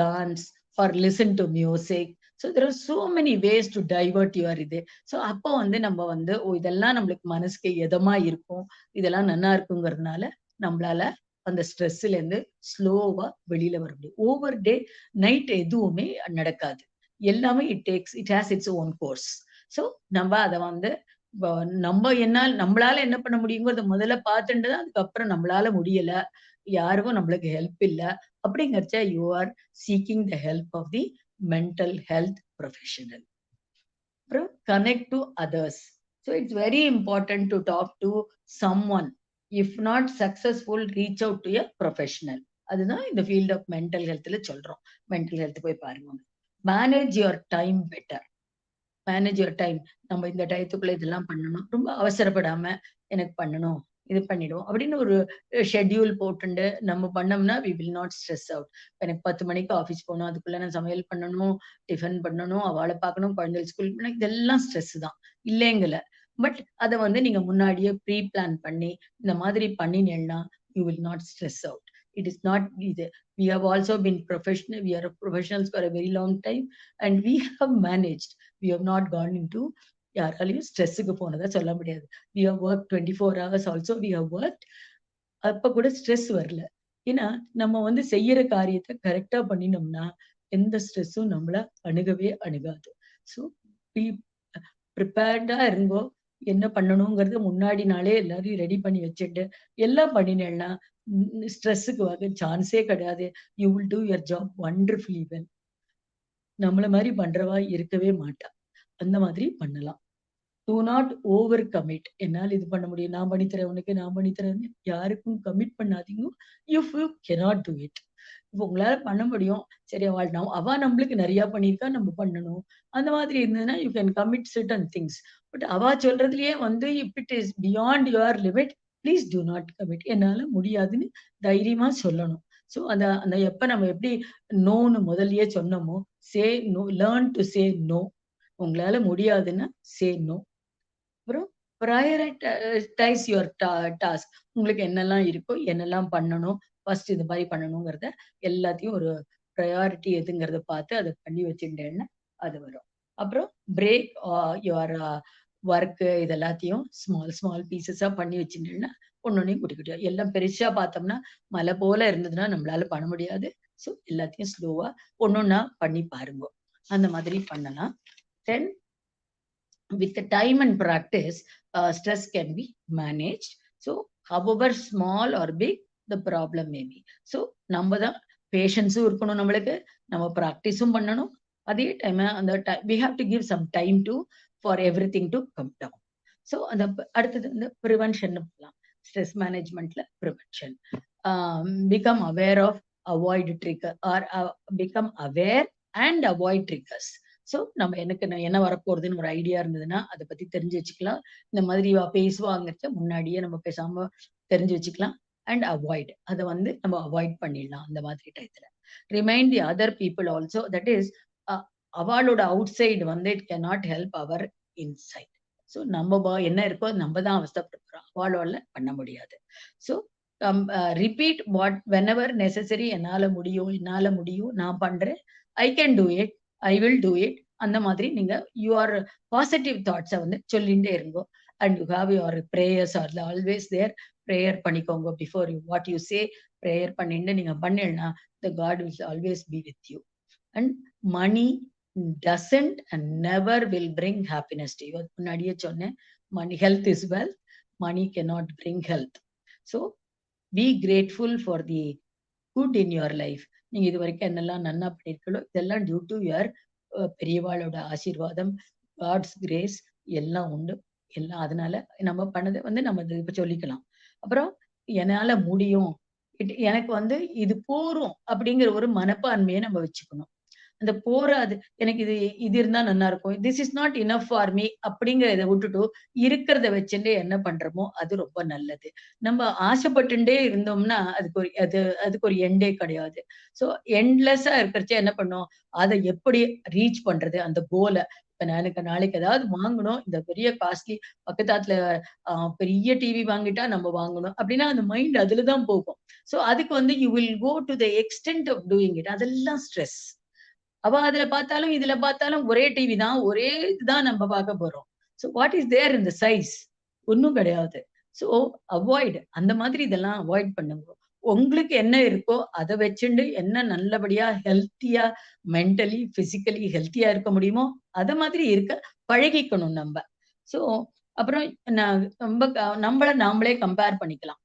dance, or listen to music. So there are so many ways to divert your இது. So அப்போ வந்து நம்ம வந்து இதெல்லாம் நம்மளுக்கு மனசுக்கு எதமா இருக்கும், இதெல்லாம் நல்லா இருக்குங்கிறதுனால நம்மளால அந்த ஸ்ட்ரெஸ்ல இருந்து ஸ்லோவா வெளியில வர முடியும். ஓவர் டே நைட் எதுவுமே நடக்காது. எல்லாமே it has its own course. So நம்ம அதை வந்து நம்மளால என்ன பண்ண முடியுங்கிறத முதல்ல பார்த்துட்டு தான் அதுக்கப்புறம் நம்மளால முடியல, யாருக்கும் நம்மளுக்கு ஹெல்ப் இல்ல அப்படிங்கிறச்ச you are seeking the help of the mental health professional. அப்புறம் connect to others. So it's very important to talk to someone. If not successful, reach out to a professional. அதுதான் இந்த ஃபீல்ட் ஆஃப் மென்டல் ஹெல்த்ல சொல்றோம். Mental health போய் பாருங்க. Manage your time better. Manage your time. நம்ம இந்த டயத்துக்குள்ள இதெல்லாம் பண்ணணும், ரொம்ப அவசரப்படாம எனக்கு பண்ணணும், இது பண்ணிடும் அப்படின்னு ஒரு ஷெட்யூல் போட்டுண்டு நம்ம பண்ணோம்னா we will not stress out. எனக்கு 10 மணிக்கு ஆஃபீஸ் போகணும், அதுக்குள்ள நான் சமையல் பண்ணணும், டிஃபன் பண்ணணும், அவளை பார்க்கணும், குழந்தைகள் ஸ்கூல் பண்ணணும், இதெல்லாம் ஸ்ட்ரெஸ் தான் இல்லைங்கல. பட் அதை வந்து நீங்க முன்னாடியே ப்ரீ பிளான் பண்ணி இந்த மாதிரி பண்ணினீங்கன்னா you will not stress out. It is not இது. We have also been professional. We are professionals for a very long time and we have managed. We have not gone into யாராலையும் ஸ்ட்ரெஸ்ஸுக்கு போனதா சொல்ல முடியாது. We have worked 24 hours also. We have worked. அப்ப கூட stress வரல. ஏன்னா நம்ம வந்து செய்யற காரியத்தை கரெக்டா பண்ணினோம்னா எந்த ஸ்ட்ரெஸ்ஸும் நம்மள அணுகவே அணுகாது. ஸோ ப்ரிப்பேர்டா இருங்கோ. என்ன பண்ணணுங்கிறத முன்னாடி நாளே எல்லாரையும் ரெடி பண்ணி வச்சுட்டு எல்லாம் பண்ணினேன்னா ஸ்ட்ரெஸ்ஸுக்கு வர சான்ஸே கிடையாது. You will do your job wonderfully well. நம்மள மாதிரி பண்றவா இருக்கவே மாட்டா. அந்த மாதிரி பண்ணலாம். Do not over commit. என்னால் இது பண்ண முடியும், நான் பண்ணித்தரேன் உனக்கு, நான் பண்ணித்தரேன், யாருக்கும் கமிட் பண்ணாதீங்க. If you cannot do it. இப்போ உங்களால பண்ண முடியும், சரி அவ நம்மளுக்கு நிறைய பண்ணியிருக்கா, நம்ம பண்ணணும், அந்த மாதிரி இருந்ததுன்னா you can commit certain things. But அவ சொல்றதுலயே வந்து if it is beyond your limit, please do not commit. என்னால முடியாதுன்னு தைரியமா சொல்லணும். ஸோ அந்த எப்ப நம்ம எப்படி நோன்னு முதல்லயே சொன்னோமோ, say no, learn to say no. உங்களால முடியாதுன்னா சே நோ. அப்புறம் ப்ரையாரிட்டைஸ் யுவர் டாஸ்க். உங்களுக்கு என்னெல்லாம் இருக்கோ, என்னெல்லாம் பண்ணணும், ஃபர்ஸ்ட் இது மாதிரி பண்ணணுங்கிறத எல்லாத்தையும் ஒரு ப்ரையாரிட்டி எதுங்கிறத பார்த்து அதை பண்ணி வச்சுட்டேன்னா அது வரும். அப்புறம் பிரேக் யுவர் ஒர்க்கு இது எல்லாத்தையும் ஸ்மால் பீசஸா பண்ணி வச்சுட்டேன்னா ஒன்னொன்னையும் குட்டிக்கிட்டே. எல்லாம் பெருசா பார்த்தோம்னா மலை போல இருந்ததுன்னா நம்மளால பண்ண முடியாது. ஸோ எல்லாத்தையும் ஸ்லோவா ஒன்னொன்னா பண்ணி பாருங்க. அந்த மாதிரி பண்ணலாம். Then with the time and practice, stress can be managed. So however small or big the problem may be. So நம்ம தான் பேஷன்ஸும் இருக்கணும், நம்மளுக்கு நம்ம ப்ராக்டிஸும் பண்ணணும். அதே டைம் அந்த we have to give some time to for everything to come down. So அந்த அடுத்தது வந்து ப்ரிவென்ஷன் பண்ணலாம். ஸ்ட்ரெஸ் மேனேஜ்மெண்ட்ல prevention. Become aware of avoid trigger or become aware and avoid triggers. So நம்ம எனக்கு என்ன வரப்போறதுன்னு ஒரு ஐடியா இருந்ததுன்னா அதை பத்தி தெரிஞ்சு வச்சுக்கலாம். இந்த மாதிரி பேசுவாங்கிறத முன்னாடியே நம்ம பேசாம தெரிஞ்சு வச்சுக்கலாம். அண்ட் அவாய்ட், அதை வந்து நம்ம அவாய்ட் பண்ணிடலாம் அந்த மாதிரி டயத்துல. Remind the other people also, that is அவளோட அவுட் சைடு வந்து it can not help our insight. So நம்ம என்ன இருக்கோ நம்ம தான் அவஸ்தப்படுறோம், அவளோட பண்ண முடியாது. So repeat what whenever necessary. என்னால முடியும், நான் பண்றேன், I can do it, I will do it. அந்த மாதிரி நீங்க யுவர் பாசிட்டிவ் தாட்ஸை வந்து சொல்லிட்டே இருங்கோ. And you have your prayers are always there. Prayer பண்ணிக்கோங்க before you what you say. Prayer பண்ணிட்டு நீங்க பண்ணிடனா the God will always be with you. And money doesn't and never will bring happiness to you. முன்னாடியே சொன்னேன், money, health is wealth, money cannot bring health. So be grateful for the good in your life. நீங்க இது வரைக்கும் என்னெல்லாம் நன்னா பண்ணிருக்கீங்களோ இதெல்லாம் due to your பெரியவாளோட ஆசீர்வாதம், காட்ஸ் கிரேஸ் எல்லாம் உண்டு. எல்லாம் அதனால நம்ம பண்ணதை வந்து நம்ம இப்ப சொல்லிக்கலாம். அப்புறம் என்னால முடியும், எனக்கு வந்து இது போரும் அப்படிங்கிற ஒரு மனப்பான்மையை நம்ம வச்சுக்கணும். அந்த போராது, எனக்கு இது இருந்தா நல்லா இருக்கும், this is not enough for me அப்படிங்கிறத விட்டுட்டு இருக்கிறத வச்சுட்டு என்ன பண்றோமோ அது ரொம்ப நல்லது. நம்ம ஆசைப்பட்டுட்டே இருந்தோம்னா அதுக்கு ஒரு எண்டே கிடையாது. ஸோ எண்ட்லெஸ்ஸா இருக்கிறச்ச என்ன பண்ணோம், அதை எப்படி ரீச் பண்றது அந்த கோலை. இப்ப எனக்கு நாளைக்கு ஏதாவது வாங்கணும், இந்த பெரிய காஸ்ட்லி பக்கத்தாத்துல பெரிய டிவி வாங்கிட்டா நம்ம வாங்கணும் அப்படின்னா அந்த மைண்ட் அதுலதான் போகும். சோ அதுக்கு வந்து you will go to the extent of doing it. அதெல்லாம் ஸ்ட்ரெஸ். அதுல பார்த்தாலும் இதுல பார்த்தாலும் ஒரே டிவி தான், ஒரே இதுதான் நம்ம பார்க்க போறோம். ஸோ வாட் இஸ் தேர் இந்த சைஸ்? ஒன்னும் கிடையாது. ஸோ அவாய்ட், அந்த மாதிரி இதெல்லாம் அவாய்ட் பண்ணுங்க. உங்களுக்கு என்ன இருக்கோ அதை வச்சுண்டு என்ன நல்லபடியா ஹெல்த்தியா, மென்டலி பிசிக்கலி ஹெல்த்தியா இருக்க முடியுமோ அத மாதிரி இருக்க பழகிக்கணும் நம்ம. சோ அப்புறம் நம்மள நாமளே கம்பேர் பண்ணிக்கலாம்.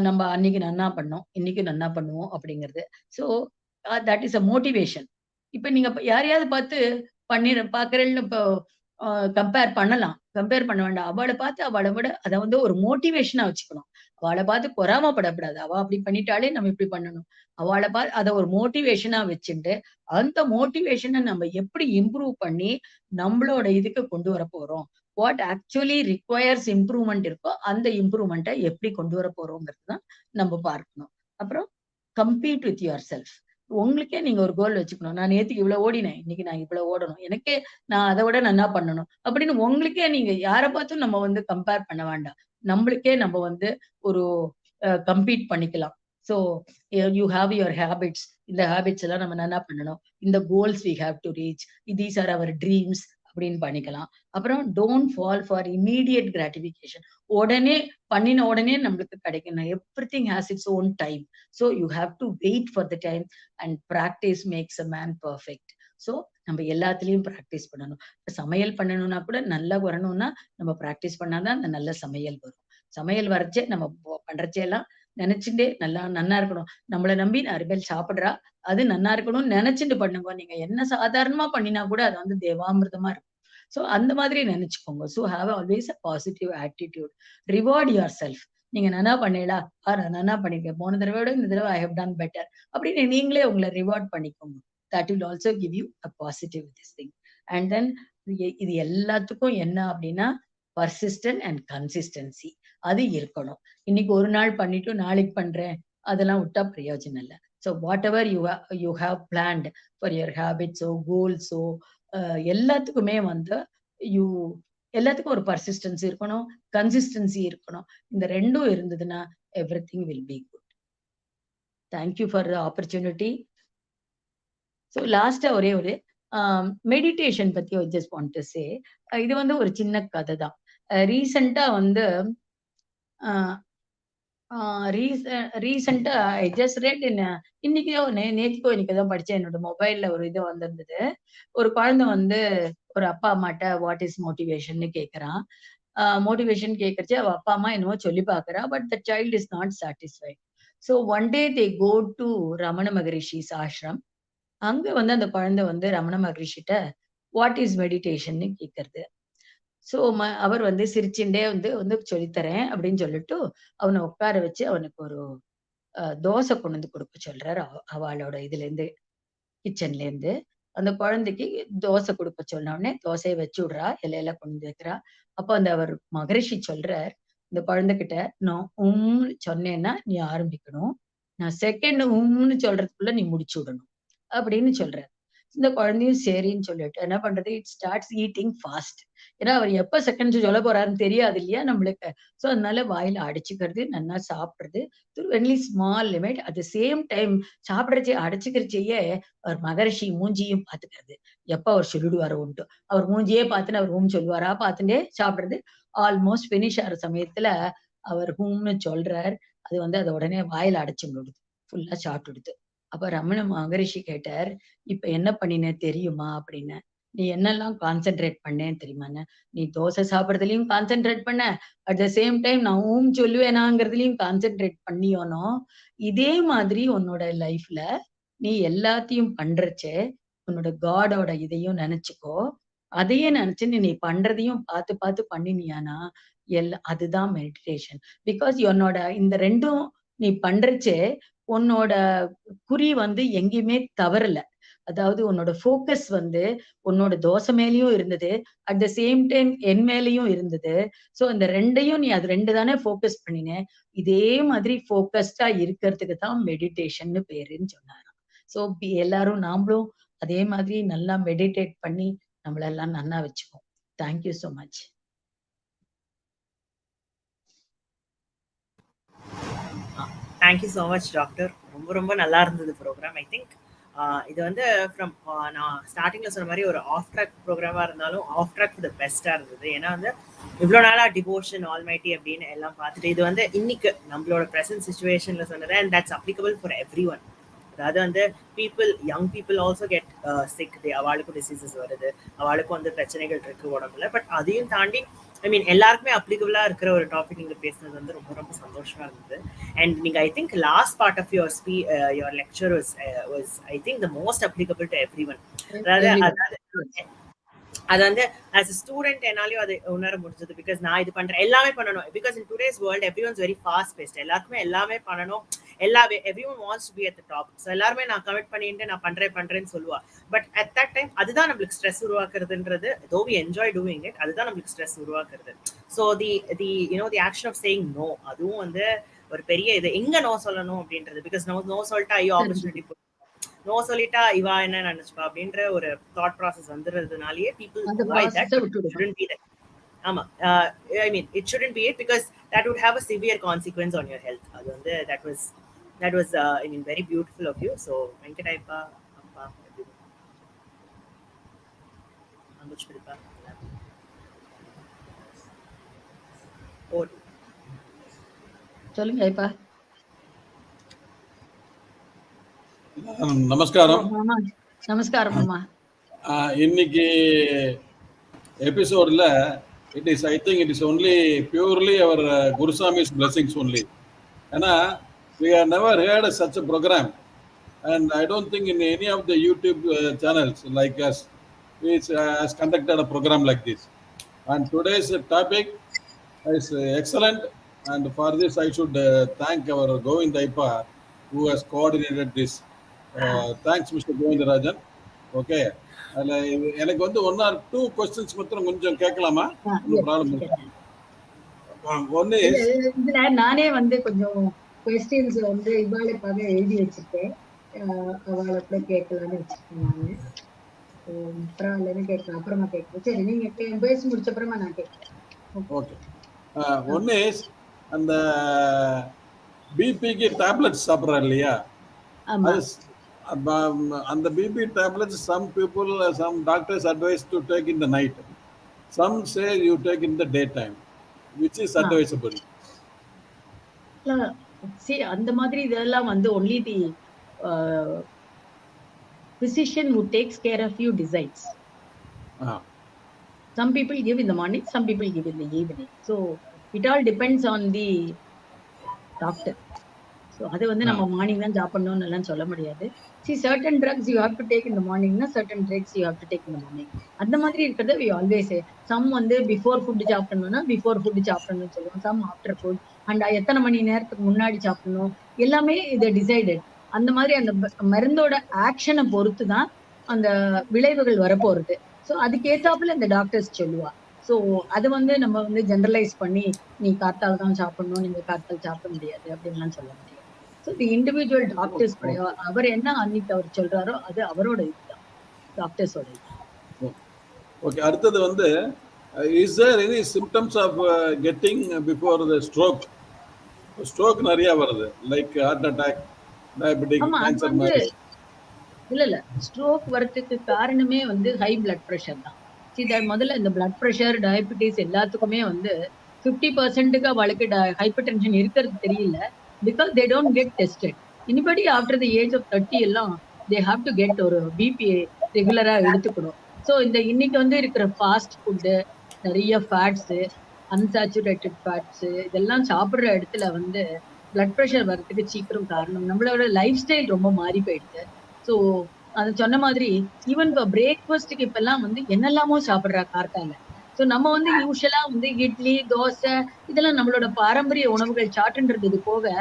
நம்ம அன்னைக்கு நன்னா பண்ணோம், இன்னைக்கு நன்னா பண்ணுவோம் அப்படிங்கிறது. So that is a motivation. இப்ப நீங்க யாரையாவது பார்த்து பாக்குறேன்னு இப்போ கம்பேர் பண்ணலாம். கம்பேர் பண்ண வேண்டாம். அவளை பார்த்து அவளை விட அதை வந்து ஒரு மோட்டிவேஷனா வச்சுக்கணும். அவளை பார்த்து பொறாமப்படக்கூடாது. அவ அப்படி பண்ணிட்டாலே நம்ம இப்படி பண்ணணும். அவளை பார்த்து அதை ஒரு மோட்டிவேஷனா வச்சுட்டு அந்த மோட்டிவேஷனை நம்ம எப்படி இம்ப்ரூவ் பண்ணி நம்மளோட இதுக்கு கொண்டு வர போறோம், வாட் ஆக்சுவலி ரிக்வயர்ஸ் இம்ப்ரூவ்மெண்ட் இருக்கோ அந்த இம்ப்ரூவ்மெண்ட்டை எப்படி கொண்டு வர போறோங்கிறது தான் நம்ம பார்க்கணும். அப்புறம் கம்பீட் வித் யுவர் செல்ஃப். உங்களுக்கே நீங்க ஒரு கோல் வச்சுக்கணும். நான் நேத்துக்கு இவ்வளவு ஓடினேன், இன்னைக்கு நான் இவ்வளவு ஓடணும், எனக்கே நான் அதை விட நல்லா பண்ணணும் அப்படின்னு உங்களுக்கே நீங்க யாரை பார்த்தும் நம்ம வந்து கம்பேர் பண்ண வேண்டாம். நம்மளுக்கே நம்ம வந்து ஒரு கம்பீட் பண்ணிக்கலாம். So you have your habits. இந்த ஹேபிட்ஸ் எல்லாம் நம்ம என்ன பண்ணணும், இந்த goals we have to reach, these are our dreams அப்படின்னு பண்ணிக்கலாம். அப்புறம் don't fall for immediate gratification. உடனே பண்ணின உடனே நம்மளுக்கு கிடைக்கணும். Everything has its own time. So you have to wait for the time and practice makes a man perfect. So நம்ம எல்லாத்துலயும் ப்ராக்டிஸ் பண்ணணும். சமையல் பண்ணணும்னா கூட நல்லா வரணும்னா நம்ம ப்ராக்டிஸ் பண்ணாதான் அந்த நல்ல சமையல் வரும். சமையல் வரைச்சே நம்ம பண்றச்சே எல்லாம் நினைச்சுட்டே நன்னா இருக்கணும். நம்மளை நம்பி 4 பேர் சாப்பிடுறா, அது நன்னா இருக்கணும்னு நினைச்சுட்டு பண்ணுங்க. நீங்க என்ன சாதாரணமா பண்ணினா கூட அது வந்து தேவாமிர்தமா இருக்கும். சோ அந்த மாதிரி நினைச்சுக்கோங்க. So have always a positive attitude. Reward yourself. நீங்க நன்னா பண்ணீங்களா, நான் நன்னா பண்ணிருக்கேன், போன தடவை இந்த தடவை ஐ ஹவ் டன் பெட்டர் அப்படின்னு நீங்களே உங்களை ரிவார்ட் பண்ணிக்கோங்க. That will also give you a positive this thing. And then இது எல்லாத்துக்கும் என்ன அப்படின்னா பர்சிஸ்டன்ட் அண்ட் கன்சிஸ்டன்சி அது இருக்கணும். இன்னைக்கு ஒரு நாள் பண்ணிட்டு நாளைக்கு பண்றேன் அதெல்லாம் விட்டா பிரயோஜனம் இல்லை. So whatever you have planned for your ஹேபிட்ஸோ கோல்ஸோ எல்லாத்துக்குமே வந்து எல்லாத்துக்கும் ஒரு பர்சிஸ்டன்சி இருக்கணும், கன்சிஸ்டன்சி இருக்கணும். இந்த ரெண்டும் இருந்ததுன்னா everything will be good. Thank you for the opportunity. So லாஸ்டா ஒரே ஒரு மெடிடேஷன் பத்தி ஜஸ்ட் வாண்ட் டு சே. இது வந்து ஒரு சின்ன கதை தான். ரீசெண்டா வந்து ரீசெண்டா ஐ ஜஸ்ட் ரெட் இன்னைக்கோ நேற்றுக்கோ இன்னைக்கு தான் படிச்சேன். என்னோட மொபைல்ல ஒரு இது வந்திருந்தது. ஒரு குழந்தை வந்து ஒரு அப்பா அம்மாட்ட வாட் இஸ் மோட்டிவேஷன் கேட்கறான். மோட்டிவேஷன் கேட்கறச்சு அவ அப்பா அம்மா என்னவோ சொல்லி பாக்குறா. But the child is not satisfied. So one day they go to Ramana Maharishi's ashram. அங்க வந்து அந்த குழந்தை வந்து ரமண மகரிஷிட்ட வாட் இஸ் மெடிடேஷன் கேட்கறது. சோ அவர் வந்து சிரிச்சுட்டே வந்து சொல்லித்தரேன் அப்படின்னு சொல்லிட்டு அவனை உட்கார வச்சு அவனுக்கு ஒரு தோசை கொண்டு வந்து கொடுக்க சொல்றாரு. அவளோட இதுல இருந்து, கிச்சன்ல இருந்து. அந்த குழந்தைக்கு தோசை கொடுக்க சொன்ன உடனே தோசையை வச்சு விடுறா, இலையில கொண்டு வந்து வைக்கிறா. அப்ப அந்த அவர் மகரிஷி சொல்றார், இந்த குழந்தைகிட்ட, நான் சொன்னேன்னா நீ ஆரம்பிக்கணும், நான் செகண்ட் சொல்றதுக்குள்ள நீ முடிச்சு விடணும் அப்படின்னு சொல்றாரு. இந்த குழந்தையும் சரின்னு சொல்லிட்டு என்ன பண்றது, இட் ஸ்டார்ட்ஸ் ஈட்டிங் ஃபாஸ்ட். ஏன்னா அவர் எப்ப செகண்ட் சொல்ல போறாருன்னு தெரியாது இல்லையா நம்மளுக்கு. சோ அதனால வாயில அடிச்சுக்கிறது, நல்லா சாப்பிடுறது, வென்லி small limit. At the same time சாப்பிடுறச்சே அடைச்சுக்கிறச்சேயே அவர் மகரிஷி மூஞ்சியும் பாத்துக்கிறது, எப்ப அவர் சொல்லிடுவாரோ உண்டு. அவர் மூஞ்சியே பார்த்துன்னு அவர் சொல்லுவாரா பார்த்துட்டே சாப்பிடுறது. ஆல்மோஸ்ட் பினிஷ் ஆகிற சமயத்துல அவர் சொல்றார். அது அது உடனே வாயில அடைச்சு விடுது, ஃபுல்லா சாப்பிட்டுடுது. அப்ப ரமண மகரிஷி கேட்டார், இப்ப என்ன பண்ணினே தெரியுமா அப்படின்னு. நீ என்னெல்லாம் கான்சென்ட்ரேட் பண்ணேன்னு தெரியுமான்னு. நீ தோசை சாப்பிடுறதுலயும் கான்சென்ட்ரேட் பண்ண, அட் த சேம் டைம் நான் சொல்லுவேனாங்கிறதுலயும் கான்சென்ட்ரேட் பண்ணியோனோ, இதே மாதிரி உன்னோட லைஃப்ல நீ எல்லாத்தையும் பண்றச்சே உன்னோட காடோட இதையும் நினைச்சுக்கோ. அதையே நினைச்சு நீ பண்றதையும் பார்த்து பார்த்து பண்ணினியானா அதுதான் மெடிடேஷன். பிகாஸ் உன்னோட இந்த ரெண்டும் நீ பண்றச்சே உன்னோட குறி எங்கேயுமே தவறல. அதாவது உன்னோட ஃபோக்கஸ் உன்னோட தோசை மேலயும் இருந்தது, அட் த சேம் டைம் என் மேலயும் இருந்தது. சோ இந்த ரெண்டையும் நீ அது ரெண்டு தானே ஃபோக்கஸ் பண்ணின. இதே மாதிரி ஃபோக்கஸ்டா இருக்கிறதுக்கு தான் மெடிடேஷன் பேருன்னு சொன்னாராம். சோ எல்லாரும் நாமளும் அதே மாதிரி நல்லா மெடிடேட் பண்ணி நம்மளெல்லாம் நல்லா வச்சுப்போம். Thank you so much. Thank you so much doctor. ரொம்ப ரொம்ப நல்லா இருந்தது ப்ரோக்ராம். ஐ திங்க் இது ஃப்ரம் நான் ஸ்டார்டிங்ல சொன்ன மாதிரி ஒரு ஆஃப் ட்ராக் ப்ரோக்ராமா இருந்தாலும் ஆஃப் ட்ராக் த பெஸ்டா இருந்தது. ஏன்னா இவ்வளோ நாளா டிவோஷன் ஆல்மைட்டி அப்படின்னு எல்லாம் பார்த்துட்டு இது இன்னைக்கு நம்மளோட ப்ரெசன்ட் சுச்சுவேஷன்ல சொன்னது, and that's applicable for everyone. அதாவது people, young people also get sick. அவளுக்கும் டிசீசஸ் வருது, அவளுக்கும் பிரச்சனைகள் இருக்கு உடம்புல. பட் அதையும் தாண்டி ஐ மீன் எல்லாருக்குமே அப்ளிகபிளா இருக்கிற ஒரு டாபிக் நீங்க பேசுனது ரொம்ப ரொம்ப சந்தோஷமா இருந்தது. அண்ட் நீங்க I think last part of your lecture was I think the most applicable to everyone. அது as a student என்னாலயும் அது உணர முடிஞ்சது. பிகாஸ் நான் இது பண்றேன், எல்லாமே பண்ணணும். Because in today's world everyone's very fast paced. எல்லாருக்குமே எல்லாமே பண்ணணும், everyone wants to be at the top. So எல்லாருமே நான் கமிட் பண்ணிட்டு நான் பண்றேன்னு சொல்லுவா. பட் அட் தட் டைம் அதுதான் நம்மளுக்கு stress உருவாக்குறதுன்றது. Though we enjoy doing it, அதுதான் நம்மளுக்கு ஸ்ட்ரெஸ் உருவாக்குறது. So the action of saying no, அதுவும் ஒரு பெரிய இது. எங்க நோ சொல்லணும் அப்படின்றது. பிகாஸ் நோ சொல்லிட்டா ஐயோ ஆப்பர்ச்சுனிட்டி, நோ சொல்லிட்டா இவா என்ன நினைச்சுப்பா அப்படின்ற ஒரு தாட் ப்ராசஸ் வந்துறதுனாலயே people avoid that. Shouldn't be that. ஆமா, I mean it shouldn't be it, because that would have a severe consequence on your health. அது that was I mean very beautiful of you. So வெங்கடேப்பா அப்பா அங்குச் பிடிப்பா ஓ சொல்லுங்க ஐப்பா. நமஸ்காரம். நமஸ்காரம் அம்மா. இன்னைக்கு எபிசோட்ல I think it is only purely our Guruswami's blessings only. ஏன்னா we have never heard such a program, and I don't think in any of the YouTube channels like us which has conducted a program like this. And today's topic is excellent, and for this I should thank our Govind Aipa who has coordinated this. Thanks Mr. Govindarajan. Okay, எனக்கு 1 or 2 questions மட்டும் கொஞ்சம் கேட்கலாமா? Problem இல்ல. ஒன்னு இதுல நானே கொஞ்சம் questions இவாளுக்காக எழுதி வச்சிருக்கேன். அவளை கூட கேட்கலாம்னு வச்சிருக்கேன் நானு. பரவாயில்லன்னு கேட்கலாம், அப்புறமா கேட்கலாம். சரி, நீங்க பேசி முடிச்ச அப்புறமா நான் கேட்கிறேன். ஓகே. ஒன்னு அந்த பிபிக்கு டேப்லெட்ஸ் சாப்பிடுறாரு இல்லையா, அந்த BP tablets some people, some doctors advise to take in the night, some say you take in the daytime. Which is advisable? See, அந்த மாதிரி இதெல்லாம் only the physician who takes care of you decides. Some people give in the morning, some people give in the evening. So it all depends on the doctor. So அது நம்ம morning தான் சாப்பிடணும்னு எல்லாம் சொல்ல முடியாது. See, certain drugs you have to take in the morning, certain drugs you have to take in the morning. அந்த மாதிரி இருக்கிறது we always say. Some before food சாப்பிடணும்னா before food சாப்பிடணும்னு சொல்லுவோம், some after food. அண்ட் எத்தனை மணி நேரத்துக்கு முன்னாடி சாப்பிடணும், எல்லாமே இதை டிசைடட். அந்த மாதிரி அந்த மருந்தோட ஆக்ஷனை பொறுத்து தான் அந்த விளைவுகள் வரப்போறது. ஸோ அதுக்கேத்தாப்புல இந்த டாக்டர்ஸ் சொல்லுவா. ஸோ அது வந்து நம்ம வந்து ஜெனரலைஸ் பண்ணி நீ காத்தால் தான் சாப்பிடணும், நீங்க காத்தால் சாப்பிட முடியாது அப்படின்லாம் சொல்ல முடியாது. ஸோ தி இண்டிவிஜுவல் டாக்டர்ஸ் அவர் என்ன அன்னைக்கு அவர் சொல்றாரோ அது அவரோட இதுதான், டாக்டர்ஸோட இது. ஓகே, அடுத்தது வந்து is there any symptoms of getting before the stroke? Stroke நிறைய வருது, like heart attack, diabetic, cancer மாதிரி. இல்ல ஸ்ட்ரோக் வரதுக்கு காரணமே வந்து ஹை பிளட் ப்ரெஷர் தான். முதல்ல இந்த பிளட் ப்ரெஷர், டயபெட்டிஸ் எல்லாத்துக்குமே வந்து 50%க்கு அவளுக்கு ஹைப்பர் டென்ஷன் இருக்கிறது தெரியல. Because they don't get tested. Anybody after the age of 30 எல்லாம் தே ஹாவ் டு கெட் ஒரு பிபி ரெகுலரா எடுத்துக்கணும். ஸோ இந்த இன்னைக்கு வந்து இருக்கிற ஃபாஸ்ட் ஃபுட்டு, நிறைய ஃபேட்ஸு, அன்சாச்சுரேட்டட் ஃபேட்ஸு இதெல்லாம் சாப்பிட்ற இடத்துல வந்து பிளட் ப்ரெஷர் வர்றதுக்கு சீக்கிரம் காரணம் நம்மளோட லைஃப் ஸ்டைல் ரொம்ப மாறி போயிடுது. ஸோ அது சொன்ன மாதிரி ஈவன் இப்போ பிரேக்ஃபாஸ்ட்டுக்கு இப்பெல்லாம் வந்து என்னெல்லாமோ சாப்பிட்றா கார்த்தால. ஸோ நம்ம வந்து யூஸ்வலா வந்து இட்லி, தோசை இதெல்லாம் நம்மளோட பாரம்பரிய உணவுகள் சாப்பிட்டுன்றது போக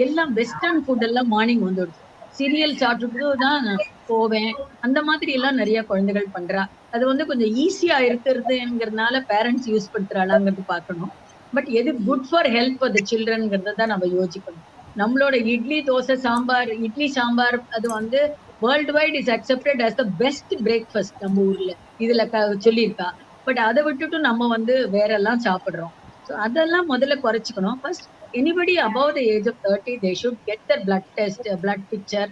எல்லாம் வெஸ்டர்ன் ஃபுட் எல்லாம் மார்னிங் வந்துடுது. சீரியல் சாப்பிட்டு தான் போவேன், அந்த மாதிரி எல்லாம் நிறைய குழந்தைகள் பண்றா. அது வந்து கொஞ்சம் ஈஸியா இருக்கிறதுங்கிறதுனால பேரண்ட்ஸ் யூஸ் படுத்துறாளாங்கிறது பார்க்கணும். பட் எது good for health for the சில்ட்ரன்ங்கிறத தான் நம்ம யோசிக்கணும். நம்மளோட இட்லி, தோசை, சாம்பார், இட்லி சாம்பார் அது வந்து worldwide is accepted as the best breakfast நம்ம ஊர்ல இதுல சொல்லியிருக்கா. பட் அதை விட்டுட்டு நம்ம வந்து வேற எல்லாம் சாப்பிடுறோம். ஸோ அதெல்லாம் முதல்ல குறைச்சிக்கணும். First anybody above the age of 30 they should get their blood test, blood picture,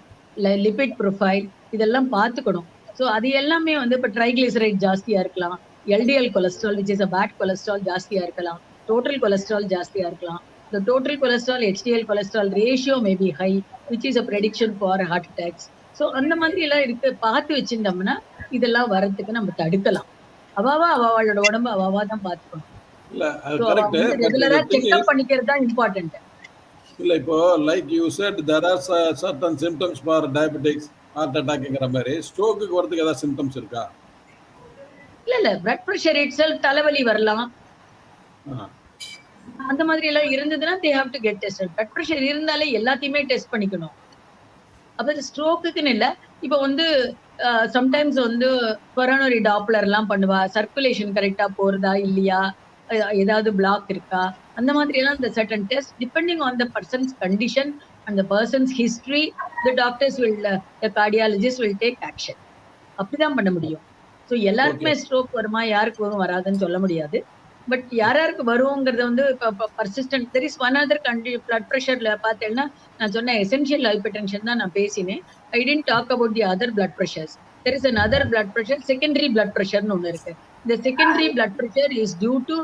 lipid profile இதெல்லாம் பார்த்துக்கணும். ஸோ அது எல்லாமே வந்து இப்போ ட்ரைகிளிசரைட் ஜாஸ்தியா இருக்கலாம், LDL cholesterol which is a bad cholesterol ஜாஸ்தியா இருக்கலாம், டோட்டல் கொலஸ்ட்ரால் ஜாஸ்தியா இருக்கலாம். The total cholesterol HDL cholesterol ratio may be high, which is a prediction for heart attacks. So அந்த மாதிரி எல்லாம் இருக்கு, பார்த்து வச்சிருந்தோம்னா இதெல்லாம் வரதுக்கு நம்ம தடுக்கலாம். அவளோட உடம்பு அவாவா தான் பார்த்துக்கணும். ரெகுலரா செக்அப் பண்ணிக்கிறது தான் இம்பார்ட்டன்ட். இல்ல இப்போ like you said there are certain symptoms for diabetics, heart attackங்கிற மாதிரி ஸ்ட்ரோக்குக்கு வரதுக்கு ஏதாவது சிம்டம்ஸ் இருக்கா? இல்ல பிளட் பிரஷர் itself தலைவலி வரலாம், அந்த மாதிரி எல்லாம் இருந்ததுன்னா they have to get tested. Blood pressure இருந்தாலே எல்லாத்தையுமே டெஸ்ட் பண்ணிக்கணும். அப்ப ஸ்ட்ரோக்குன்னு இல்ல, இப்ப வந்து சம்டைம்ஸ் வந்து கொரோனரி டாப்லர் எல்லாம் பண்ணுவா, சர்க்குலேஷன் கரெக்டா போறதா இல்லையா, ஏதாவது பிளாக் இருக்கா, அந்த மாதிரி எல்லாம் இந்த certain test depending on the persons condition and the persons history the doctors will, the cardiologist will take action. அப்படிதான் பண்ண முடியும். ஸோ எல்லாருக்குமே ஸ்ட்ரோக் வருமா, யாருக்கு வரும் வராதுன்னு சொல்ல முடியாது. பட் யாருக்கு வருங்கிறது வந்து persistent. There is one other blood ப்ரெஷர்ல பார்த்தேன்னா நான் சொன்ன எசென்ஷியல் ஹைப்பர் டென்ஷன் தான் நான் பேசினேன். I didn't talk about the other blood pressures. There is another blood pressure, secondary blood pressure னு ஒன்று இருக்கு. The secondary blood pressure is due to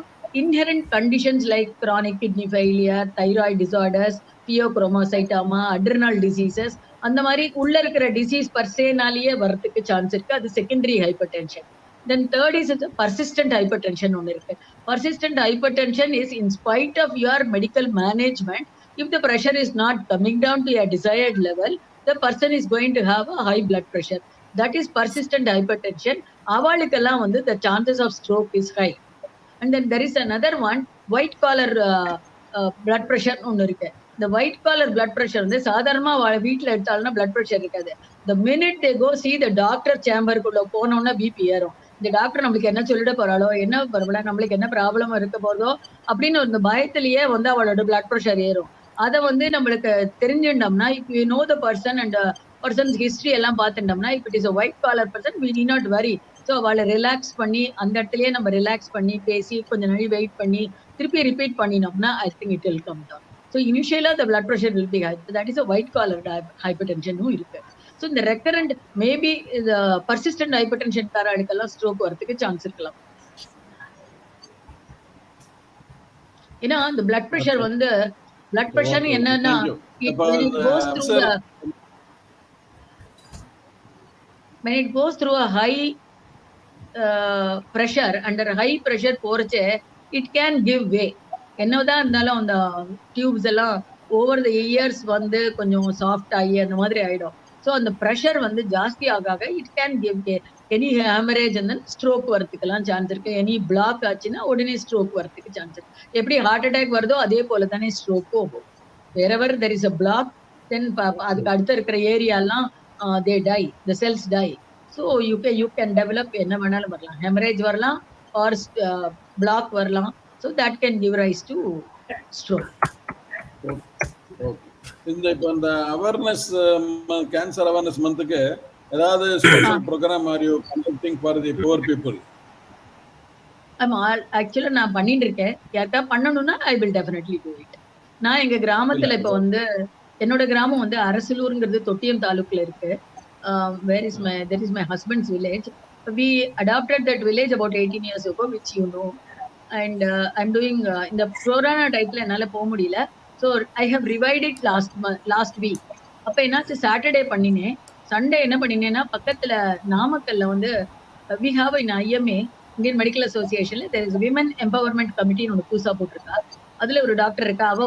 inherent conditions like chronic kidney failure, thyroid disorders, pheochromocytoma, adrenal diseases. அந்த மாதிரி உள்ள இருக்கிற disease பர்சேனாலேயே வரதுக்கு chance இருக்கு. அது secondary hyper tension. Then third is persistent hypertension ஒன்று இருக்கு. Persistent hypertension is in spite of your medical management, if the pressure is not coming down to a desired level, the person is going to have a high blood pressure. That is persistent hypertension. அவளுக்கெல்லாம் வந்து the chances of stroke is high. And then there is another one, white collar blood pressure ஒன்று இருக்கு. இந்த white collar blood pressure வந்து சாதாரணமா வீட்டுல எடுத்தாலும் blood pressure இருக்காது. the minute they go see the doctor சேம்பருக்குள்ள போனோம்னா பிபி ஏறும். இந்த டாக்டர் நம்மளுக்கு என்ன சொல்லிட போறாளோ, என்ன பரவாயில்ல, நம்மளுக்கு என்ன ப்ராப்ளம் இருக்க போதோ அப்படின்னு ஒரு பயத்திலேயே வந்து அவளோட பிளட் ப்ரெஷர் ஏறும். அதை வந்து நம்மளுக்கு தெரிஞ்சுட்டோம்னா, if you know the person and person's history எல்லாம் பார்த்துட்டோம்னா, if it is a white collar person we need not worry. So அவளை ரிலாக்ஸ் பண்ணி அந்த இடத்துலயே நம்ம ரிலாக்ஸ் பண்ணி பேசி கொஞ்சம் நாள் வெயிட் பண்ணி திருப்பி ரிப்பீட் பண்ணினோம்னா I think it will come down. So initially the blood pressure will be high. That is a white collar ஹைப்பர் டென்ஷனும் இருக்கு. ஸோ இந்த recurrent maybe persistent hypertension காரர்களுக்கெல்லாம் ஸ்ட்ரோக் வரதுக்கு சான்ஸ் இருக்கலாம். ஏன்னா இந்த பிளட் ப்ரெஷர் வந்து பிளட் ப்ரெஷர் என்னன்னா when it goes through a high pressure, under high pressure போறச்சே it can give way. என்னதான் இருந்தாலும் அந்த டியூப்ஸ் எல்லாம் ஓவர் த இயர்ஸ் வந்து கொஞ்சம் சாஃப்ட் ஆகி அந்த மாதிரி ஆயிடும். ஸோ அந்த ப்ரெஷர் வந்து ஜாஸ்தி ஆக it can give way. Any haemorrhage stroke வரதுக்கெல்லாம் சான்ஸ் இருக்கு. எனி பிளாக் ஆச்சுன்னா உடனே ஸ்ட்ரோக் வரதுக்கு சான்ஸ் இருக்கு. எப்படி ஹார்ட் அட்டாக் வருதோ அதே போல தானே ஸ்ட்ரோக்கும் போகும். wherever there is a block, then அதுக்கு அடுத்து இருக்கிற ஏரியாலாம் they die, the cells die. So you can develop என்ன வேணாலும் வரலாம், hemorrhage வரலாம் or block வரலாம். So that can give rise to stroke. இப்போ இந்த அவேர்னஸ் கேன்சர் அவேர்னஸ் மந்த்துக்கு ஏதாவது special program are you conducting for the poor people? ஆக்சுவலா நான் பண்ணிட்டு இருக்கேன். யாருக்கா பண்ணணும்னா I will definitely do it. நான் எங்க கிராமத்துல இப்ப என்னோட கிராமம் அரசலூருங்கிறது தொட்டியம் தாலுக்குல இருக்கு. there is my husband's village. We adopted that village about 18 years ago, which you know. And I'm doing இந்த கொரோனா டைப்ல என்னால போக முடியல. So I have revived it last week. அப்ப என்னாச்சு, சாட்டர்டே பண்ணினேன். சண்டே என்ன பண்ணினேன்னா பக்கத்துல நாமக்கல்ல we have in IMA, Indian medical அசோசியேஷன்ல there is women empowerment committee ஒன்று புதுசா போட்டிருக்கா. அதுல ஒரு டாக்டர் இருக்கா. அவ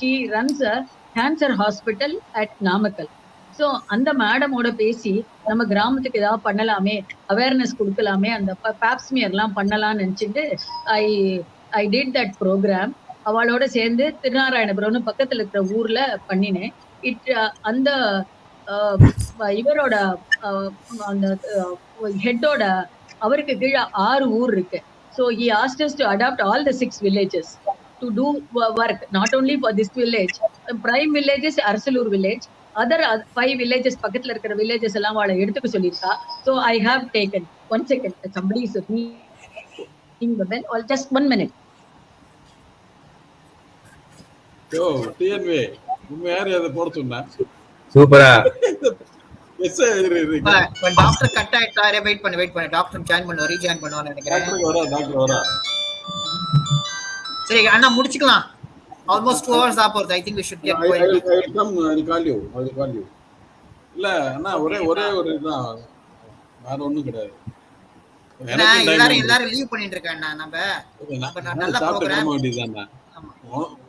she runs a cancer hospital at Namakkal. So அந்த மேடமோட பேசி நம்ம கிராமத்துக்கு ஏதாவது பண்ணலாமே, அவேர்னஸ் கொடுக்கலாமே, அந்த பேப்ஸ்மியர்லாம் பண்ணலாம்னு நினைச்சிட்டு ஐ டிட் தட் ப்ரோக்ராம். அவளோட சேர்ந்து திருநாராயணபுரம்னு பக்கத்துல இருக்கிற ஊர்ல பண்ணினேன். அந்த இவரோட அந்த ஹெட்டோட அவருக்கு கீழே 6 ஊர் இருக்கு. So he asked us to adopt all the 6 villages to do work, not only for this village. The prime village is Arsalur village. Other 5 villages பக்கத்துல இருக்கிற villages எல்லாம் அவளை எடுத்துக்க சொல்லியிருக்கா. So I have taken. One second, somebody is ringing the bell. Just 1 minute. ஓ டிஎன்வே உண்மையாரு அதை போடுறதுன்னா சூப்பரா. Yes sir doctor cut ஆயிட்டாரே. வெயிட் பண்ணு டாக்டர் ஜாயின் பண்ணுவார், ரீஜாயின் பண்ணுவார்னு நினைக்கிறேன். டாக்டர் வரா. சரி அண்ணா முடிச்சுக்கலாம். almost 2 hours ஆபோறது. I think we should get going. I will come. I will call you. இல்ல அண்ணா ஒரே ஒரு இதுதான், வேற ஒண்ணும் கிடையாது. எல்லாரும் லீவ் பண்ணிட்டு இருக்காங்க. நம்ம நல்ல ப்ரோகிராம் வேண்டியதானே.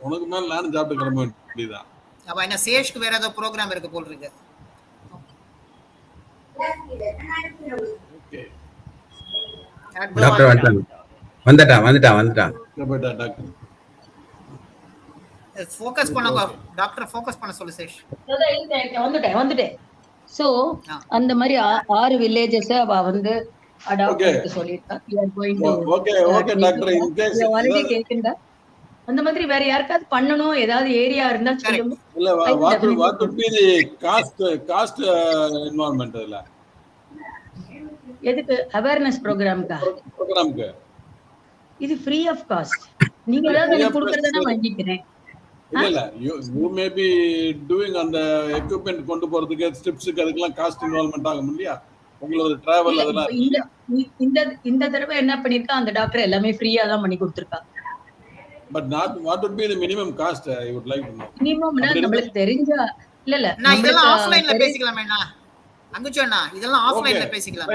உனக்கு மேல நானும் சாப்பிட்டு கிளம்ப வேண்டியதான். அப்ப என்ன சேஷ்க்கு வேற ஏதோ ப்ரோகிராம் இருக்கு போல இருக்கு. ஓகே டாக்டர் வந்துட்டான். டாக்டர் ஃபோக்கஸ் பண்ணுங்க. டாக்டர் ஃபோக்கஸ் பண்ண சொல்லு சேஷ். வந்துட்டேன். சோ அந்த மாதிரி 6 villages அவ அடாப்ட் பண்ண சொல்லிருக்கா. we are going to okay doctor in case already taken that. அந்த மாதிரி வேற யாருக்காவது பண்ணனும் ஏதாவது ஏரியா இருந்தா சொல்லுங்க. இல்ல what would be the cost involvement இல்ல எதுக்கு அவேர்னஸ் ப்ரோகிராம்க்கு இது ஃப்ரீ ஆஃப் காஸ்ட். நீங்க ஏதாவது கொடுக்கறதா வாங்கிக்கிறேன். இல்ல you may be doing அந்த equipment கொண்டு போறதுக்கு ஸ்ட்ரிப்ஸ்க்கு அதுக்கெல்லாம் காஸ்ட் இன்வால்வ்மென்ட் ஆகும் இல்லையா? உங்களோட டிராவல் அதெல்லாம் இந்த தடவை என்ன பண்ணிருக்கா, அந்த டாக்டர் எல்லாமே ஃப்ரீயா தான் பண்ணி கொடுத்திருக்கா. But not what would be the minimum cost? I would like to know. மினிமம்னா நமக்கு தெரிஞ்ச இல்ல நான் இதெல்லாம் ஆஃப்லைன்ல பேசிக்கலாமேண்ணா. அங்குச்சோண்ணா இதெல்லாம் ஆஃப்லைன்ல பேசிக்கலாம்.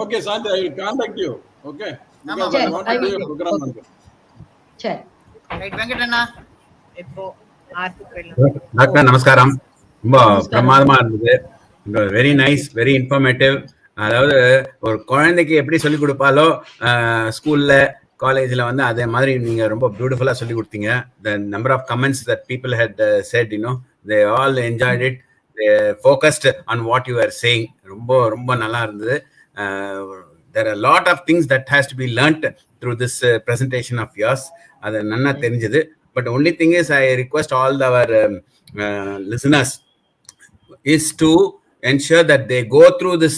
Okay Shanta, I will contact you. Okay. சரி ரைட் வெங்கடண்ணா. இப்போ டாக்டர் நமஸ்காரம். ரொம்ப பிரமாதமா இருந்தது. Very nice, very informative. அதாவது ஒரு குழந்தைக்கு எப்படி சொல்லி கொடுப்பாலோ ஸ்கூல்ல காலேஜ்ல அதே மாதிரி நீங்க ரொம்ப பியூட்டிஃபுல்லா சொல்லி கொடுத்தீங்க. the number of comments that people had said, they all enjoyed it. They focused on what you were saying. ரொம்ப நல்லா இருந்தது. There are a lot of things that has to be learnt through this presentation of yours. அது நல்லா தெரிஞ்சது. But only thing is I request all our listeners is to ensure that they go through this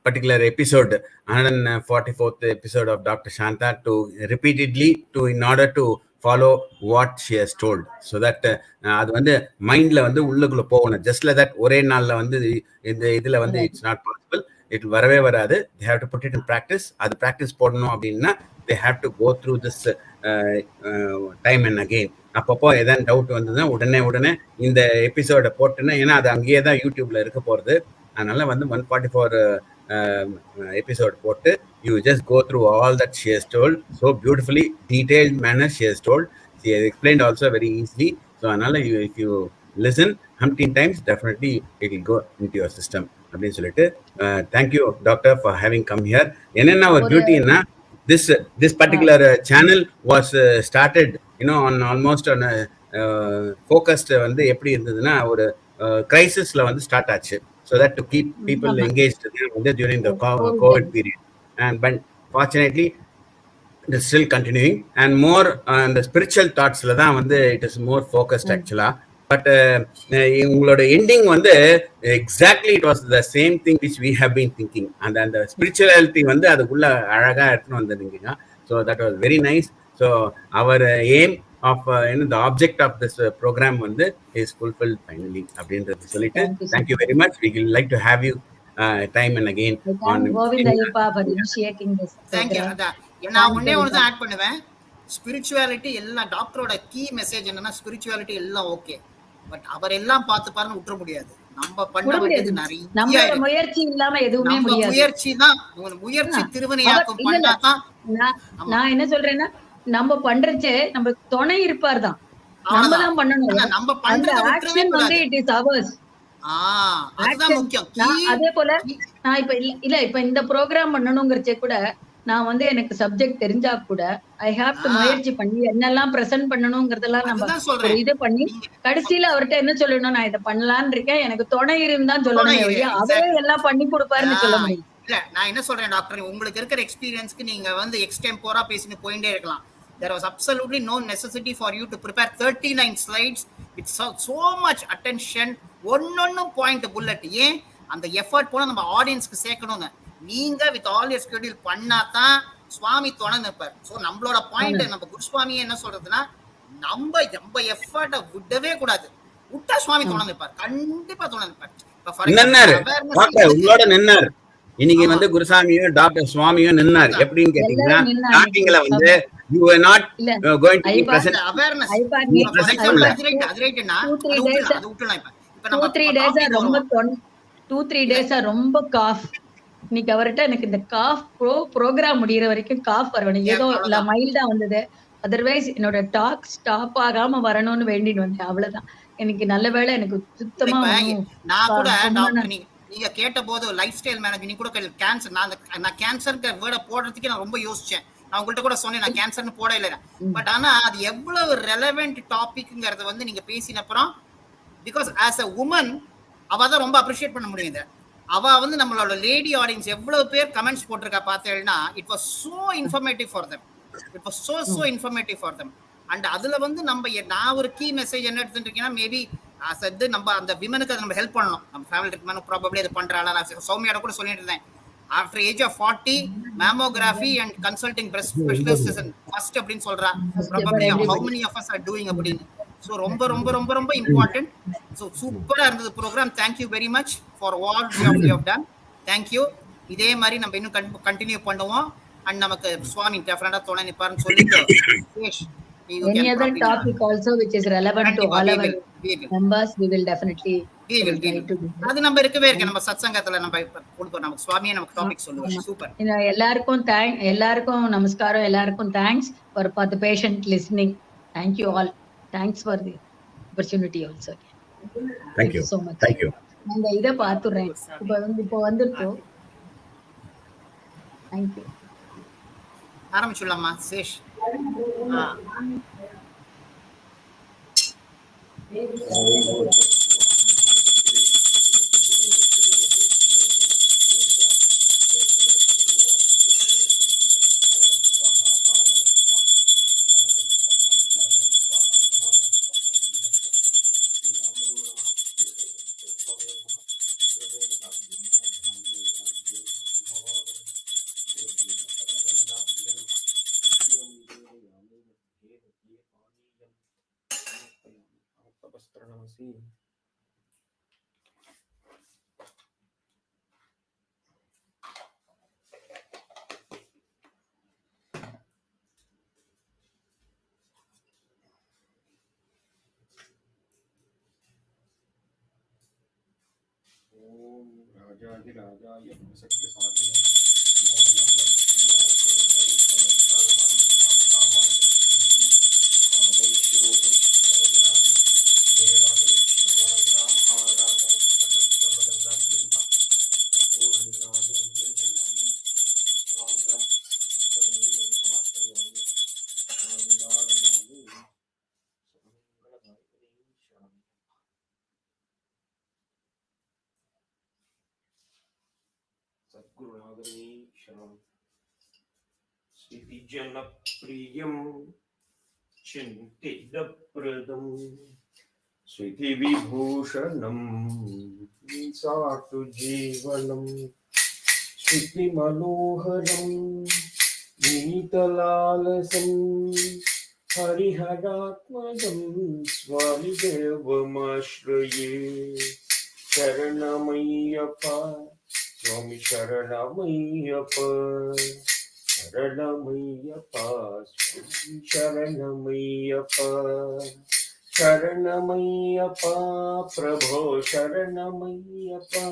particular episode, 144th episode of Dr. Shanta, to repeatedly in order to follow what she has told, so that அது மைண்ட்ல உள்ளுக்குள்ள போகணும். just like that ஒரே நாள்ல இந்த இதுல it's not possible. it வரவே வராது. they have to put it in practice. அது practice போடணும் அப்படின்னா they have to go through this time and again. அப்பப்போ ஏதாவது டவுட் வந்ததுன்னா உடனே இந்த எபிசோட போட்டுன்னா, ஏன்னா அது அங்கேயே தான் யூடியூப்ல இருக்க போறது. அதனால 144 எபிசோட் போட்டு you just go through all that she has told so beautifully, detailed manner she has told. She has explained also very easily. So அதனால if you listen 100 times, definitely it will go into your system. அப்படின்னு சொல்லிட்டு thank you doctor for having come here. என்னென்ன ஒரு பியூட்டின்னா this particular channel was started on almost on focused வந்து எப்படி இருந்ததுன்னா ஒரு கிரைசிஸ்ல வந்து ஸ்டார்ட் ஆச்சு. So that to keep people engaged during the COVID period, and but fortunately it is still continuing and more on the spiritual thoughts la dhaan வந்து it is more focused actually. But உங்களோட ending வந்து exactly it was the same thing which we have been thinking, and the spirituality வந்து அதுக்குள்ள அழகா எடுத்துட்டு வந்திருக்கீங்க. So that was very nice. So our aim of the object of this program வந்து is fulfilled finally அப்படின்றது சொல்லிட்டு thank you very much. We will like to have you time and again on Govind Ayyappa for initiating this thank you. நான் ஒண்ணே ஒன்று தான் add பண்ணுவேன். Spirituality எல்லாம் டாக்டரோட கீ மெசேஜ் என்னன்னா ஸ்பிரிச்சுவாலிட்டி எல்லாம் ஓகே, பட் அவர் எல்லாம் பார்த்து பாருங்க விட்டுற முடியாது. நம்ம பண்ண வேண்டியது நிறைய முயற்சி இல்லாம எதுவுமே முடியாது. முயற்சி தான், முயற்சி திருவினையாக்கும் பண்ணாதான். நான் என்ன சொல்றேன்னா நம்ம பண்றச்சே நம்ம துணை இருப்பார் தான், நம்ம தான் பண்ணணும். நம்ம பண்றது ஆக்ஷன் வந்து இட் இஸ் அவர்ஸ். அதுதான் முக்கியம். அதே போல நான் இப்ப இந்த ப்ரோக்ராம் பண்ணணுங்கிறச்சே கூட நான் வந்து எனக்கு சப்ஜெக்ட் தெரிஞ்சா கூட ஐ ஹாவ் டு முயற்சி பண்ணி என்னெல்லாம் பிரசன்ட் பண்ணணுங்கிறதெல்லாம் நம்ம இது பண்ணி கடைசியில அவர்கிட்ட என்ன சொல்லணும், நான் இதை பண்ணலான்னு இருக்கேன், எனக்கு துணை இருந்தான்னு சொல்லணும். அவரே எல்லாம் பண்ணி கொடுப்பாருன்னு சொல்ல முடியும். இல்ல நான் என்ன சொல்றேன் டாக்டர், உங்களுக்கு இருக்கிற எக்ஸ்பீரியன்ஸ்க்கு நீங்க வந்து எக்ஸ்டெம்போரா பேசிட்டு போயிட்டே இருக்கலாம். There was absolutely no necessity for you to prepare 39 slides with so much attention. ஒன்னொன்னும் பாயிண்ட் புல்லட். ஏன் அந்த எஃபர்ட் போனா நம்ம ஆடியன்ஸ்க்கு சேர்க்கணுங்க. நீங்க வித் ஆல் யுவர் ஷெட்யூல் பண்ணாதான் சுவாமி துணை நிற்பார். ஸோ நம்மளோட பாயிண்ட் நம்ம குருசுவாமியே என்ன சொல்றதுன்னா நம்ம எஃபர்ட்டை விடவே கூடாது. விட்டா சுவாமி துணை நிற்பார், கண்டிப்பா துணை நிற்பார். உங்களோட நின்னார் இன்னைக்கு வந்து குருசாமியும் டாக்டர் சுவாமியும் நின்னார். எப்படின்னு கேட்டீங்கன்னா ஸ்டார்டிங்ல வந்து you were not going to be present. awareness two three days ரொம்ப காஃப். இன்னைக்கு அவர்கிட்ட எனக்கு இந்த காஃப் ப்ரோக்ராம் முடியற வரைக்கும் காஃப் வரணும், ஏதோ மைல்டா வந்தது. அதர்வைஸ் என்னோட டாக் ஸ்டாப் ஆகாம வரணும்னு வேண்டின்னு வந்தேன், அவ்வளவுதான். எனக்கு நல்ல வேளை எனக்கு சுத்தமா நான் கூட நீங்க கேட்ட போது லைஃப் ஸ்டைல் மேனேஜ் நீ கூட கேன்சர், நான் கேன்சர்ங்கிற வேர்டை போடுறதுக்கு நான் ரொம்ப யோசிச்சேன். நான் உங்கள்கிட்ட கூட சொன்னேன் நான் கேன்சர்னு போட இல்லை. பட் ஆனா அது எவ்வளவு ரெலவெண்ட் டாபிக்ங்கிறத வந்து நீங்க பேசின அப்புறம், பிகாஸ் ஆஸ் அ உமன் அவ தான் ரொம்ப அப்ரிஷியேட் பண்ண முடியுது. அவ வந்து நம்மளோட லேடி ஆடியன்ஸ் எவ்வளவு பேர் கமெண்ட்ஸ் போட்டிருக்கா பார்த்தேன்னா, it was so informative for them. It was so informative for them. And அதுல வந்து நான் ஒரு கீ மெசேஜ் என்ன எடுத்துட்டு இருக்கேன்னா, மேபி நம்ம அந்த விமனுக்கு அதை நம்ம ஹெல்ப் பண்ணணும். நம்ம ஃபேமிலி இருக்குமே ப்ராபப்ளி அது பண்றாளா. நான் சௌமியோட கூட சொல்லிட்டு இருந்தேன், after age of 40 mammography and consulting breast specialist is first அப்படினு சொல்றா. probably how many of us are doing அப்படினு. so ரொம்ப ரொம்ப ரொம்ப ரொம்ப important. so சூப்பரா இருந்தது program. thank you very much for all you have done. thank you. இதே மாதிரி நம்ம இன்னும் கண்டினியூ பண்ணுவோம். and நமக்கு சுவாமி டெஃபனட்டா துணை நிப்பாருன்னு சொல்லிட்டு any other topic also which is relevant to all our members, we will definitely அது நம்ம இருக்கவே இருக்கு. நம்ம சத்சங்கத்துல நம்ம கொடுப்போம். நமக்கு சுவாமியே நமக்கு டாபிக் சொல்லுவாங்க. சூப்பர். எல்லாருக்கும் நமஸ்காரம். எல்லாருக்கும் thanks for the patient listening. thank you all. thanks for the opportunity also. thank you so much. thank you. நான் இத பாத்துறேன். இப்போ வந்துட்டோம். thank you. ஆரம்பிச்சுடலாமா சேஷ்? राजाधिराजाय शक्तिसाधिने नमो नमः सद्गुरुनादने शरणं स्थितिजनप्रियं चिन्तितप्रदं स्थितिविभूषणं सातु जीवनं स्थितिमनोहरं नीतलालसं हरिहरात्मजं स्वामिदेवमाश्रये शरणमय्यप्पा स्वामी शरणमय्यप्पा शरणमय्यप्पा स्वामी शरणमय्यप्पा शरणमय्यप्पा प्रभो शरणमय्यप्पा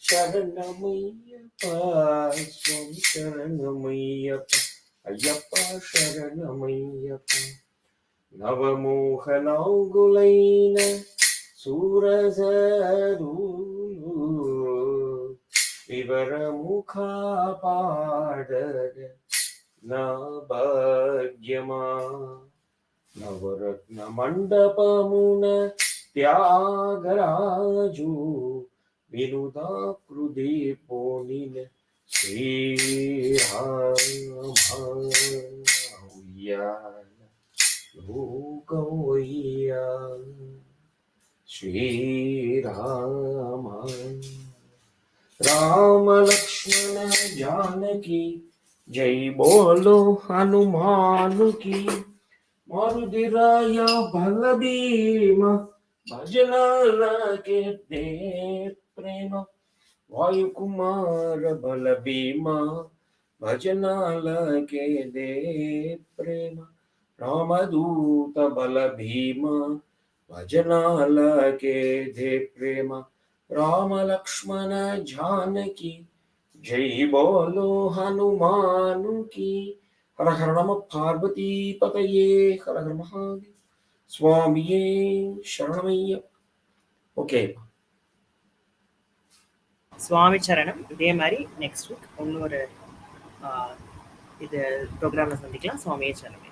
शरणमय्यप्पा स्वामी शरणमय्यप्पा अय्यप्पा शरणमय्यप्पा नवमोहनाङ्गुलैन सूरजरूलु विवरमुखापाडर न भाग्यमा नवरत्नमण्डपमुन त्यागराजु विनुदाकृदे पोनिन श्रीरामया लोकवैया श्रीराम राम लक्ष्मण जानकी जय बोलो हनुमान की मरुदिराया बलभीम भजन लगे दे प्रेम वायुकुमार बलभीम भजन लगे दे प्रेम रामदूत बलभीम भजनाल के दे प्रेम राम लक्ष्मण जानकी जय बोलो हनुमान की हर हर नम पार्वती पतये हर हर महादेव स्वामिये शरणमय्यप्पा ओके சுவாமி சரணம். இதே மாதிரி நெக்ஸ்ட் வீக் இன்னொரு இது ப்ரோக்ராம்ல சந்திக்கலாம். சுவாமியே சரணம்.